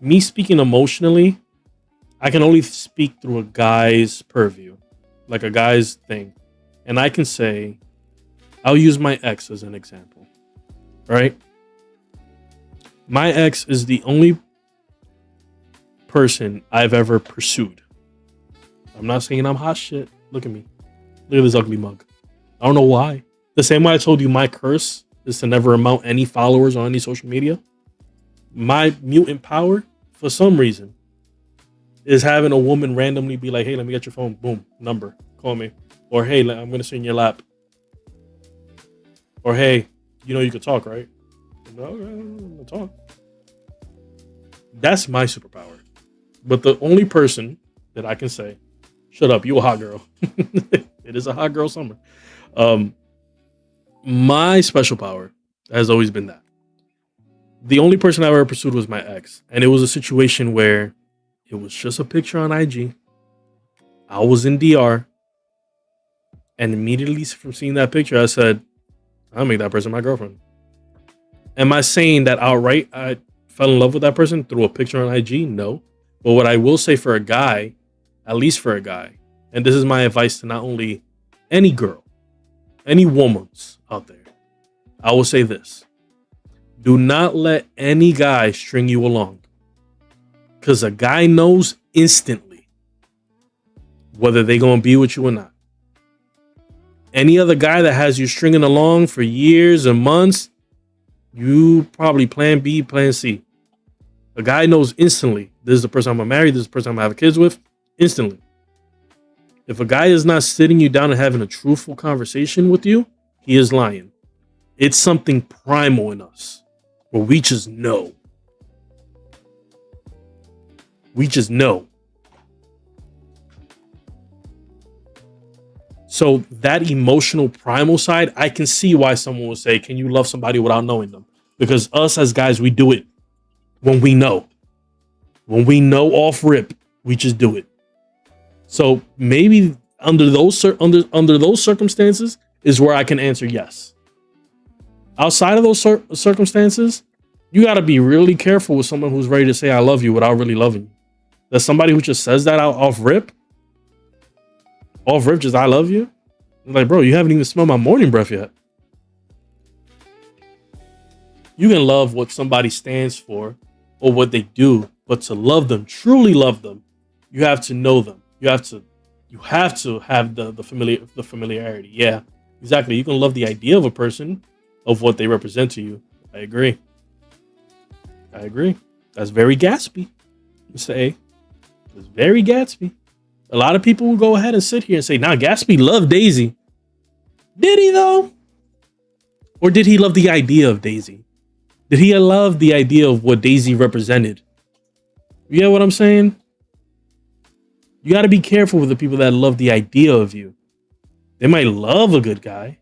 Me speaking emotionally, I can only speak through a guy's purview, like a guy's thing. And I can say, I'll use my ex as an example, right? My ex is the only person I've ever pursued. I'm not saying I'm hot shit. Look at me. Look at this ugly mug. I don't know why. The same way I told you my curse is to never amount any followers on any social media. My mutant power, for some reason, is having a woman randomly be like, hey, let me get your phone. Boom, number. Call me. Or, hey, I'm going to sit in your lap. Or, hey, you know you could talk, right? No, I'll talk. That's my superpower. But the only person that I can say, shut up, you a hot girl. It is a hot girl summer. My special power has always been that. The only person I ever pursued was my ex. And it was a situation where it was just a picture on IG. I was in DR. And immediately from seeing that picture, I said, I'll make that person my girlfriend. Am I saying that outright I fell in love with that person through a picture on IG? No. But what I will say for a guy, at least for a guy, and this is my advice to not only any girl, any woman's out there, I will say this. Do not let any guy string you along. Because a guy knows instantly whether they're going to be with you or not. Any other guy that has you stringing along for years and months, you probably plan B, plan C. A guy knows instantly, this is the person I'm going to marry, this is the person I'm going to have kids with, instantly. If a guy is not sitting you down and having a truthful conversation with you, he is lying. It's something primal in us where we just know. We just know. So that emotional primal side, I can see why someone would say, can you love somebody without knowing them? Because us as guys, we do it when we know. When we know off rip, we just do it. So maybe under those circumstances is where I can answer yes. Outside of those circumstances, you got to be really careful with someone who's ready to say I love you without really loving you. There's somebody who just says that out off rip. Off rip, just I love you. I'm like, bro, you haven't even smelled my morning breath yet. You can love what somebody stands for or what they do, but to love them, truly love them, you have to know them. You have to have the familiarity. Yeah, exactly. You can love the idea of a person, of what they represent to you. I agree. That's very Gatsby. Mr. A. It's very Gatsby. A lot of people will go ahead and sit here and say, nah, Gatsby loved Daisy. Did he though? Or did he love the idea of Daisy? Did he love the idea of what Daisy represented? You get what I'm saying? You got to be careful with the people that love the idea of you. They might love a good guy,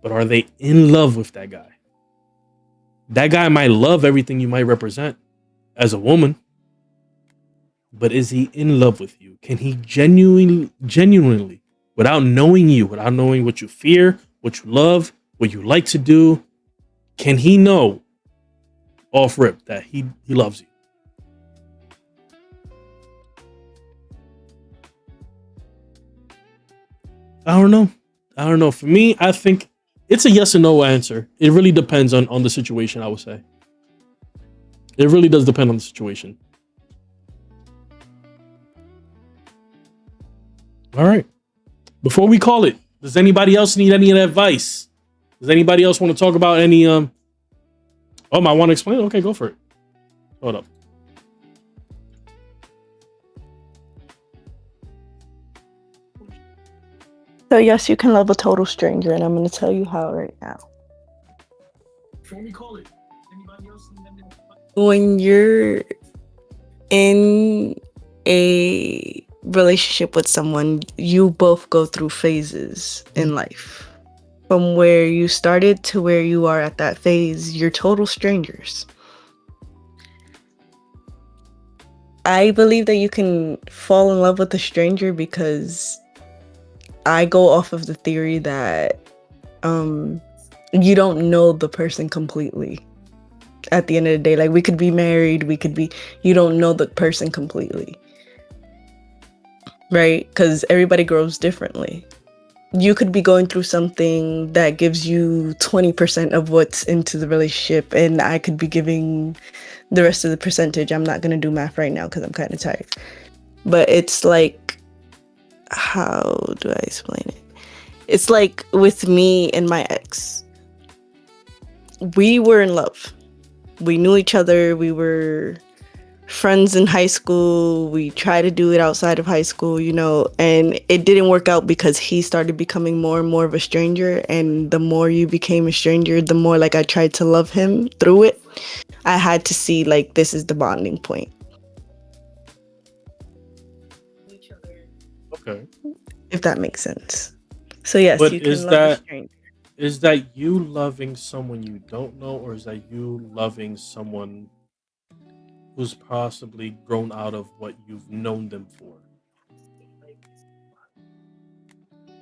but are they in love with that guy? That guy might love everything you might represent as a woman, but is he in love with you? Can he genuinely, without knowing you, without knowing what you fear, what you love, what you like to do, can he know off rip that he loves you? I don't know. For me, I think it's a yes or no answer. It really depends on the situation, I would say. It really does depend on the situation. All right. Before we call it, does anybody else need any advice? Does anybody else want to talk about any I want to explain? Okay, go for it. Hold up. So yes, you can love a total stranger, and I'm going to tell you how right now. Before we call it, anybody else need any advice? When you're in a relationship with someone, you both go through phases in life. From where you started to where you are at that phase, you're total strangers. I believe that you can fall in love with a stranger because I go off of the theory that you don't know the person completely. At the end of the day, like, we could be married, you don't know the person completely. Right? Because everybody grows differently. you could be going through something that gives you 20% of what's into the relationship, and I could be giving the rest of the percentage. I'm not gonna do math right now because I'm kind of tired. But it's like, how do I explain it? It's like with me and my ex. We were in love. We knew each other. We were friends in high school. We tried to do it outside of high school, and it didn't work out because he started becoming more and more of a stranger. And the more you became a stranger, the more like I tried to love him through it. I had to see like this is the bonding point. Okay. If that makes sense. So yes, But you can love a stranger. is that you loving someone you don't know, or is that you loving someone who's possibly grown out of what you've known them for?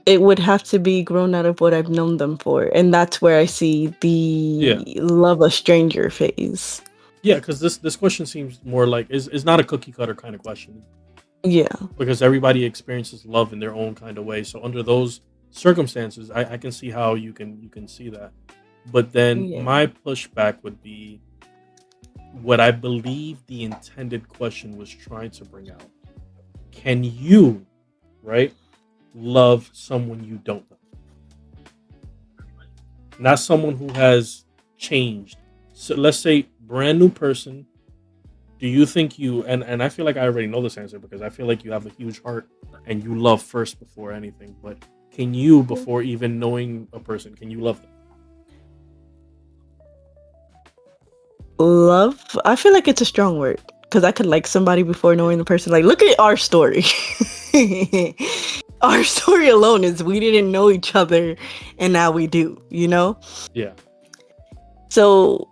It would have to be grown out of what I've known them for, and that's where I see the love a stranger phase. Yeah, because this question seems more like is not a cookie cutter kind of question. Yeah. Because everybody experiences love in their own kind of way. So under those circumstances, I can see how you can see that. But then my pushback would be what I believe the intended question was trying to bring out. Can you, right, love someone you don't know? Not someone who has changed. So let's say brand new person. Do you think you and I feel like I already know this answer because I feel like you have a huge heart and you love first before anything. But can you, before even knowing a person, can you love them? Love? I feel like it's a strong word because I could like somebody before knowing the person. Like, look at our story. Our story alone is we didn't know each other and now we do, Yeah. So,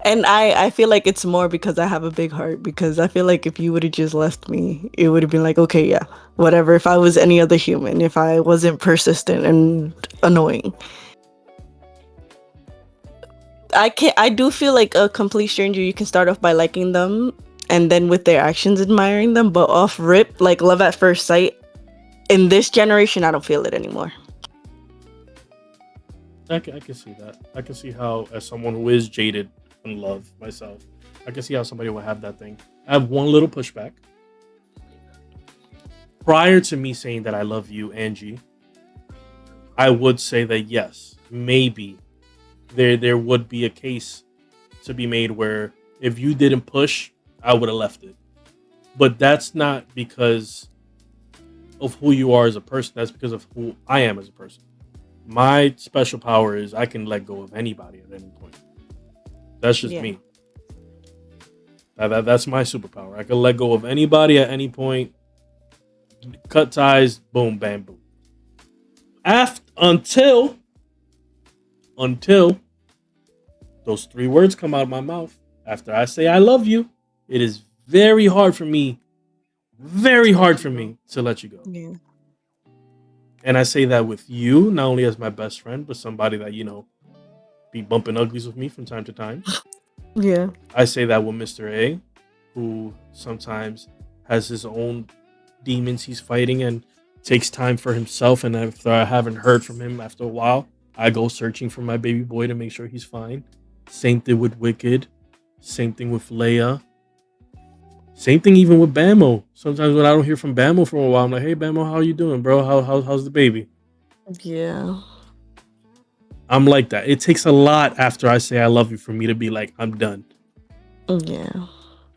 and I feel like it's more because I have a big heart, because I feel like if you would have just left me, it would have been like, okay, yeah, whatever. If I was any other human, if I wasn't persistent and annoying. I do feel like a complete stranger, you can start off by liking them and then with their actions admiring them, but off rip, like love at first sight, in this generation, I don't feel it anymore. I can see that. I can see how, as someone who is jaded in love myself, I can see how somebody will have that thing. I have one little pushback. Prior to me saying that I love you, Angie, I would say that yes, maybe there would be a case to be made where if you didn't push, I would have left it. But that's not because of who you are as a person. That's because of who I am as a person. My special power is I can let go of anybody at any point. That's just me. That's my superpower. I can let go of anybody at any point. Cut ties, boom, bam, boom. Until those 3 words come out of my mouth, after I say I love you, it is very hard for me to let you go. Yeah. And I say that with you, not only as my best friend, but somebody that, be bumping uglies with me from time to time. Yeah. I say that with Mr. A, who sometimes has his own demons he's fighting and takes time for himself. And after I haven't heard from him after a while, I go searching for my baby boy to make sure he's fine. Same thing with Wicked. Same thing with Leia. Same thing even with Bamo. Sometimes when I don't hear from Bamo for a while, I'm like, hey, Bamo, how you doing, bro? How's the baby? Yeah. I'm like that. It takes a lot after I say I love you for me to be like, I'm done. Yeah.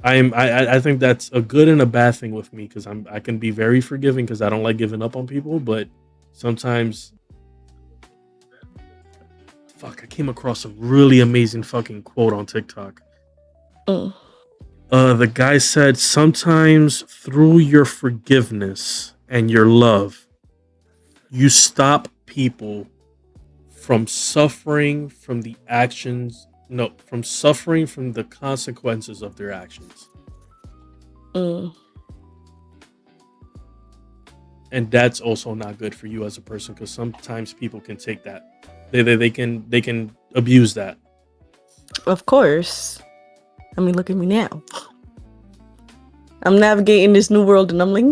I think that's a good and a bad thing with me because I can be very forgiving because I don't like giving up on people, but sometimes I came across a really amazing fucking quote on TikTok. The guy said, sometimes through your forgiveness and your love, you stop people from suffering from the consequences of their actions. And that's also not good for you as a person because sometimes people can take that. They can abuse that. Of course. I mean, look at me now. I'm navigating this new world and I'm like,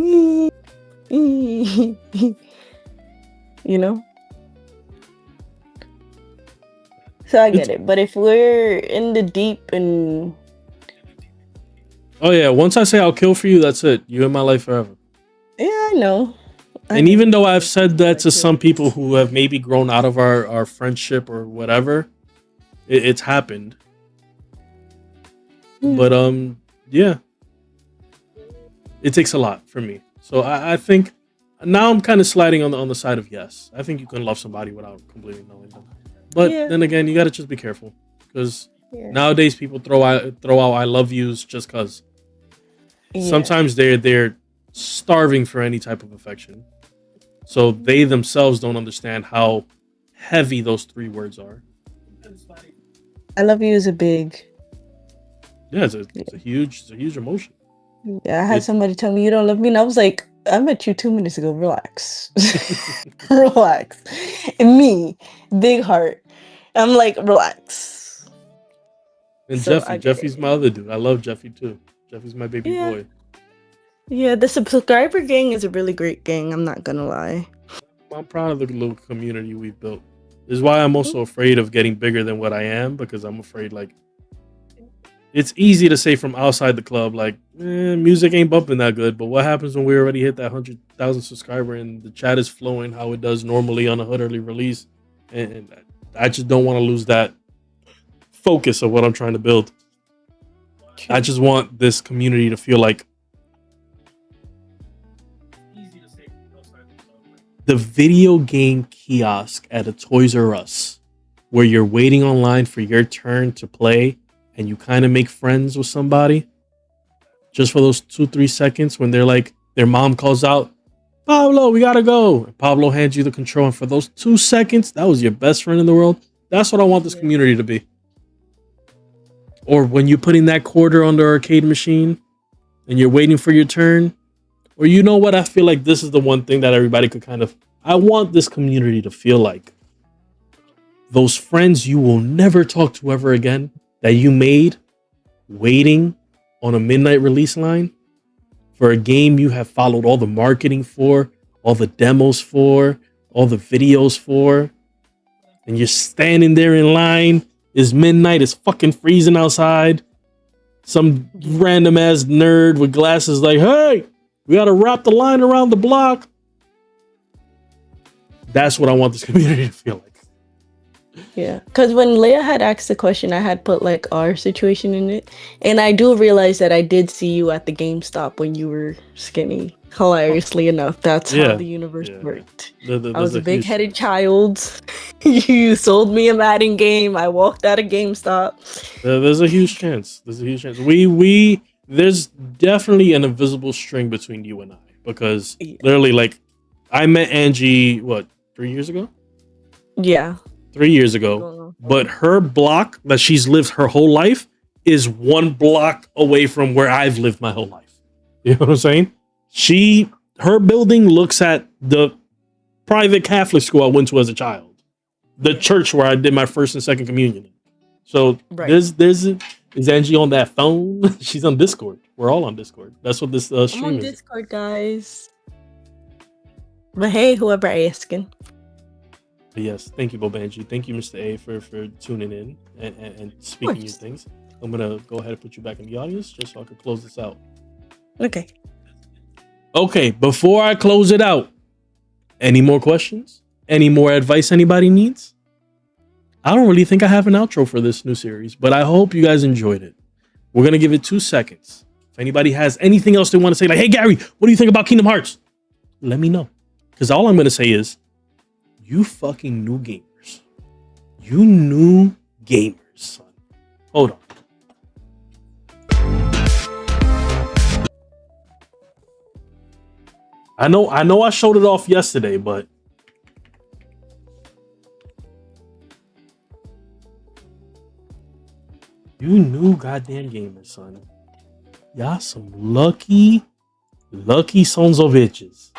So I get it. But if we're in the deep and Oh yeah, once I say I'll kill for you, that's it. You're in my life forever. yeah, I know. And even though I've said that to some people who have maybe grown out of our friendship or whatever, it's happened. But yeah, it takes a lot for me. So I think now I'm kind of sliding on the side of yes. I think you can love somebody without completely knowing them. But then again, you gotta just be careful because nowadays people throw out I love yous just cause. Sometimes they're starving for any type of affection, so they themselves don't understand how heavy those 3 words are. I love you is a big. Yeah, it's a huge emotion. Yeah, I had somebody tell me you don't love me, and I was like, I met you 2 minutes ago. Relax, relax. And me, big heart. I'm like, relax. And So Jeffy's my other dude. I love Jeffy too. Jeffy's my baby boy. Yeah, the subscriber gang is a really great gang. I'm not gonna lie. I'm proud of the little community we've built. This is why I'm also afraid of getting bigger than what I am, because I'm afraid like it's easy to say from outside the club like music ain't bumping that good, but what happens when we already hit that 100,000 subscriber and the chat is flowing how it does normally on a hood early release? And I just don't want to lose that focus of what I'm trying to build. I just want this community to feel like the video game kiosk at a Toys R Us where you're waiting online for your turn to play and you kind of make friends with somebody just for those 2-3 seconds when they're like, their mom calls out, Pablo, we gotta go. And Pablo hands you the control. And for those 2 seconds, that was your best friend in the world. That's what I want this community to be. Or when you're putting that quarter on the arcade machine and you're waiting for your turn. Or you know what? I feel like this is the one thing that everybody could kind of... I want this community to feel like those friends you will never talk to ever again that you made waiting on a midnight release line for a game you have followed all the marketing for, all the demos for, all the videos for. And you're standing there in line. It's midnight. It's fucking freezing outside. Some random ass nerd with glasses like, hey, we got to wrap the line around the block. That's what I want this community to feel like. Yeah, because when Leia had asked the question, I had put like our situation in it. And I do realize that I did see you at the GameStop when you were skinny. Hilariously enough, that's how the universe worked. I was a big-headed child. You sold me a Madden game. I walked out of GameStop. There's a huge chance. There's a huge chance. There's definitely an invisible string between you and I, because literally, like, I met Angie, what, 3 years ago? Yeah. 3 years ago. But her block that she's lived her whole life is 1 block away from where I've lived my whole life. You know what I'm saying? Her building looks at the private Catholic school I went to as a child, the church where I did my first and second communion. So is Angie on that phone? She's on Discord. We're all on Discord. That's what this stream is. I'm on Discord, guys. But hey, whoever asking. But yes, thank you, Bobanji. Thank you, Mr. A, for tuning in and speaking your things. I'm gonna go ahead and put you back in the audience just so I can close this out. Okay. Okay, before I close it out, any more questions? Any more advice anybody needs? I don't really think I have an outro for this new series, but I hope you guys enjoyed it. We're going to give it 2 seconds. If anybody has anything else they want to say, like, hey, Gary, what do you think about Kingdom Hearts? Let me know. Because all I'm going to say is, you fucking new gamers. You new gamers, son. Hold on. I know I showed it off yesterday, but you new goddamn gamers, son. Y'all some lucky sons of bitches.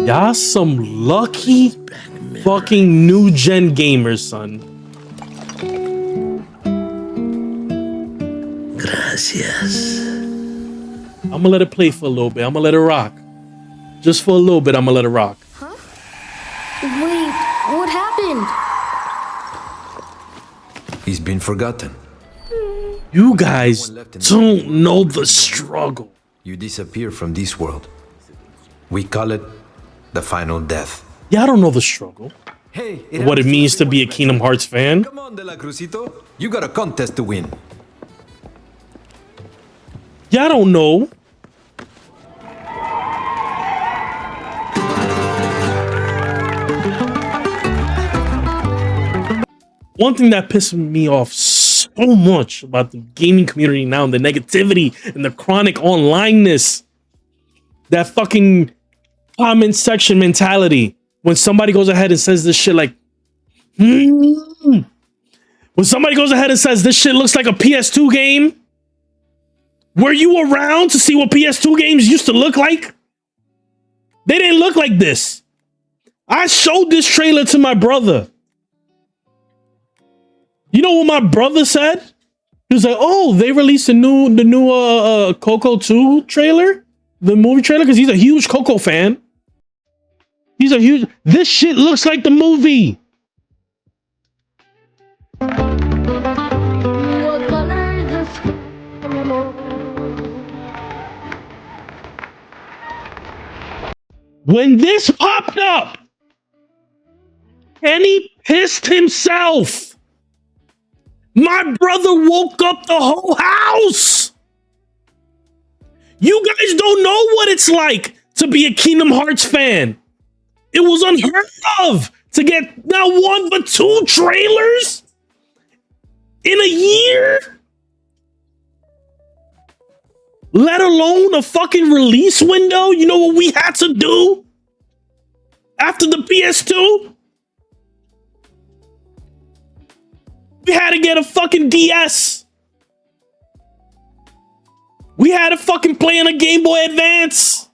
Y'all some lucky fucking new gen gamers, son. Gracias. I'm gonna let it play for a little bit. I'm gonna let it rock. Just for a little bit, I'm gonna let it rock. been forgotten. You guys don't know the struggle. You disappear from this world. We call it the final death. Yeah, I don't know the struggle. Hey, What it means to be a Kingdom Hearts fan. Come on, De La Cruzito. You got a contest to win. Yeah, I don't know. One thing that pisses me off so much about the gaming community now and the negativity and the chronic onlineness, that fucking comment section mentality. When somebody goes ahead and says this shit like, when somebody goes ahead and says this shit looks like a PS2 game, were you around to see what PS2 games used to look like? They didn't look like this. I showed this trailer to my brother. You know what my brother said? He was like, "Oh, they released the new Coco 2 trailer, the movie trailer, because he's a huge Coco fan. He's a huge. This shit looks like the movie." When this popped up, Kenny pissed himself. My brother woke up the whole house. You guys don't know what it's like to be a Kingdom Hearts fan. It was unheard of to get not one but 2 trailers in a year. Let alone a fucking release window. You know what we had to do after the PS2? We had to get a fucking DS. We had to fucking play on a Game Boy Advance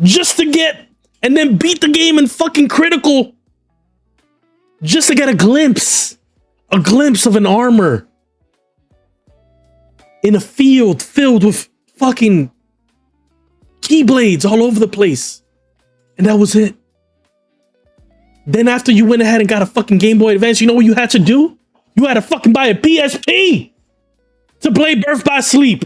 just to get, and then beat the game in fucking Critical just to get a glimpse of an armor in a field filled with fucking keyblades all over the place. And that was it. Then after you went ahead and got a fucking Game Boy Advance, you know what you had to do? You had to fucking buy a PSP to play Birth by Sleep.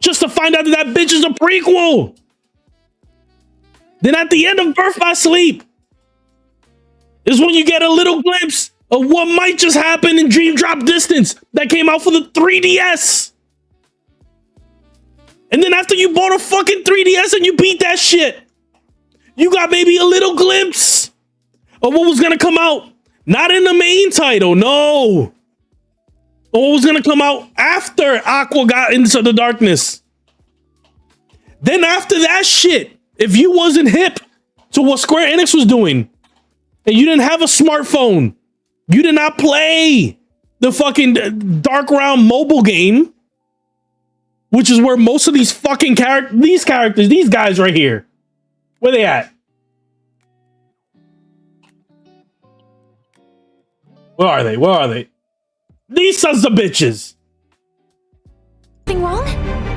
Just to find out that that bitch is a prequel. Then at the end of Birth by Sleep is when you get a little glimpse of what might just happen in Dream Drop Distance that came out for the 3DS. And then after you bought a fucking 3DS and you beat that shit, you got maybe a little glimpse of what was gonna come out. Not in the main title, no. But what was gonna come out after Aqua got into the darkness. Then after that shit, if you wasn't hip to what Square Enix was doing, and you didn't have a smartphone, you did not play the fucking Dark Realm mobile game, which is where most of these fucking these guys right here, where they at? Where are they? Where are they? These sons of bitches. Anything wrong?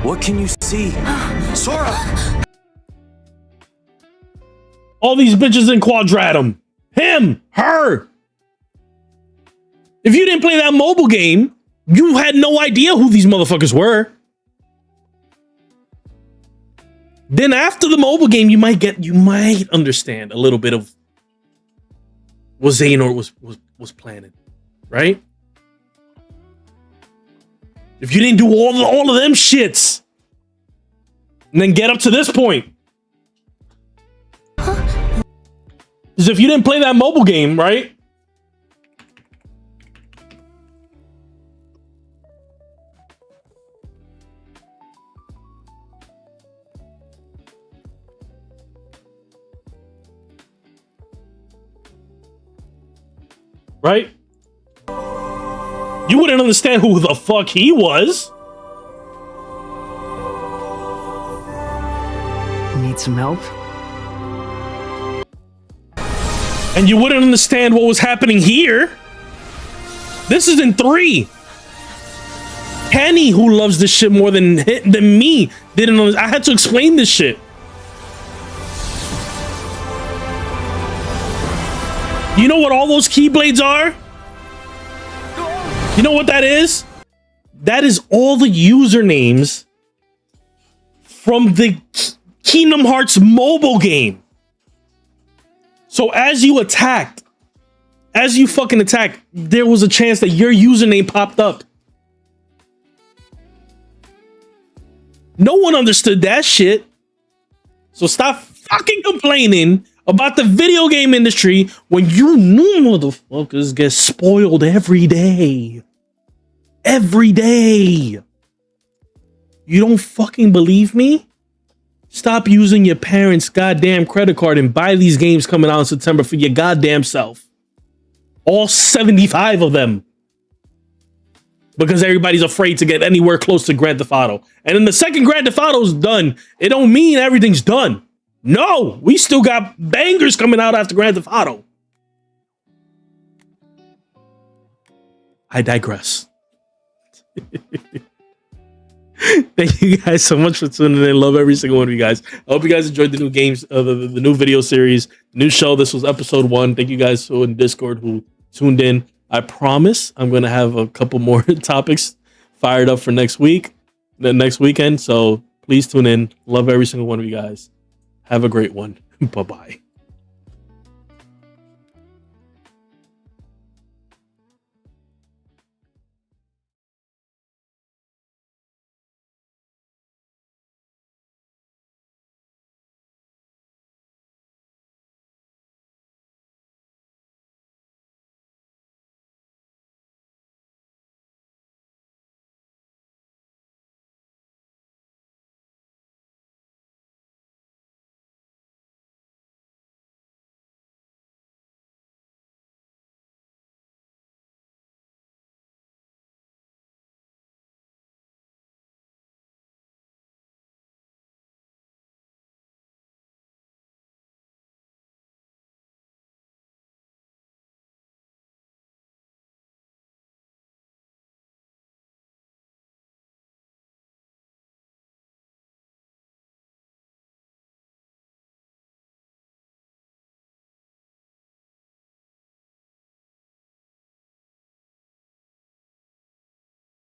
What can you see? Sora! All these bitches in Quadratum. Him, her. If you didn't play that mobile game, you had no idea who these motherfuckers were. Then after the mobile game, you might understand a little bit of what Xehanort was planning, right? If you didn't do all of them shits, and then get up to this point, is if you didn't play that mobile game, right? Right? You wouldn't understand who the fuck he was. Need some help? And you wouldn't understand what was happening here. This is in 3. Kenny, who loves this shit more than me, didn't know. I had to explain this shit. You know what all those keyblades are? You know what that is? That is all the usernames from the Kingdom Hearts mobile game. So as you fucking attacked, there was a chance that your username popped up. No one understood that shit. So stop fucking complaining about the video game industry when you new motherfuckers get spoiled every day. Every day. You don't fucking believe me? Stop using your parents' goddamn credit card and buy these games coming out in September for your goddamn self. All 75 of them. Because everybody's afraid to get anywhere close to Grand Theft Auto. And then the second Grand Theft Auto's done, it don't mean everything's done. No, we still got bangers coming out after Grand Theft Auto. I digress. Thank you guys so much for tuning in. Love every single one of you guys. I hope you guys enjoyed the new games, the new video series, the new show. This was episode 1. Thank you guys who in Discord who tuned in. I promise I'm going to have a couple more topics fired up for next weekend. So please tune in. Love every single one of you guys. Have a great one. Bye-bye.